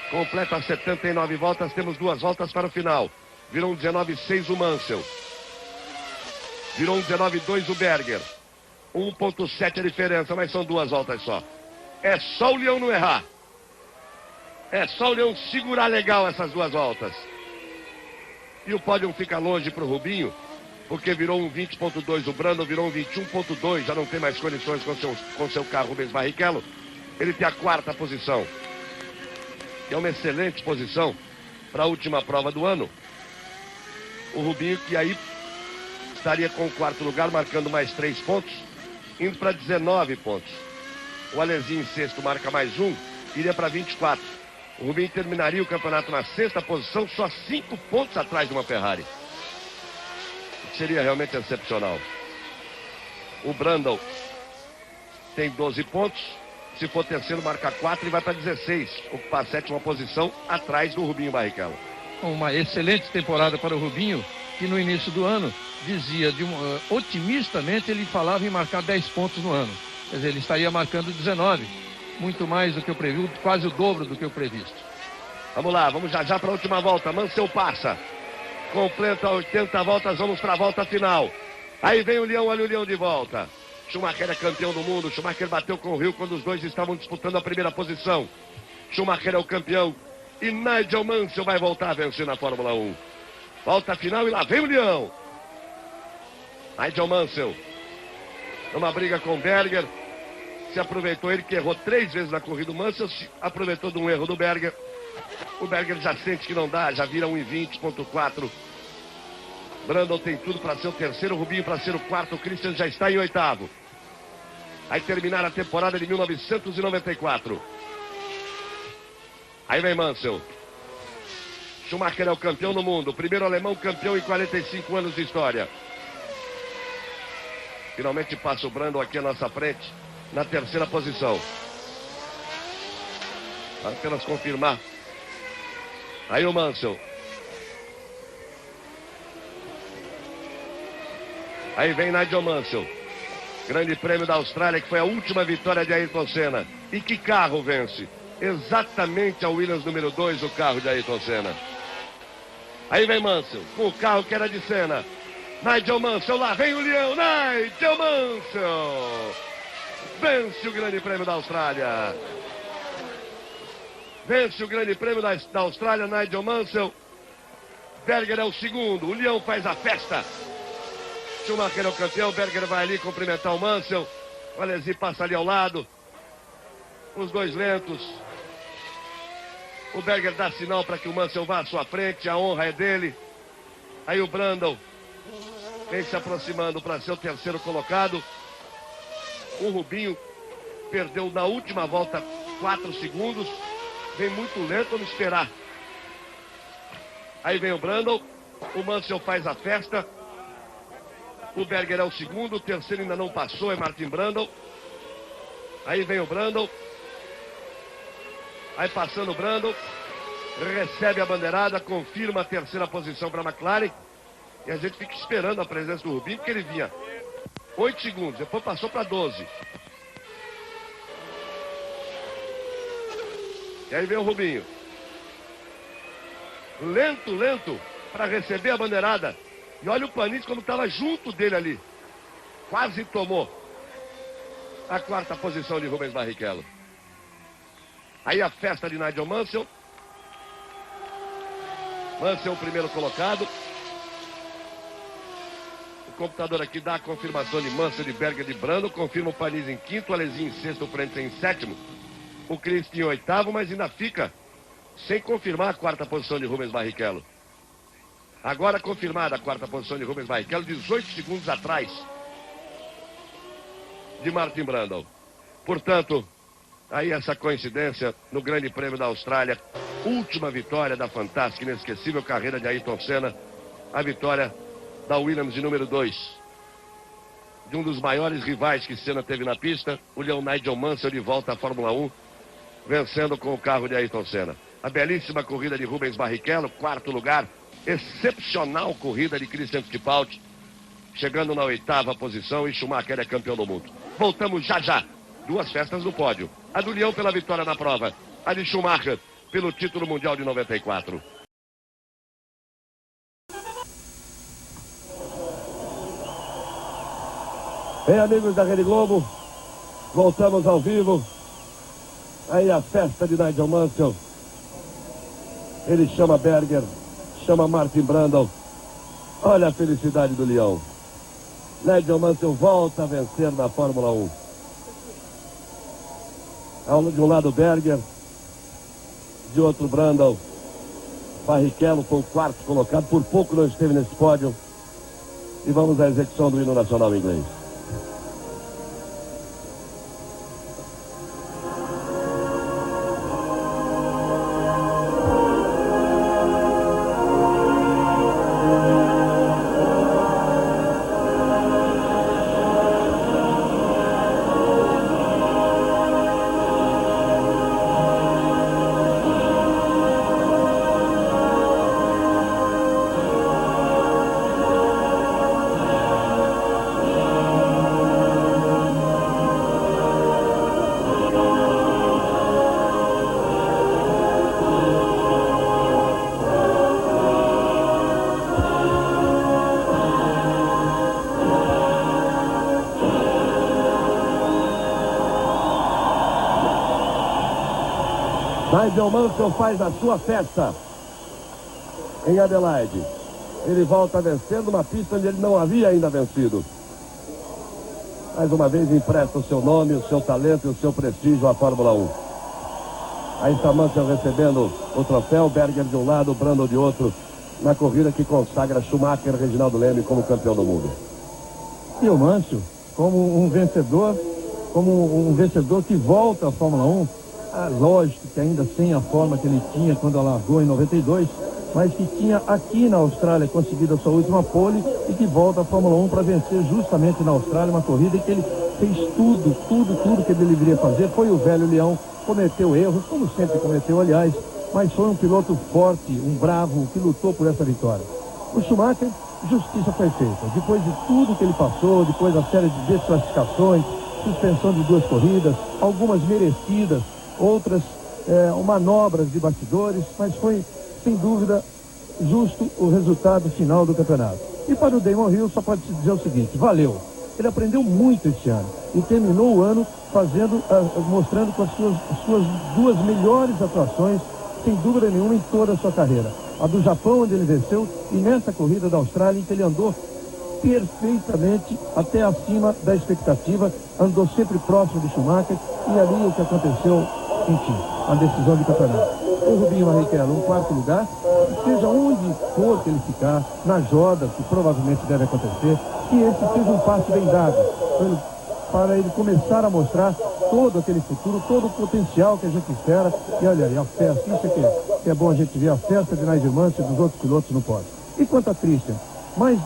Completa 79 voltas, temos 2 voltas para o final. Virou um 19,6 o Mansell. Virou um 19,2 o Berger. 1,7 a diferença, mas são 2 voltas só. É só o Leão não errar. É só o Leão segurar legal essas 2 voltas. E o pódio fica longe para o Rubinho, porque virou um 20,2 o Brandon, virou um 21,2, já não tem mais condições com seu carro Rubens Barrichello. Ele tem a 4ª posição. Que é uma excelente posição para a última prova do ano. O Rubinho que aí estaria com o 4º lugar, marcando mais 3 pontos, indo para 19 pontos. O Alesi em 6º marca mais 1, iria para 24. O Rubinho terminaria o campeonato na 6ª posição, só 5 pontos atrás de uma Ferrari. Seria realmente excepcional. O Brandon tem 12 pontos. Se for terceiro, marca 4 e vai para 16. Ocupar a 7ª posição atrás do Rubinho Barrichello. Uma excelente temporada para o Rubinho, que no início do ano dizia, otimistamente, ele falava em marcar 10 pontos no ano. Quer dizer, ele estaria marcando 19. Muito mais do que o previsto, quase o dobro do que o previsto. Vamos lá, vamos já para a última volta. Mansell passa. Completa 80 voltas, vamos para a volta final. Aí vem o Leão, olha o Leão de volta. Schumacher é campeão do mundo. Schumacher bateu com o Hill quando os dois estavam disputando a primeira posição. Schumacher é o campeão. E Nigel Mansell vai voltar a vencer na Fórmula 1. Volta final e lá vem o Leão. Nigel Mansell. Numa briga com Berger. Se aproveitou, ele que errou 3 vezes na corrida. O Mansell se aproveitou de um erro do Berger. O Berger já sente que não dá, já vira 1,20,4. Brandon tem tudo para ser o terceiro, Rubinho para ser o 4º, o Christian já está em 8º. Aí terminar a temporada de 1994. Aí vem Mansell. Schumacher é o campeão do mundo, o primeiro alemão campeão em 45 anos de história. Finalmente passa o Brandon aqui à nossa frente, na 3ª posição. Vai apenas confirmar. Aí o Mansell. Aí vem Nigel Mansell. Grande Prêmio da Austrália, que foi a última vitória de Ayrton Senna. E que carro vence? Exatamente a Williams número 2, o carro de Ayrton Senna. Aí vem Mansell, com o carro que era de Senna. Nigel Mansell, lá vem o Leão. Nigel Mansell vence o Grande Prêmio da Austrália. Vence o Grande Prêmio da Austrália, Nigel Mansell. Berger é o segundo, o Leão faz a festa. Schumacher é o campeão, Berger vai ali cumprimentar o Mansell. O Alesi passa ali ao lado. Os dois lentos. O Berger dá sinal para que o Mansell vá à sua frente, a honra é dele. Aí o Brandon vem se aproximando para ser o terceiro colocado. O Rubinho perdeu na última volta 4 segundos. Vem muito lento, vamos esperar. Aí vem o Brandon. O Mansell faz a festa. O Berger é o segundo. O terceiro ainda não passou, é Martin Brundle. Aí vem o Brundle. Aí passando o Brundle. Recebe a bandeirada, confirma a 3ª posição para a McLaren. E a gente fica esperando a presença do Rubinho, porque ele vinha 8 segundos, depois passou para 12. E aí vem o Rubinho. Lento, lento. para receber a bandeirada. E olha o Panizzi como estava junto dele ali. Quase tomou a quarta posição de Rubens Barrichello. Aí a festa de Nigel Mansell. Mansell, o primeiro colocado. O computador aqui dá a confirmação de Mansell, de Berger, de Brando. Confirma o Panizzi em quinto, o Alesi em sexto, o Frentzen em sétimo. O Christ em oitavo, mas ainda fica sem confirmar a quarta posição de Rubens Barrichello. Agora confirmada a quarta posição de Rubens Barrichello, 18 segundos atrás de Martin Brundle. Portanto, aí essa coincidência no Grande Prêmio da Austrália. Última vitória da fantástica, inesquecível carreira de Ayrton Senna. A vitória da Williams de número 2. De um dos maiores rivais que Senna teve na pista, o Leão Nigel Mansell de volta à Fórmula 1, vencendo com o carro de Ayrton Senna. A belíssima corrida de Rubens Barrichello, quarto lugar. Excepcional corrida de Christian Fittipaldi, chegando na oitava posição, e Schumacher é campeão do mundo. Voltamos já já. Duas festas no pódio. A do Leão pela vitória na prova. A de Schumacher pelo título mundial de 94. Bem, amigos da Rede Globo, voltamos ao vivo. Aí a festa de Nigel Mansell. Ele chama Berger, chama Martin Brundle. Olha a felicidade do Leão. Nigel Mansell volta a vencer na Fórmula 1. De um lado Berger, de outro Brundle. Barrichello foi o quarto colocado, por pouco não esteve nesse pódio. E vamos à execução do hino nacional inglês. Nigel Mansell faz a sua festa em Adelaide. Ele volta vencendo uma pista onde ele não havia ainda vencido. Mais uma vez empresta o seu nome, o seu talento e o seu prestígio à Fórmula 1. Aí está Mansell recebendo o troféu, Berger de um lado, Brundle de outro, na corrida que consagra Schumacher, Reginaldo Leme como campeão do mundo. E o Mansell, como um vencedor que volta à Fórmula 1, lógico que ainda sem a forma que ele tinha quando largou em 92, mas que tinha aqui na Austrália conseguido a sua última pole e que volta à Fórmula 1 para vencer justamente na Austrália uma corrida em que ele fez tudo que ele deveria fazer. Foi o velho Leão, cometeu erros, como sempre cometeu, aliás, mas foi um piloto forte, um bravo, que lutou por essa vitória. O Schumacher, justiça foi feita. Depois de tudo que ele passou, depois da série de desclassificações, suspensão de 2 corridas, algumas merecidas, outras manobras de bastidores, mas foi, sem dúvida, justo o resultado final do campeonato. E para o Damon Hill só pode se dizer o seguinte: valeu. Ele aprendeu muito este ano e terminou o ano mostrando com as suas 2 melhores atuações, sem dúvida nenhuma, em toda a sua carreira. A do Japão, onde ele venceu, e nessa corrida da Austrália, em que ele andou perfeitamente até acima da expectativa, andou sempre próximo de Schumacher, e ali o que aconteceu, enfim, a decisão de campeonato. O Rubinho Barrichello, um 4º lugar, seja onde for que ele ficar, na Jordan, que provavelmente deve acontecer, que esse seja um passo bem dado, para ele começar a mostrar todo aquele futuro, todo o potencial que a gente espera. E olha aí, a festa, isso aqui que é bom a gente ver, a festa de Nigel Mansell e dos outros pilotos no pódio. E quanto a Christian, mais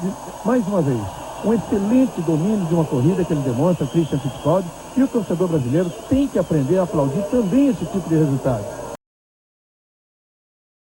uma vez, um excelente domínio de uma corrida que ele demonstra, Christian Fittipaldi, e o torcedor brasileiro tem que aprender a aplaudir também esse tipo de resultado.